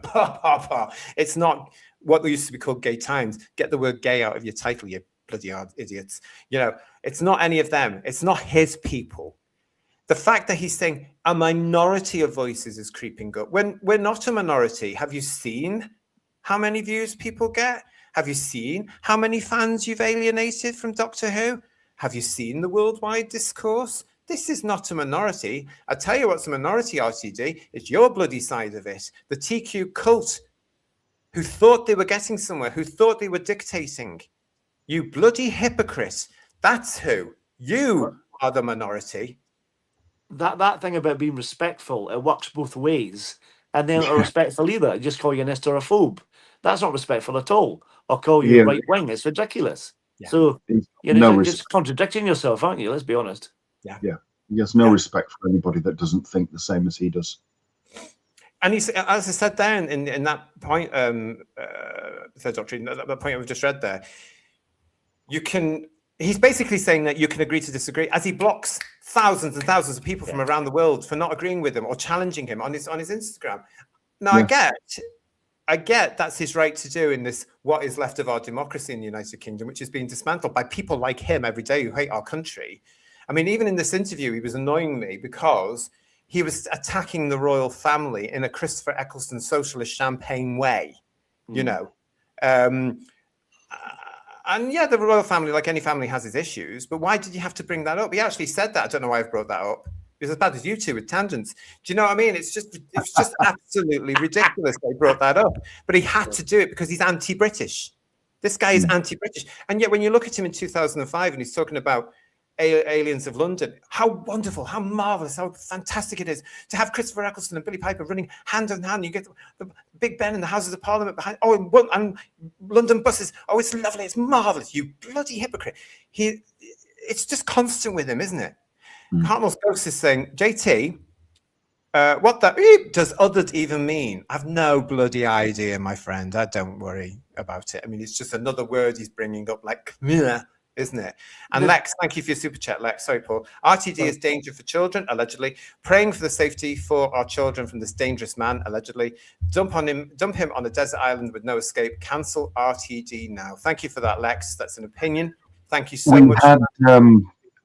It's not what used to be called Gay Times. Get the word gay out of your title, you bloody idiots. You know, it's not any of them. It's not his people. The fact that he's saying a minority of voices is creeping up, when we're not a minority. Have you seen how many views people get? Have you seen how many fans you've alienated from Doctor Who? Have you seen the worldwide discourse? This is not a minority. I tell you what's a minority, RTD. It's your bloody side of it. The TQ cult, who thought they were getting somewhere, who thought they were dictating. You bloody hypocrite. That's who. You are the minority. That thing about being respectful, it works both ways. And they're not respectful either. Just call you an hysterophobe. That's not respectful at all. Or call you right wing. It's ridiculous. Yeah. So you're just contradicting yourself, aren't you? Let's be honest. Yeah. He has no respect for anybody that doesn't think the same as he does. And he's, as I said there in that point, third doctrine, that point we've just read there, he's basically saying that you can agree to disagree, as he blocks thousands and thousands of people from around the world for not agreeing with him or challenging him on his Instagram. Now, I get that's his right to do in this, what is left of our democracy in the United Kingdom, which is being dismantled by people like him every day who hate our country. I mean, even in this interview, he was annoying me because he was attacking the royal family in a Christopher Eccleston socialist champagne way, you know. And yeah, the royal family, like any family, has its issues. But why did you have to bring that up? He actually said that. I don't know why I've brought that up. It's as bad as you two with tangents. Do you know what I mean? It's just absolutely ridiculous they brought that up. But he had to do it because he's anti-British. This guy is anti-British. And yet when you look at him in 2005 and he's talking about Aliens of London, how wonderful, how marvelous, how fantastic it is to have Christopher Eccleston and Billy Piper running hand in hand. You get the Big Ben and the Houses of Parliament behind. And London buses. Oh, it's lovely. It's marvelous. You bloody hypocrite. It's just constant with him, isn't it? Hartnell's Ghost is saying, JT, What the eep does others even mean? I've no bloody idea, my friend. Don't worry about it. I mean, it's just another word he's bringing up, like, isn't it? And Lex, thank you for your super chat, Lex. Sorry, Paul. RTD is danger for children, allegedly. Praying for the safety for our children from this dangerous man, allegedly. Dump him on a desert island with no escape. Cancel RTD now. Thank you for that, Lex. That's an opinion. Thank you so much.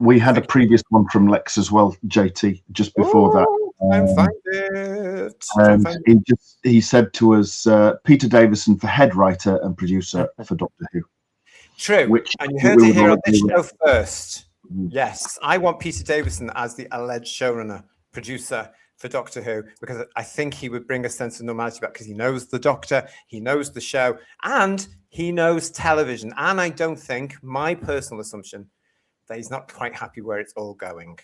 We had a previous one from Lex as well, JT, just before that. He said to us, Peter Davison for head writer and producer for Doctor Who. True. And you heard it here on this show first. Yes, I want Peter Davison as the alleged showrunner, producer for Doctor Who, because I think he would bring a sense of normality back, because he knows the Doctor, he knows the show, and he knows television. And I don't think, my personal assumption, that he's not quite happy where it's all going.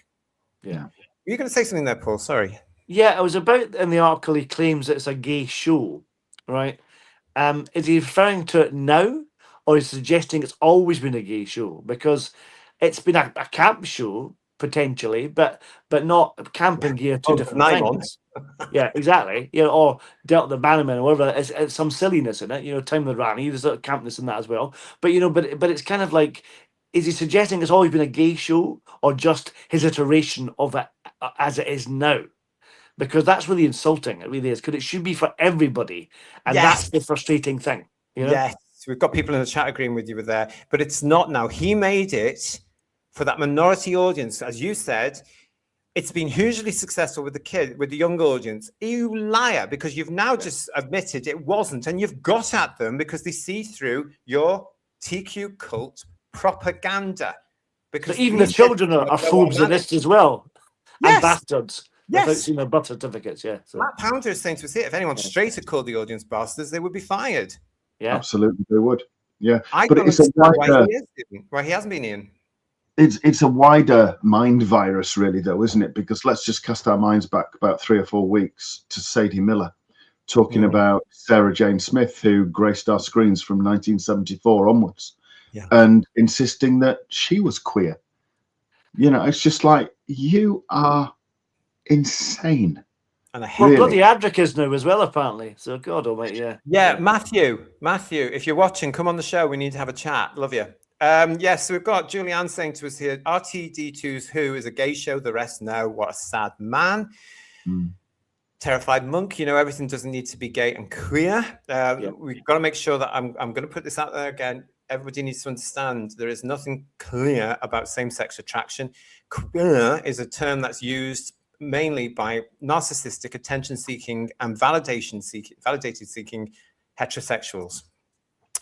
Yeah. Were you going to say something there, Paul? Sorry. Yeah, it was about, in the article, he claims it's a gay show, right? Is he referring to it now, or is he suggesting it's always been a gay show? Because it's been a camp show, potentially, but not camp and gay are two different things. Yeah, exactly. You know, or Dealt the Bannerman or whatever. It's some silliness in it. You know, Time with Rani, there's a campness in that as well. But you know, but it's kind of like, is he suggesting it's always been a gay show, or just his iteration of it as it is now? Because that's really insulting. It really is, because it should be for everybody, and that's the frustrating thing. You know? Yes, we've got people in the chat agreeing with you with there, but it's not now. He made it for that minority audience, as you said. It's been hugely successful with the young audience. You liar, because you've now just admitted it wasn't, and you've got at them because they see through your TQ cult propaganda. Because so even the children are phobes of this as well, and bastards. Yes. Without seeing their birth certificates, yeah. So. Matt Pounder is saying to us here, if anyone straight had called the audience bastards, they would be fired. Yeah, absolutely, they would. Yeah, but it's a wider, why he hasn't been in. It's a wider mind virus, really, though, isn't it? Because let's just cast our minds back about 3 or 4 weeks to Sadie Miller, talking about Sarah Jane Smith, who graced our screens from 1974 onwards, and insisting that she was queer. You know, it's just like, you are insane. And bloody Adric is now as well, apparently. So God almighty, yeah. Matthew, if you're watching, come on the show. We need to have a chat. Love you. Yes, so we've got Julianne saying to us here, RTD2's Who is a gay show, the rest know. What a sad man. Terrified Monk, you know, everything doesn't need to be gay and queer. We've got to make sure that I'm going to put this out there again. Everybody needs to understand there is nothing clear about same-sex attraction. Queer is a term that's used mainly by narcissistic, attention-seeking, and validated-seeking heterosexuals.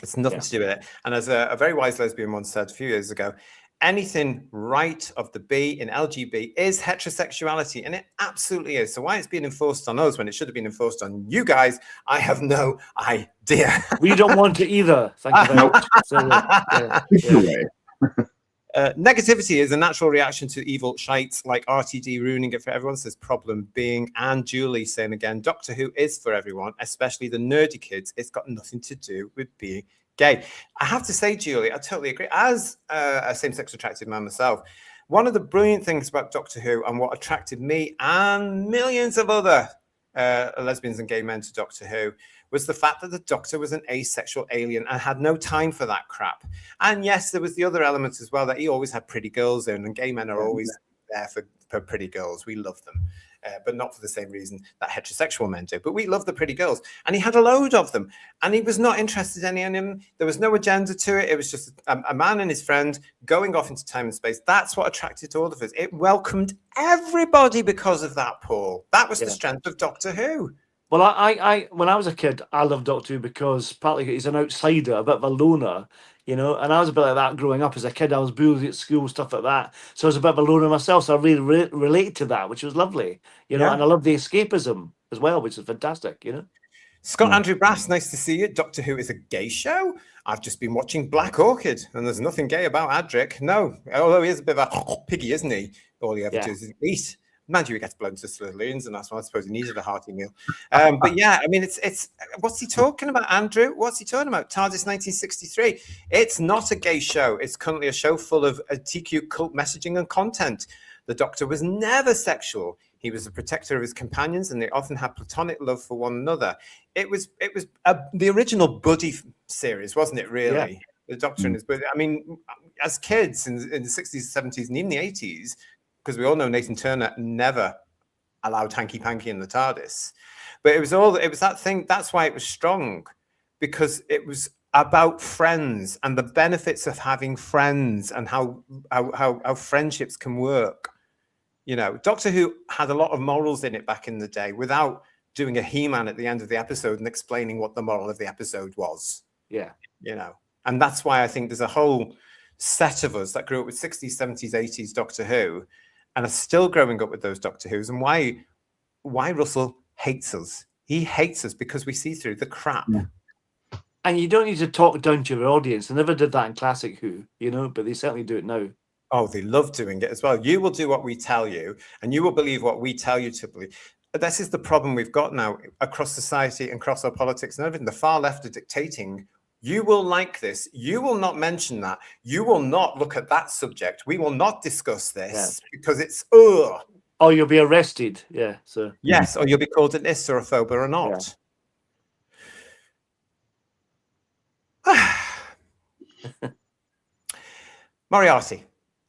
It's nothing to do with it. And as a very wise lesbian once said a few years ago, anything right of the B in LGB is heterosexuality, and it absolutely is. So why it's being enforced on us when it should have been enforced on you guys, I have no idea. We don't want it either. Thank you very much. So, negativity is a natural reaction to evil shites like RTD ruining it for everyone, says Problem Being, and Julie saying again, Doctor Who is for everyone, especially the nerdy kids. It's got nothing to do with being gay. I have to say, Julie, I totally agree. As a same-sex attracted man myself, one of the brilliant things about Doctor Who and what attracted me and millions of other lesbians and gay men to Doctor Who was the fact that the Doctor was an asexual alien and had no time for that crap. And yes, there was the other elements as well, that he always had pretty girls in, and gay men are always there for pretty girls. We love them, but not for the same reason that heterosexual men do. But we love the pretty girls. And he had a load of them, and he was not interested in any of them. There was no agenda to it. It was just a man and his friend going off into time and space. That's what attracted all of us. It welcomed everybody because of that, Paul. That was the strength of Doctor Who. Well, I when I was a kid, I loved Doctor Who because partly he's an outsider, a bit of a loner, you know, and I was a bit like that growing up as a kid. I was bullied at school, stuff like that. So I was a bit of a loner myself. So I really related to that, which was lovely, you know, and I love the escapism as well, which is fantastic, you know. Scott Andrew Brass, nice to see you. Doctor Who is a gay show. I've just been watching Black Orchid, and there's nothing gay about Adric. No, although he is a bit of a piggy, isn't he? All he ever does is eat. Mind you, he gets blown to smithereens, and that's why I suppose he needed a hearty meal. But yeah, I mean, it's what's he talking about, Andrew? What's he talking about? TARDIS 1963. It's not a gay show. It's currently a show full of TQ cult messaging and content. The Doctor was never sexual. He was a protector of his companions, and they often had platonic love for one another. It was the original buddy series, wasn't it? Really, the Doctor and his buddy. I mean, as kids in the 60s, 70s, and even the 80s, because we all know Nathan Turner never allowed hanky panky in the TARDIS, but it was that thing. That's why it was strong, because it was about friends and the benefits of having friends and how friendships can work. You know, Doctor Who had a lot of morals in it back in the day without doing a He-Man at the end of the episode and explaining what the moral of the episode was. Yeah. You know, and that's why I think there's a whole set of us that grew up with 60s, 70s, 80s Doctor Who and are still growing up with those Doctor Whos, and why Russell hates us. He hates us because we see through the crap. Yeah. And you don't need to talk down to your audience. They never did that in Classic Who, you know, but they certainly do it now. Oh, they love doing it as well. You will do what we tell you, and you will believe what we tell you to believe. But this is the problem we've got now across society and across our politics and everything. The far left are dictating. You will like this. You will not mention that. You will not look at that subject. We will not discuss this because it's Or you'll be arrested. Yeah. So yes, or you'll be called an Isserophobe or not. Moriarty.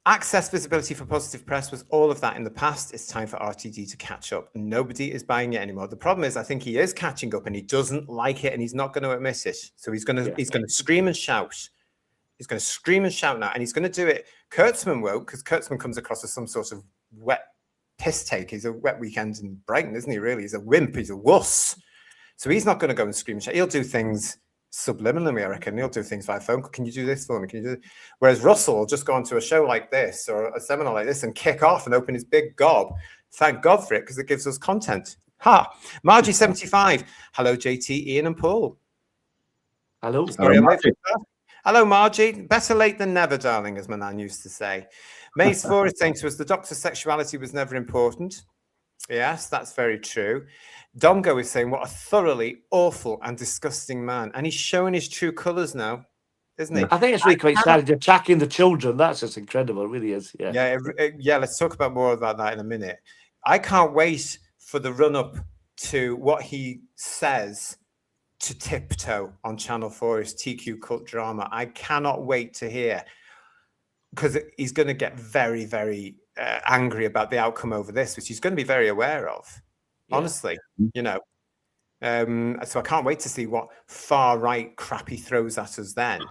Access, visibility for positive press was all of that in the past. It's time for RTD to catch up. Nobody is buying it anymore. The problem is, I think he is catching up and he doesn't like it and he's not going to admit it. So he's going to scream and shout. He's going to scream and shout now, and he's going to do it. Kurtzman won't, because Kurtzman comes across as some sort of wet piss take. He's a wet weekend in Brighton, isn't he? Really, he's a wimp. He's a wuss. So he's not going to go and scream and shout. He'll do things subliminally, I reckon. He'll do things via phone. Can you do this for me? Can you do this? Whereas Russell will just go onto a show like this or a seminar like this and kick off and open his big gob. Thank God for it, because it gives us content. Ha! Margie75. Hello, JT, Ian, and Paul. hello. Sorry, hello, Margie. Better late than never, darling, as my nan used to say. Maze 4 is saying to us, the Doctor's sexuality was never important. Yes, that's very true. Dongo is saying, what a thoroughly awful and disgusting man. And he's showing his true colours now, isn't he? I think it's really quite sad. Attacking the children. That's just incredible. It really is. Yeah. Yeah, let's talk about more about that in a minute. I can't wait for the run-up to what he says to Tiptoe on Channel 4's TQ Cult Drama. I cannot wait to hear, because he's going to get very, very angry about the outcome over this, which he's going to be very aware of. Honestly, you know. So I can't wait to see what far right crap he throws at us then.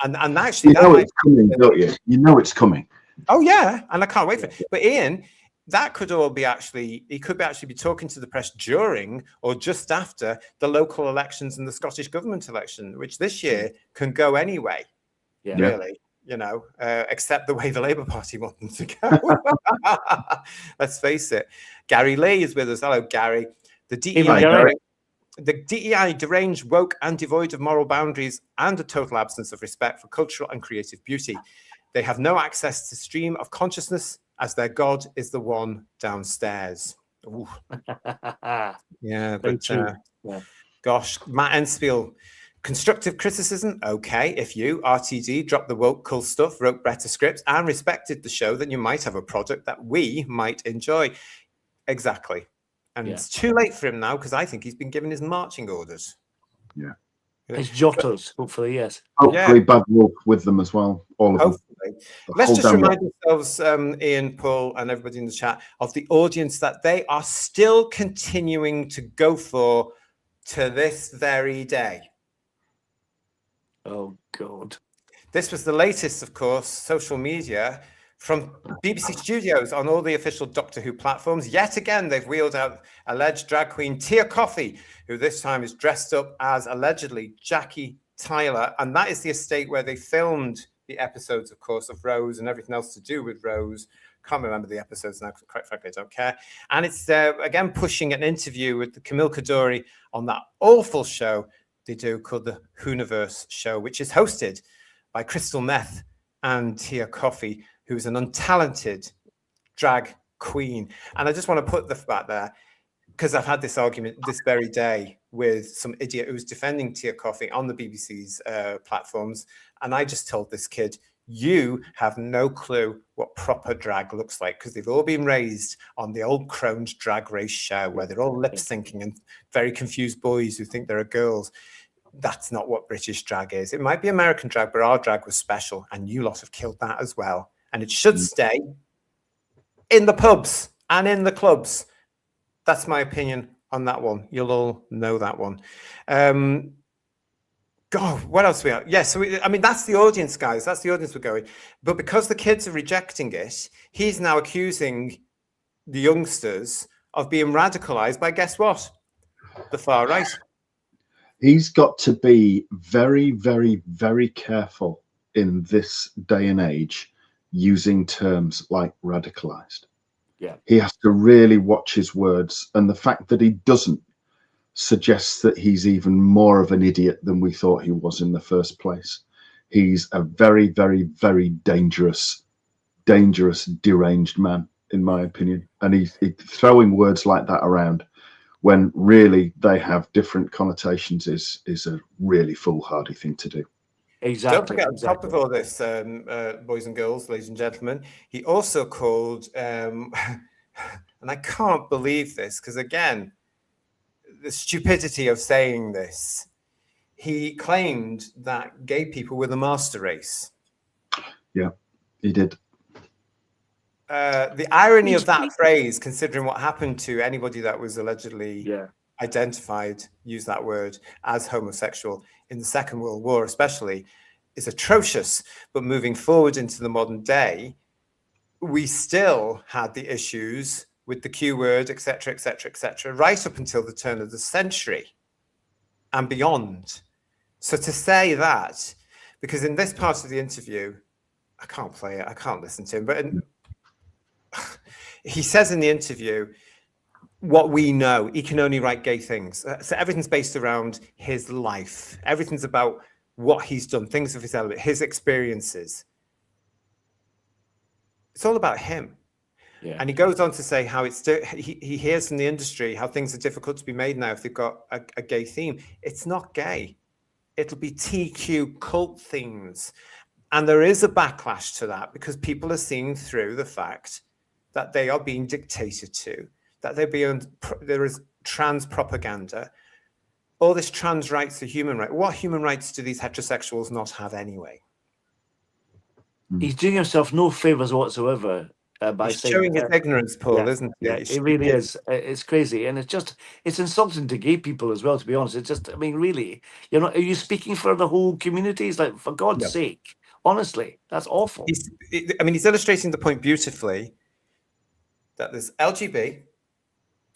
And actually, you know it's coming, don't you? You know it's coming. Oh yeah, and I can't wait for it. But Ian, that could all be he could actually be talking to the press during or just after the local elections and the Scottish government election, which this year can go anyway. Yeah. Really. You know, except the way the Labour Party want them to go. Let's face it. Gary Lee is with us. Hello, Gary. The DEI deranged, woke, and devoid of moral boundaries and a total absence of respect for cultural and creative beauty. They have no access to stream of consciousness, as their God is the one downstairs. Ooh. Yeah, but gosh, Matt Enspiel. Constructive criticism, okay. If you, RTD, dropped the woke cool stuff, wrote better scripts, and respected the show, then you might have a product that we might enjoy. Exactly. And it's too late for him now, because I think he's been given his marching orders. Yeah. His jotters, hopefully, yes. Hopefully bad luck with them as well. All of them. Let's just remind ourselves, Ian, Paul, and everybody in the chat, of the audience that they are still continuing to go for to this very day. Oh, God. This was the latest, of course, social media from BBC Studios on all the official Doctor Who platforms. Yet again, they've wheeled out alleged drag queen Tia Coffey, who this time is dressed up as allegedly Jackie Tyler. And that is the estate where they filmed the episodes, of course, of Rose and everything else to do with Rose. Can't remember the episodes now, quite frankly, I don't care. And it's again pushing an interview with Camille Kadori on that awful show they do called the Whoniverse Show, which is hosted by Crystal Meth and Tia Coffey, who's an untalented drag queen. And I just want to put the fact there, because I've had this argument this very day with some idiot who's defending Tia Coffey on the BBC's platforms. And I just told this kid, You have no clue what proper drag looks like because they've all been raised on the old crone's drag race show where they're all lip syncing and very confused boys who think they're girls. That's not what British drag is. It might be American drag, but our drag was special, and you lot have killed that as well. And it should stay in the pubs and in the clubs. That's my opinion on that one. You'll all know that one. God, what else we have? Yes, I mean, that's the audience, guys. That's the audience we're going. But because the kids are rejecting it, he's now accusing the youngsters of being radicalized by, guess what? The far right. He's got to be very, very, very careful in this day and age using terms like radicalized. Yeah. He has to really watch his words. And the fact that he doesn't suggests that he's even more of an idiot than we thought he was in the first place. He's a very, very, very dangerous, deranged man, in my opinion. And he's throwing words like that around when really they have different connotations is a really foolhardy thing to do. Exactly. Don't forget, on top of all this, boys and girls, ladies and gentlemen, he also called, and I can't believe this because, again, the stupidity of saying this, he claimed that gay people were the master race. Yeah, he did. The irony of that phrase, considering what happened to anybody that was allegedly identified, use that word, as homosexual in the Second World War especially, is atrocious. But moving forward into the modern day, we still had the issues with the Q word, etc., etc., etc., right up until the turn of the century and beyond. So to say that, because in this part of the interview, I can't play it, I can't listen to him, but he says in the interview, what we know, he can only write gay things. So everything's based around his life. Everything's about what he's done, things of his element, his experiences. It's all about him. Yeah. And he goes on to say how he hears from the industry how things are difficult to be made now if they've got a gay theme. It's not gay. It'll be TQ cult themes. And there is a backlash to that because people are seeing through the fact that they are being dictated to, that there is trans propaganda. All this trans rights are human rights. What human rights do these heterosexuals not have anyway? He's doing himself no favors whatsoever. By showing his ignorance, Paul, isn't he? Yeah, it really is. It's crazy, and it's insulting to gay people as well. To be honest, it's just, I mean, really, are you speaking for the whole community? It's like, for God's sake, honestly, that's awful. He's illustrating the point beautifully that there's LGBT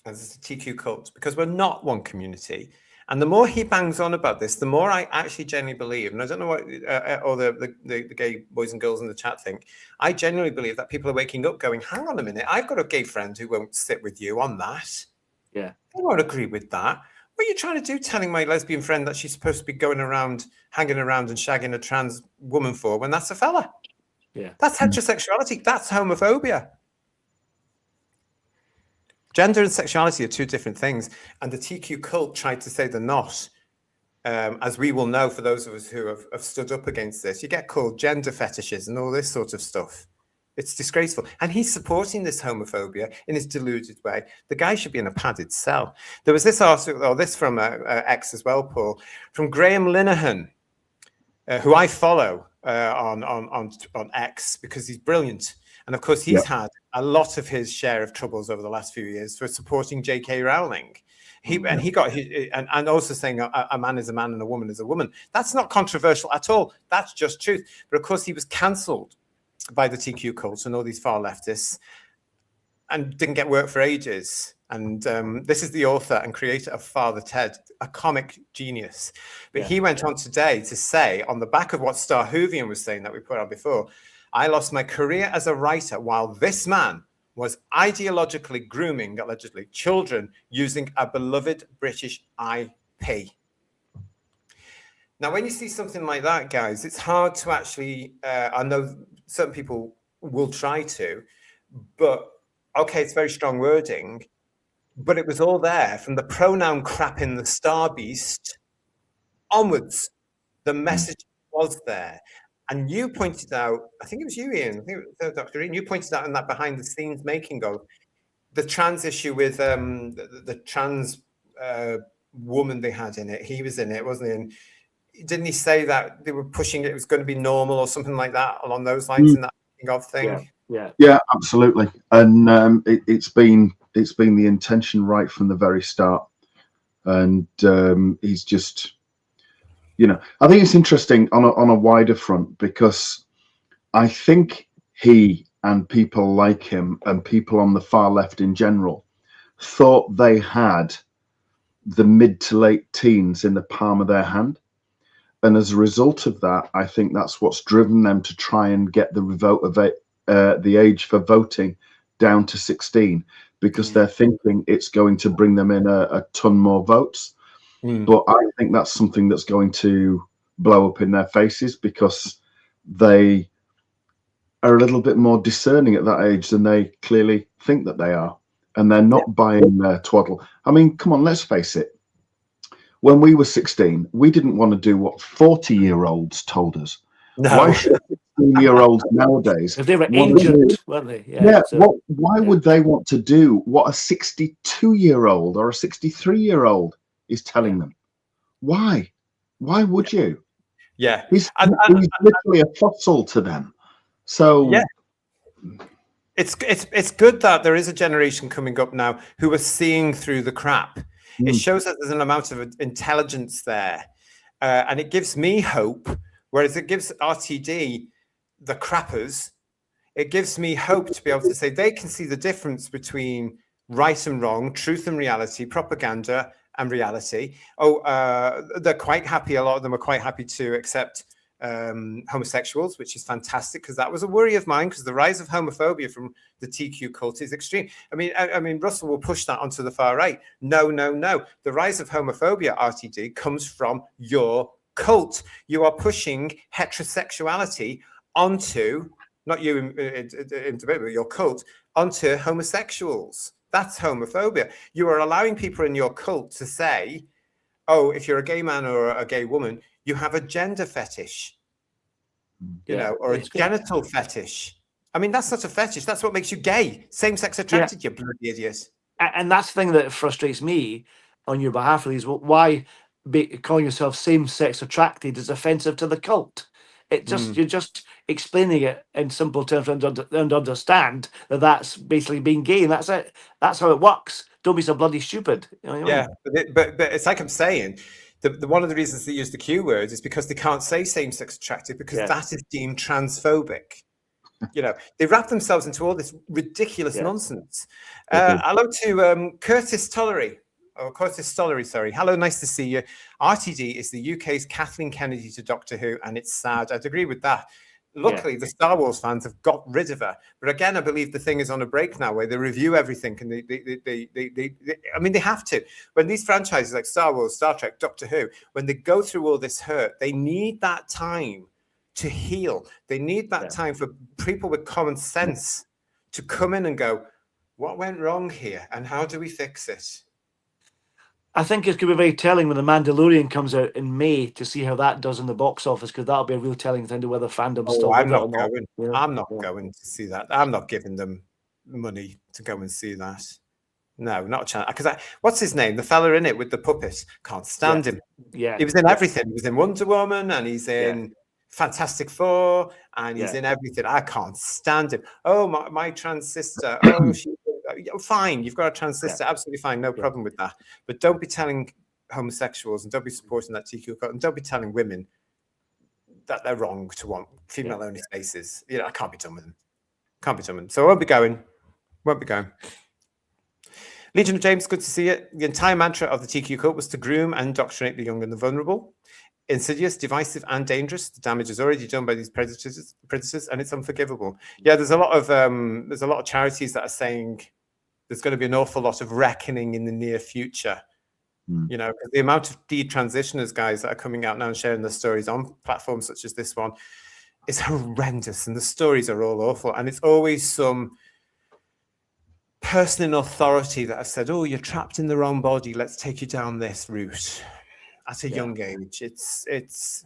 and there's a TQ cult because we're not one community. And the more he bangs on about this, the more I actually genuinely believe, and I don't know what all the gay boys and girls in the chat think, I genuinely believe that people are waking up going, hang on a minute, I've got a gay friend who won't sit with you on that. Yeah. I won't agree with that. What are you trying to do telling my lesbian friend that she's supposed to be going around, hanging around and shagging a trans woman for when that's a fella? Yeah. That's heterosexuality. That's homophobia. Gender and sexuality are two different things, and the TQ cult tried to say they're not. As we will know, for those of us who have stood up against this, you get called gender fetishes and all this sort of stuff. It's disgraceful. And he's supporting this homophobia in his deluded way. The guy should be in a padded cell. There was this article, or this from X as well, Paul, from Graham Linehan, who I follow on X because he's brilliant. And of course, he's had a lot of his share of troubles over the last few years for supporting J.K. Rowling. He got and also saying a man is a man and a woman is a woman. That's not controversial at all. That's just truth. But of course, he was cancelled by the TQ cult and all these far leftists and didn't get work for ages. And this is the author and creator of Father Ted, a comic genius. But he went on today to say, on the back of what Star Hoovian was saying that we put out before, I lost my career as a writer while this man was ideologically grooming, allegedly, children using a beloved British IP. Now, when you see something like that, guys, it's hard to actually, I know certain people will try to, but okay, it's very strong wording, but it was all there from the pronoun crap in the Star Beast onwards. The message was there. And you pointed out, I think it was you, Ian, I think it was Dr. Ian, you pointed out in that behind the scenes making of the trans issue with the trans woman they had in it. He was in it, wasn't he? And didn't he say that they were pushing it was going to be normal or something like that along those lines in that making of thing? Yeah, absolutely. And it's been the intention right from the very start. And he's just, I think it's interesting on a wider front, because I think he and people like him and people on the far left in general thought they had the mid to late teens in the palm of their hand. And as a result of that, I think that's what's driven them to try and get the age for voting down to 16, because they're thinking it's going to bring them in a ton more votes. But I think that's something that's going to blow up in their faces, because they are a little bit more discerning at that age than they clearly think that they are. And they're not buying their twaddle. I mean, come on, let's face it. When we were 16, we didn't want to do what 40-year-olds told us. No. Why should 16-year-olds nowadays? If they were ancient, weren't they? Why would they want to do what a 62-year-old or a 63-year-old is telling them? Why? Why would you? Yeah. He's literally a fossil to them. So yeah. It's good that there is a generation coming up now who are seeing through the crap. It shows that there's an amount of intelligence there, and it gives me hope. Whereas it gives RTD, the crappers, it gives me hope to be able to say they can see the difference between right and wrong, truth and reality, propaganda and reality. They're quite happy. A lot of them are quite happy to accept homosexuals, which is fantastic, because that was a worry of mine, because the rise of homophobia from the TQ cult is extreme. I mean, Russell will push that onto the far right. No. The rise of homophobia, RTD, comes from your cult. You are pushing heterosexuality onto, not you in debate, but your cult, onto homosexuals. That's homophobia. You are allowing people in your cult to say, oh, if you're a gay man or a gay woman, you have a gender fetish, or a genital fetish. I mean, that's not a fetish. That's what makes you gay. Same-sex attracted, you bloody idiot. And that's the thing that frustrates me on your behalf, is why calling yourself same-sex attracted is offensive to the cult. It just you're just explaining it in simple terms and understand that that's basically being gay, and that's it. That's how it works. Don't be so bloody stupid. You know what I mean? But it's like I'm saying, the one of the reasons they use the Q word is because they can't say same-sex attracted, because that is deemed transphobic. They wrap themselves into all this ridiculous nonsense. Hello to Curtis Stollery. Sorry. Hello, nice to see you. RTD is the UK's Kathleen Kennedy to Doctor Who, and it's sad. I'd agree with that. Luckily, the Star Wars fans have got rid of her. But again, I believe the thing is on a break now, where they review everything, and they have to. When these franchises like Star Wars, Star Trek, Doctor Who, when they go through all this hurt, they need that time to heal. They need that time for people with common sense to come in and go, what went wrong here, and how do we fix it? I think it's going to be very telling when The Mandalorian comes out in May to see how that does in the box office, because that'll be a real telling thing to whether fandom's still I'm with it not or not. going. You know? I'm not going to see that. I'm not giving them money to go and see that. No, not a chance. Because what's his name? The fella in it with the puppet. Can't stand him. Yeah. He was in everything. He was in Wonder Woman, and he's in Fantastic Four, and he's in everything. I can't stand him. Oh, my trans sister. Oh, fine. You've got a trans sister. Absolutely fine. No problem with that. But don't be telling homosexuals, and don't be supporting that TQ cult, and don't be telling women that they're wrong to want female-only spaces. I can't be done with them. So I won't be going. Legion of James, good to see you. The entire mantra of the TQ cult was to groom and indoctrinate the young and the vulnerable. Insidious, divisive, and dangerous. The damage is already done by these predators, and it's unforgivable. Yeah, there's a lot of charities that are saying there's going to be an awful lot of reckoning in the near future. The amount of detransitioners guys that are coming out now and sharing their stories on platforms such as this one is horrendous, and the stories are all awful. And it's always some person in authority that have said, "Oh, you're trapped in the wrong body. Let's take you down this route." At a young age, it's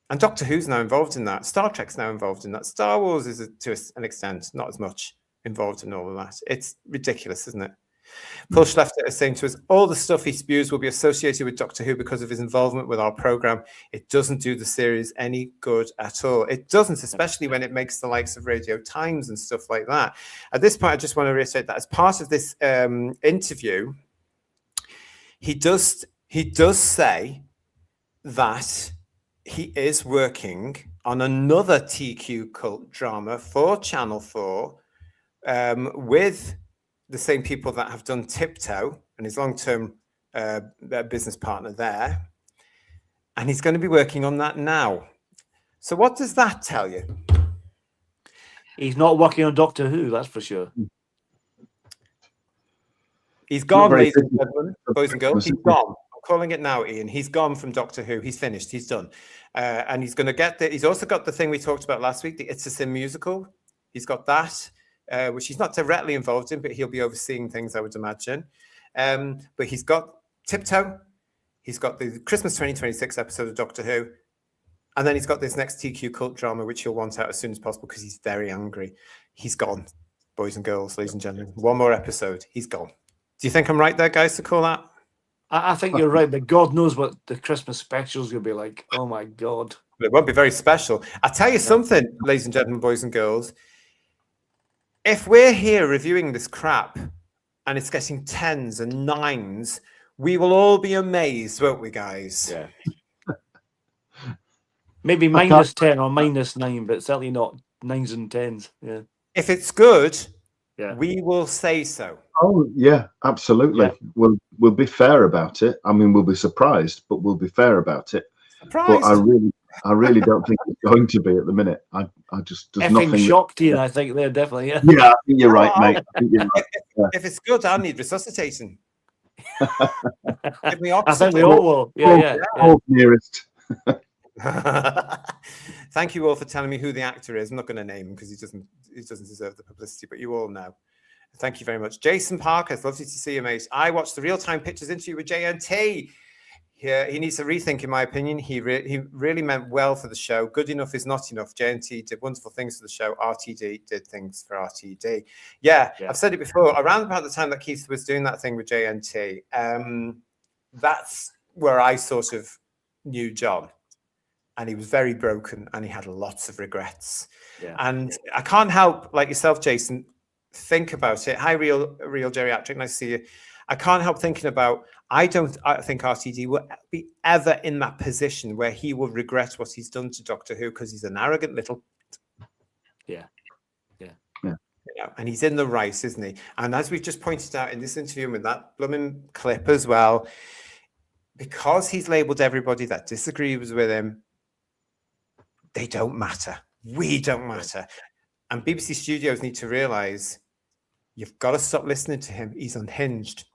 And Doctor Who's now involved in that. Star Trek's now involved in that. Star Wars is, to an extent, not as much involved in all of that. It's ridiculous, isn't it? Paul Schlechter is saying to us, all the stuff he spews will be associated with Doctor Who because of his involvement with our program. It doesn't do the series any good at all. It doesn't, especially when it makes the likes of Radio Times and stuff like that. At this point, I just want to reiterate that as part of this interview, he does say that he is working on another TQ cult drama for Channel 4 with the same people that have done Tiptoe and his long-term business partner there. And he's going to be working on that now. So what does that tell you? He's not working on Doctor Who, that's for sure. He's gone, ladies and gentlemen, boys and girls. He's gone. I'm calling it now, Ian. He's gone from Doctor Who. He's finished. He's done. And he's going to get he's also got the thing we talked about last week, the It's a Sin musical. He's got that. Which he's not directly involved in, but he'll be overseeing things, I would imagine. But he's got Tiptoe, he's got the Christmas 2026 episode of Doctor Who, and then he's got this next TQ cult drama, which he'll want out as soon as possible because he's very angry. He's gone, boys and girls, ladies and gentlemen. One more episode, he's gone. Do you think I'm right there, guys, to call that? I think you're right, but God knows what the Christmas special's going to be like. Oh, my God. It won't be very special. I'll tell you something, ladies and gentlemen, boys and girls. If we're here reviewing this crap and it's getting 10s and 9s, we will all be amazed, won't we, guys? Yeah. Maybe -10 or -9, but certainly not 9s and 10s. Yeah. If it's good, yeah, we will say so. Oh yeah, absolutely. Yeah. We'll be fair about it. I mean, we'll be surprised, but we'll be fair about it. Surprised. But I really don't think it's going to be at the minute. I just there's effing nothing. shocked here, I think they're definitely. Yeah. Yeah, I think you're right, mate. I think you're right. Yeah. If it's good, I'll need resuscitating. Give me I think we all will. Yeah. Nearest. Thank you all for telling me who the actor is. I'm not going to name him because he doesn't deserve the publicity, but you all know. Thank you very much. Jason Parker, it's lovely to see you, mate. I watched the real-time pictures interview with JNT. Yeah, he needs to rethink, in my opinion. He really meant well for the show. Good enough is not enough. JNT did wonderful things for the show. RTD did things for RTD. Yeah, I've said it before. Around about the time that Keith was doing that thing with JNT, that's where I sort of knew John. And he was very broken and he had lots of regrets. Yeah. And I can't help, like yourself, Jason, think about it. Hi, real geriatric. Nice to see you. I can't help thinking about, I think RTD will be ever in that position where he will regret what he's done to Doctor Who because he's an arrogant little. Yeah. You know, and he's in the right, isn't he? And as we've just pointed out in this interview with that blooming clip as well, because he's labeled everybody that disagrees with him, they don't matter. We don't matter. And BBC Studios need to realize you've got to stop listening to him. He's unhinged.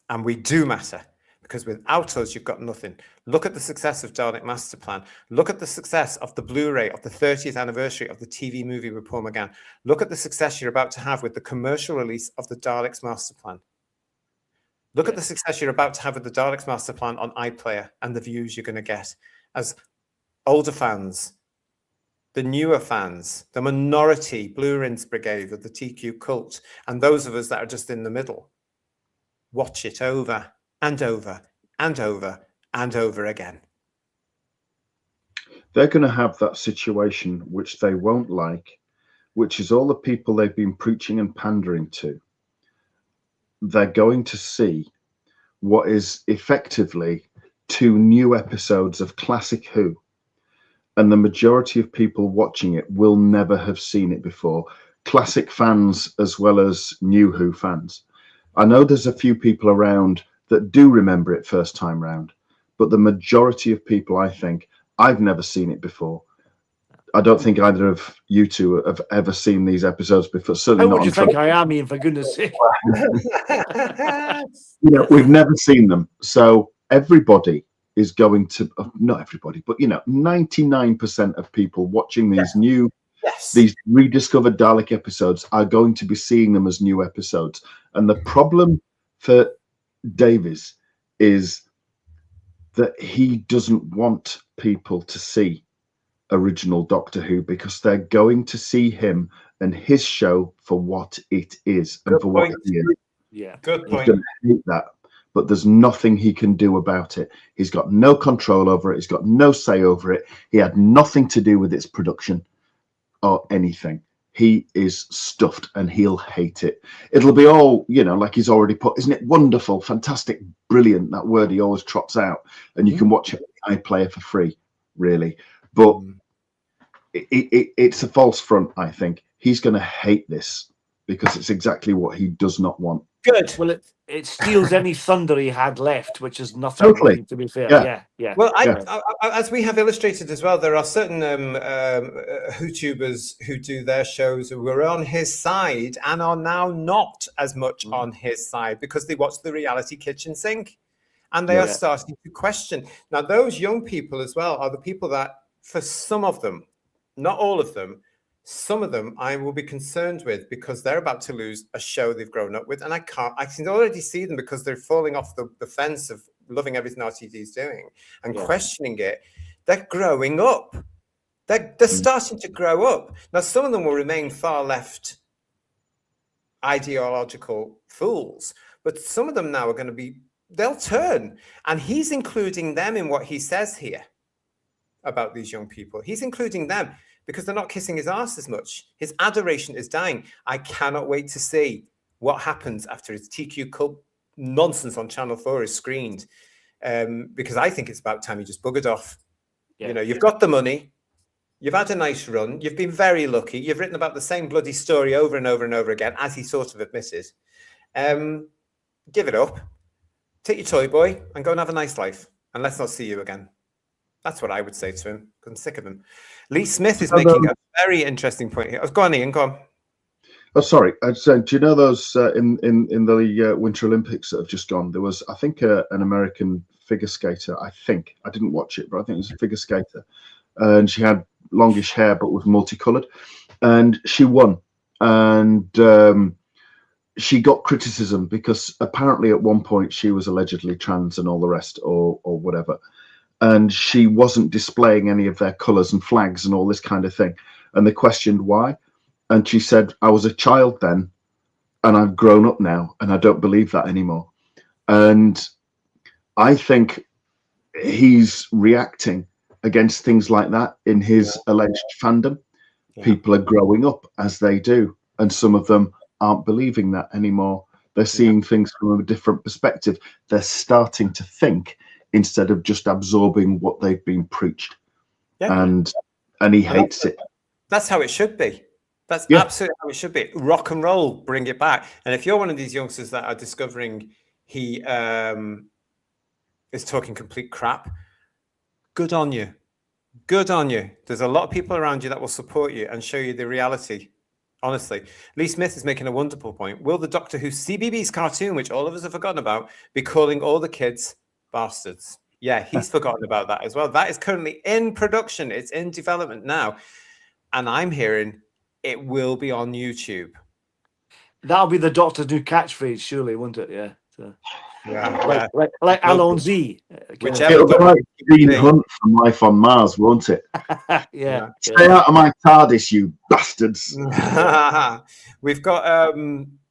And we do matter, because without us, you've got nothing. Look at the success of Dalek Master Plan. Look at the success of the Blu-ray of the 30th anniversary of the TV movie with Paul McGann. Look at the success you're about to have with the commercial release of the Daleks Master Plan. Look at the success you're about to have with the Daleks Master Plan on iPlayer and the views you're going to get as older fans, the newer fans, the minority Blue-Rinse brigade of the TQ cult, and those of us that are just in the middle. Watch it over and over and over and over again. They're going to have that situation which they won't like, which is all the people they've been preaching and pandering to. They're going to see what is effectively 2 new episodes of Classic Who. And the majority of people watching it will never have seen it before. Classic fans as well as new Who fans. I know there's a few people around that do remember it first time round, but the majority of people, I think, I've never seen it before. I don't think either of you two have ever seen these episodes before. Certainly How would you think I am, Ian, for goodness sake? You know, we've never seen them. So everybody is going to, not everybody, but, you know, 99% of people watching these new, these rediscovered Dalek episodes are going to be seeing them as new episodes. And the problem for Davies is that he doesn't want people to see original Doctor Who because they're going to see him and his show for what it is and Good for what point. he is. Yeah. Good He's point. going to hate that, but there's nothing he can do about it. He's got no control over it. He's got no say over it. He had nothing to do with its production or anything. He is stuffed and he'll hate it. It'll be all, you know, like he's already put, isn't it wonderful, fantastic, brilliant, that word he always trots out, and you can watch it on iPlayer for free, really. But it's a false front, I think. He's going to hate this because it's exactly what he does not want. Good. Well, it steals any thunder he had left, which is nothing. Totally. Really, to be fair. Yeah. Yeah. Well, Yeah. as we have illustrated as well, there are certain YouTubers who do their shows who were on his side and are now not as much on his side because they watch the reality kitchen sink and they are starting to question. Now, those young people as well are the people that, for some of them, not all of them, some of them I will be concerned with because they're about to lose a show they've grown up with. And I can already see them because they're falling off the fence of loving everything Rtd's doing and questioning it. They're growing up. They're starting to grow up. Now, some of them will remain far left ideological fools, but some of them now are going to be, they'll turn. And he's including them in what he says here about these young people. He's including them because they're not kissing his ass as much. His adoration is dying. I cannot wait to see what happens after his TQ cult nonsense on Channel 4 is screened, because I think it's about time you just buggered off. You know, you've got the money, you've had a nice run, you've been very lucky, you've written about the same bloody story over and over and over again, as he sort of admitted. Give it up, take your toy boy and go and have a nice life, and let's not see you again. That's what I would say to him, because I'm sick of him. Lee Smith is making a very interesting point here. Go on, Ian, go on. Oh, sorry. I said, do you know those in the Winter Olympics that have just gone? There was, I think, an American figure skater. I think I didn't watch it, but I think it was a figure skater, and she had longish hair but was multicolored, and she won. And she got criticism because apparently at one point she was allegedly trans and all the rest, or whatever, and she wasn't displaying any of their colours and flags and all this kind of thing. And they questioned why. And she said, I was a child then, and I've grown up now, and I don't believe that anymore. And I think he's reacting against things like that in his alleged fandom. People are growing up as they do, and some of them aren't believing that anymore. They're seeing things from a different perspective. They're starting to think instead of just absorbing what they've been preached. And he hates it. That's how it should be. That's absolutely how it should be. Rock and roll, bring it back. And if you're one of these youngsters that are discovering he is talking complete crap, good on you. Good on you. There's a lot of people around you that will support you and show you the reality. Honestly, Lee Smith is making a wonderful point. Will the Doctor Who CBeebies cartoon, which all of us have forgotten about, be calling all the kids bastards? Yeah, he's forgotten about that as well. That is currently in production. It's in development now. And I'm hearing it will be on YouTube. That'll be the Doctor's new catchphrase, surely, won't it? Yeah. So, like Alon Z. It'll be like Dean Hunt from Life on Mars, won't it? Stay out of my TARDIS, you bastards. We've got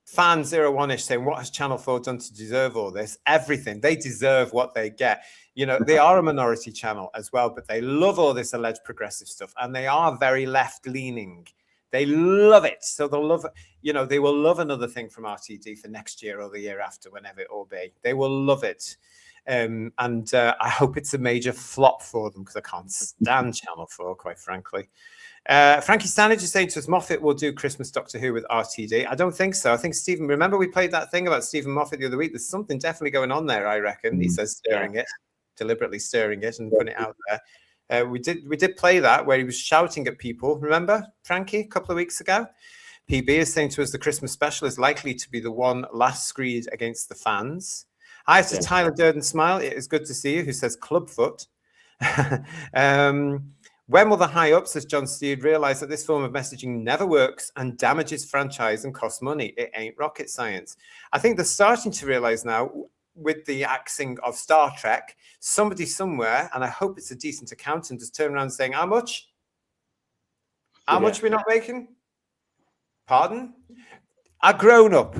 fan 01ish saying, what has Channel 4 done to deserve all this? Everything. They deserve what they get. You know, they are a minority channel as well, but they love all this alleged progressive stuff, and they are very left-leaning. They love it. So they'll love, you know, they will love another thing from RTD for next year or the year after, whenever it will be. They will love it. And I hope it's a major flop for them, because I can't stand Channel 4, quite frankly. Frankie Stanage is saying to us, Moffat will do Christmas Doctor Who with RTD. I don't think so. I think Stephen, remember we played that thing about Stephen Moffat the other week? There's something definitely going on there, I reckon. He says stirring it, deliberately stirring it and putting it out there. We did play that where he was shouting at people. Remember, Frankie, a couple of weeks ago? PB is saying to us the Christmas special is likely to be the one last screed against the fans. Hi to Tyler Durden Smile. It is good to see you, who says Clubfoot. When will the high-ups, as John Steed, realise that this form of messaging never works and damages franchise and costs money? It ain't rocket science. I think they're starting to realise now. with the axing of Star Trek, somebody somewhere, and I hope it's a decent accountant, just turn around saying, how much? How much are we not making? Pardon? A grown-up,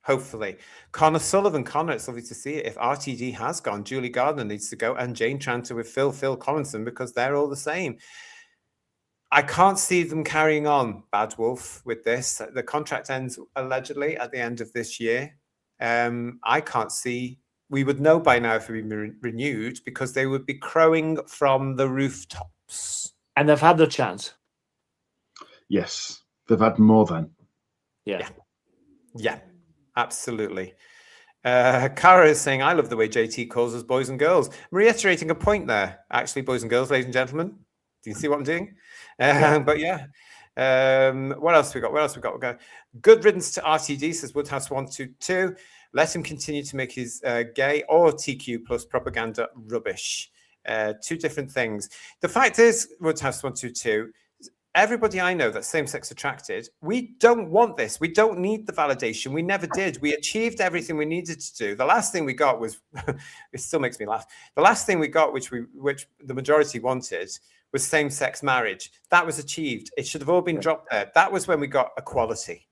hopefully. Connor Sullivan. Connor, it's lovely to see it. If RTD has gone, Julie Gardner needs to go, and Jane Tranter with Phil Collinson, because they're all the same. I can't see them carrying on, Bad Wolf, with this. The contract ends allegedly at the end of this year. I can't see. We would know by now if it would be renewed, because they would be crowing from the rooftops. And they've had their chance. Yes, they've had more than. Yeah, absolutely. Cara is saying, I love the way JT calls us boys and girls. I'm reiterating a point there, actually, boys and girls, ladies and gentlemen. Do you see what I'm doing? But yeah. What else we got? We'll go. Good riddance to RTD, says Woodhouse122. Let him continue to make his gay or TQ plus propaganda rubbish. Two different things. The fact is, Woodhouse122, everybody I know that's same-sex attracted, we don't want this. We don't need the validation. We never did. We achieved everything we needed to do. The last thing we got was, it still makes me laugh. The last thing we got, which the majority wanted, was same-sex marriage. That was achieved. It should have all been dropped there. That was when we got equality.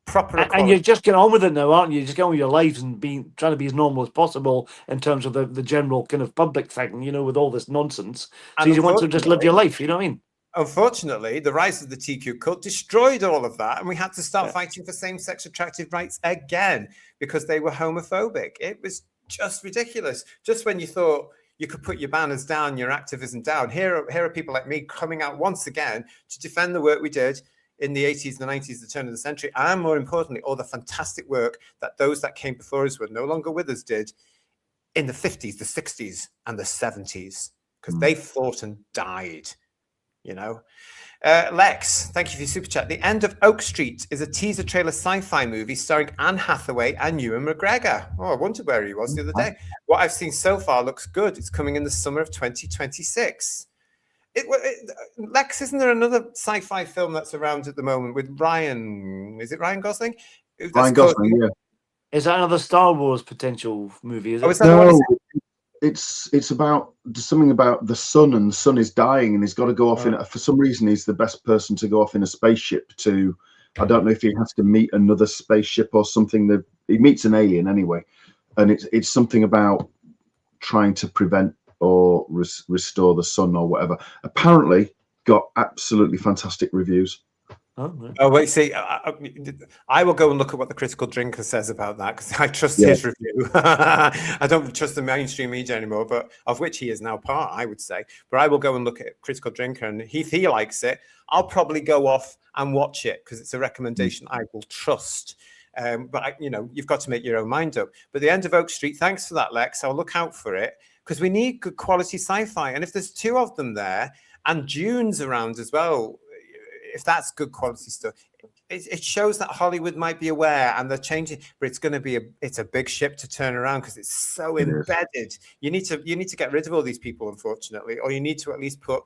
Proper equality. And you're just getting on with it now, aren't you? Just getting on with your lives and trying to be as normal as possible in terms of the general kind of public thing, you know, with all this nonsense. So you want to just live your life, you know what I mean? Unfortunately, the rise of the TQ cult destroyed all of that, and we had to start fighting for same-sex attractive rights again because they were homophobic. It was just ridiculous. Just when you thought you could put your banners down, your activism down, here are people like me coming out once again to defend the work we did in the 80s, the 90s, the turn of the century, and more importantly, all the fantastic work that those that came before us were no longer with us did in the 50s, the 60s, and the 70s, because they fought and died. You know, Lex, thank you for your super chat. The End of Oak Street is a teaser trailer sci-fi movie starring Anne Hathaway and Ewan McGregor. Oh, I wondered where he was the other day. What I've seen so far looks good. It's coming in the summer of 2026. Lex, isn't there another sci-fi film that's around at the moment with Ryan? Is it Ryan Gosling? Ryan Gosling, yeah. Is that another Star Wars potential movie? Is it? Oh, is that the one? No, it's about something about the sun, and the sun is dying, and he's got to go off for some reason. He's the best person to go off in a spaceship to. I don't know if he has to meet another spaceship or something. He meets an alien anyway, and it's something about trying to prevent or restore the sun or whatever. Apparently, got absolutely fantastic reviews. Oh, wait, see, I will go and look at what the Critical Drinker says about that, because I trust his review. I don't trust the mainstream media anymore, but of which he is now part, I would say. But I will go and look at Critical Drinker, and if he likes it, I'll probably go off and watch it, because it's a recommendation I will trust. But, you've got to make your own mind up. But The End of Oak Street, thanks for that, Lex. I'll look out for it, because we need good quality sci-fi. And if there's two of them there, and Dune's around as well, if that's good quality stuff, it shows that Hollywood might be aware and they're changing. But it's going to be it's a big ship to turn around, because it's so embedded. You need to get rid of all these people, unfortunately, or you need to at least put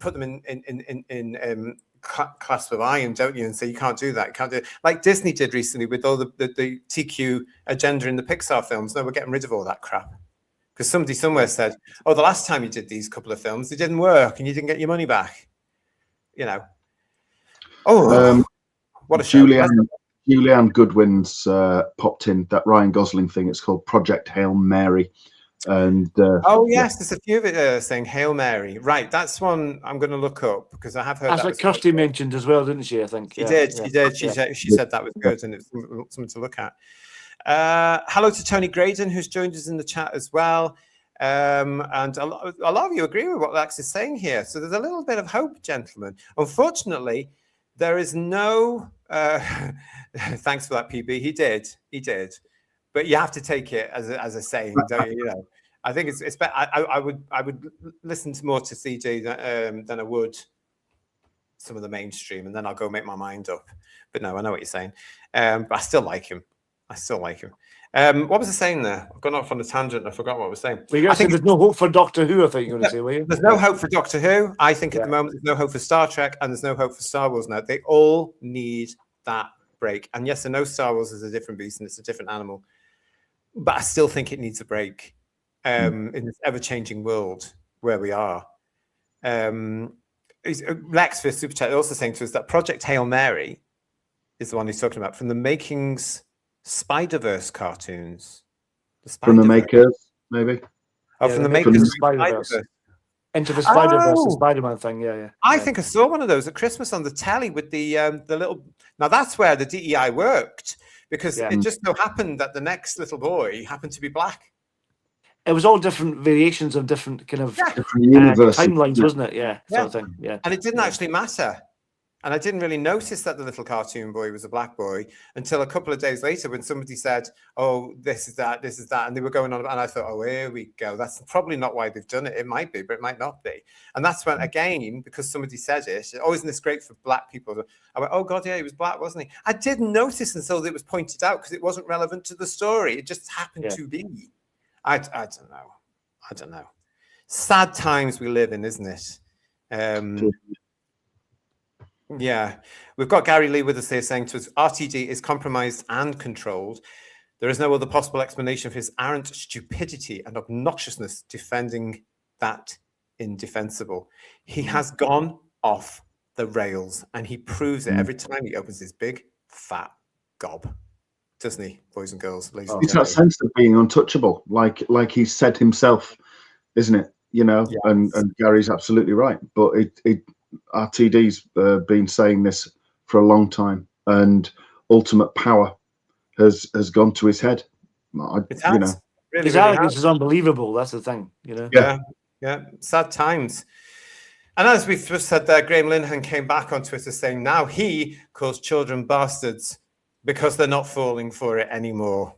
them in class with iron, don't you? And say you can't do that. You can't do it like Disney did recently with all the TQ agenda in the Pixar films. No, we're getting rid of all that crap. Because somebody somewhere said, "Oh, the last time you did these couple of films, they didn't work, and you didn't get your money back." You know. Oh, what a Julianne Goodwin's popped in that Ryan Gosling thing. It's called Project Hail Mary. And yes, there's a few of it saying Hail Mary. Right, that's one I'm going to look up, because I have heard that's what Kirsty mentioned as well, didn't she? I think she did. She said that was good, and it's something to look at. Hello to Tony Graydon, who's joined us in the chat as well. And a lot of you agree with what Lex is saying here. So there's a little bit of hope, gentlemen. Unfortunately, there is no. Thanks for that, PB. He did. But you have to take it as a saying, don't you? I think it's better. I would listen more to CJ than I would some of the mainstream, and then I'll go make my mind up. But no, I know what you're saying. But I still like him. What was I saying there? I've gone off on a tangent. I forgot what I was saying. Well, I think there's no hope for Doctor Who, I think you're going to say, were you? There's no hope for Doctor Who. I think at the moment there's no hope for Star Trek, and there's no hope for Star Wars now. They all need that break. And yes, I know Star Wars is a different beast and it's a different animal. but I still think it needs a break in this ever-changing world where we are. Lex for Super Chat also saying to us that Project Hail Mary is the one he's talking about from the makings Spider-Verse cartoons. From the makers, maybe. Oh, Yeah, from the the makers makers of of Spider-Verse. Spider-Verse. Into the Spider-Verse, the Oh! Spider-Man thing, yeah. I think I saw one of those at Christmas on the telly with the little. Now that's where the DEI worked, because Yeah. it just so happened that the next little boy happened to be black. It was all different variations of different kind of Different universes. timelines, wasn't it? Yeah, Yeah. sort of thing. Yeah. And it didn't Yeah. actually matter. And I didn't really notice that the little cartoon boy was a black boy until a couple of days later when somebody said, oh, this is that. And they were going on. And I thought, oh, here we go. That's probably not why they've done it. It might be, but it might not be. And that's when, again, because somebody said it, oh, isn't this great for black people? I went, oh, God, yeah, he was black, wasn't he? I didn't notice until it was pointed out because it wasn't relevant to the story. It just happened to be. I don't know. Sad times we live in, isn't it? Yeah, we've got Gary Lee with us here saying to us, RTD is compromised and controlled. There is no other possible explanation for his arrant stupidity and obnoxiousness defending that indefensible. He has gone off the rails and he proves it every time he opens his big fat gob. Doesn't he, boys and girls, ladies and It's gentlemen? that sense of being untouchable, like he said himself, isn't it? You know, Yes. and Gary's absolutely right. But RTD's been saying this for a long time, and ultimate power has gone to his head. It has. You know, Really, His really arrogance has. is unbelievable. That's the thing, you know. Yeah, sad times. And as we've just said there, Graham Linehan came back on Twitter saying now he calls children bastards because they're not falling for it anymore.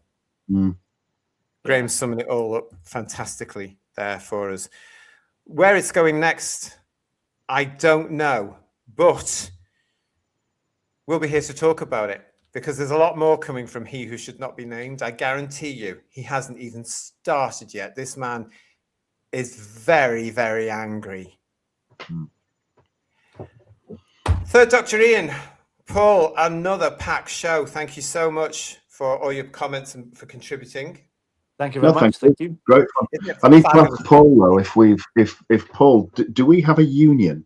Graham's summing it all up fantastically there for us. Where it's going next, I don't know, but we'll be here to talk about it because there's a lot more coming from he who should not be named. I guarantee you, he hasn't even started yet. This man is very, very angry. Third Dr. Ian, Paul, another packed show. Thank you so much for all your comments and for contributing. Thank you very much. Thank you. Great fun. I need to ask Paul though, if Paul, do we have a union?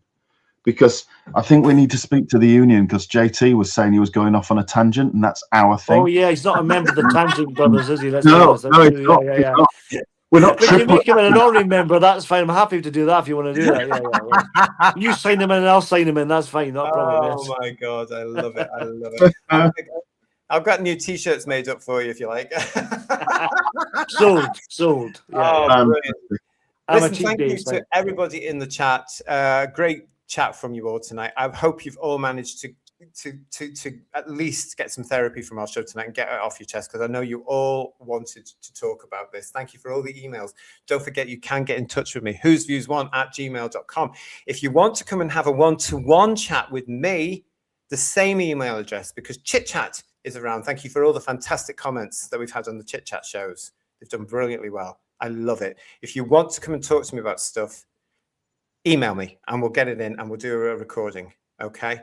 Because I think we need to speak to the union because JT was saying he was going off on a tangent and that's our thing. Oh yeah, he's not a member of the Tangent Brothers, is he? Let's No, be honest. it's not. Yeah. We're not. We can make him an honorary member. That's fine. I'm happy to do that if you want to do that. Yeah. You sign him in, and I'll sign him in. That's fine. Not a problem. Oh my God, I love it. I love it. I've got new T-shirts made up for you if you like. Sold. Yeah. Oh, brilliant. Listen, cheap thank you days, to mate. everybody in the chat. Great chat from you all tonight. I hope you've all managed to at least get some therapy from our show tonight and get it off your chest because I know you all wanted to talk about this. Thank you for all the emails. Don't forget you can get in touch with me, whosviews1@gmail.com. If you want to come and have a one-to-one chat with me, the same email address because Chit Chat is around. Thank you for all the fantastic comments that we've had on the Chit Chat shows. They've done brilliantly well. I love it. If you want to come and talk to me about stuff, email me and we'll get it in and we'll do a recording. Okay.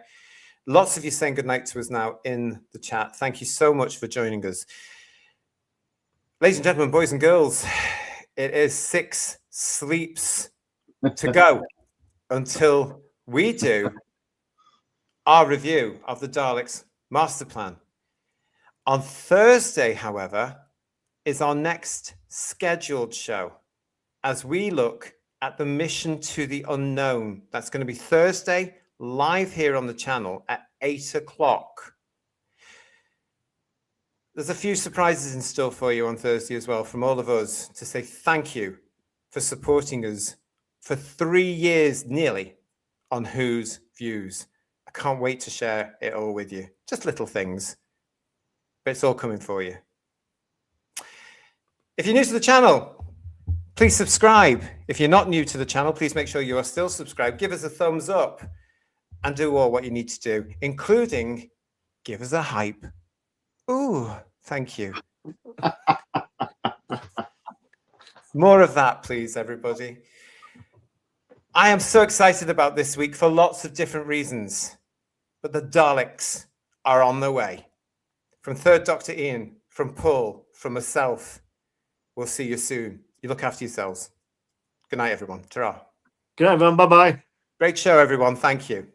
Lots of you saying goodnight to us now in the chat. Thank you so much for joining us. Ladies and gentlemen, boys and girls, it is 6 sleeps to go until we do our review of the Daleks Master Plan. On Thursday, however, is our next scheduled show as we look at the mission to the unknown. That's going to be Thursday, live here on the channel at 8 o'clock. There's a few surprises in store for you on Thursday as well from all of us to say thank you for supporting us for 3 years nearly on Whose Views. I can't wait to share it all with you. Just little things, but it's all coming for you. If you're new to the channel, please subscribe. If you're not new to the channel, please make sure you are still subscribed. Give us a thumbs up and do all what you need to do, including give us a hype. Ooh, thank you. More of that, please, everybody. I am so excited about this week for lots of different reasons, but the Daleks are on their way. From Third Dr. Ian, from Paul, from myself, We'll see you soon. You look after yourselves. Good night, everyone. Ta-ra. Good night, everyone. Bye-bye. Great show, everyone. Thank you.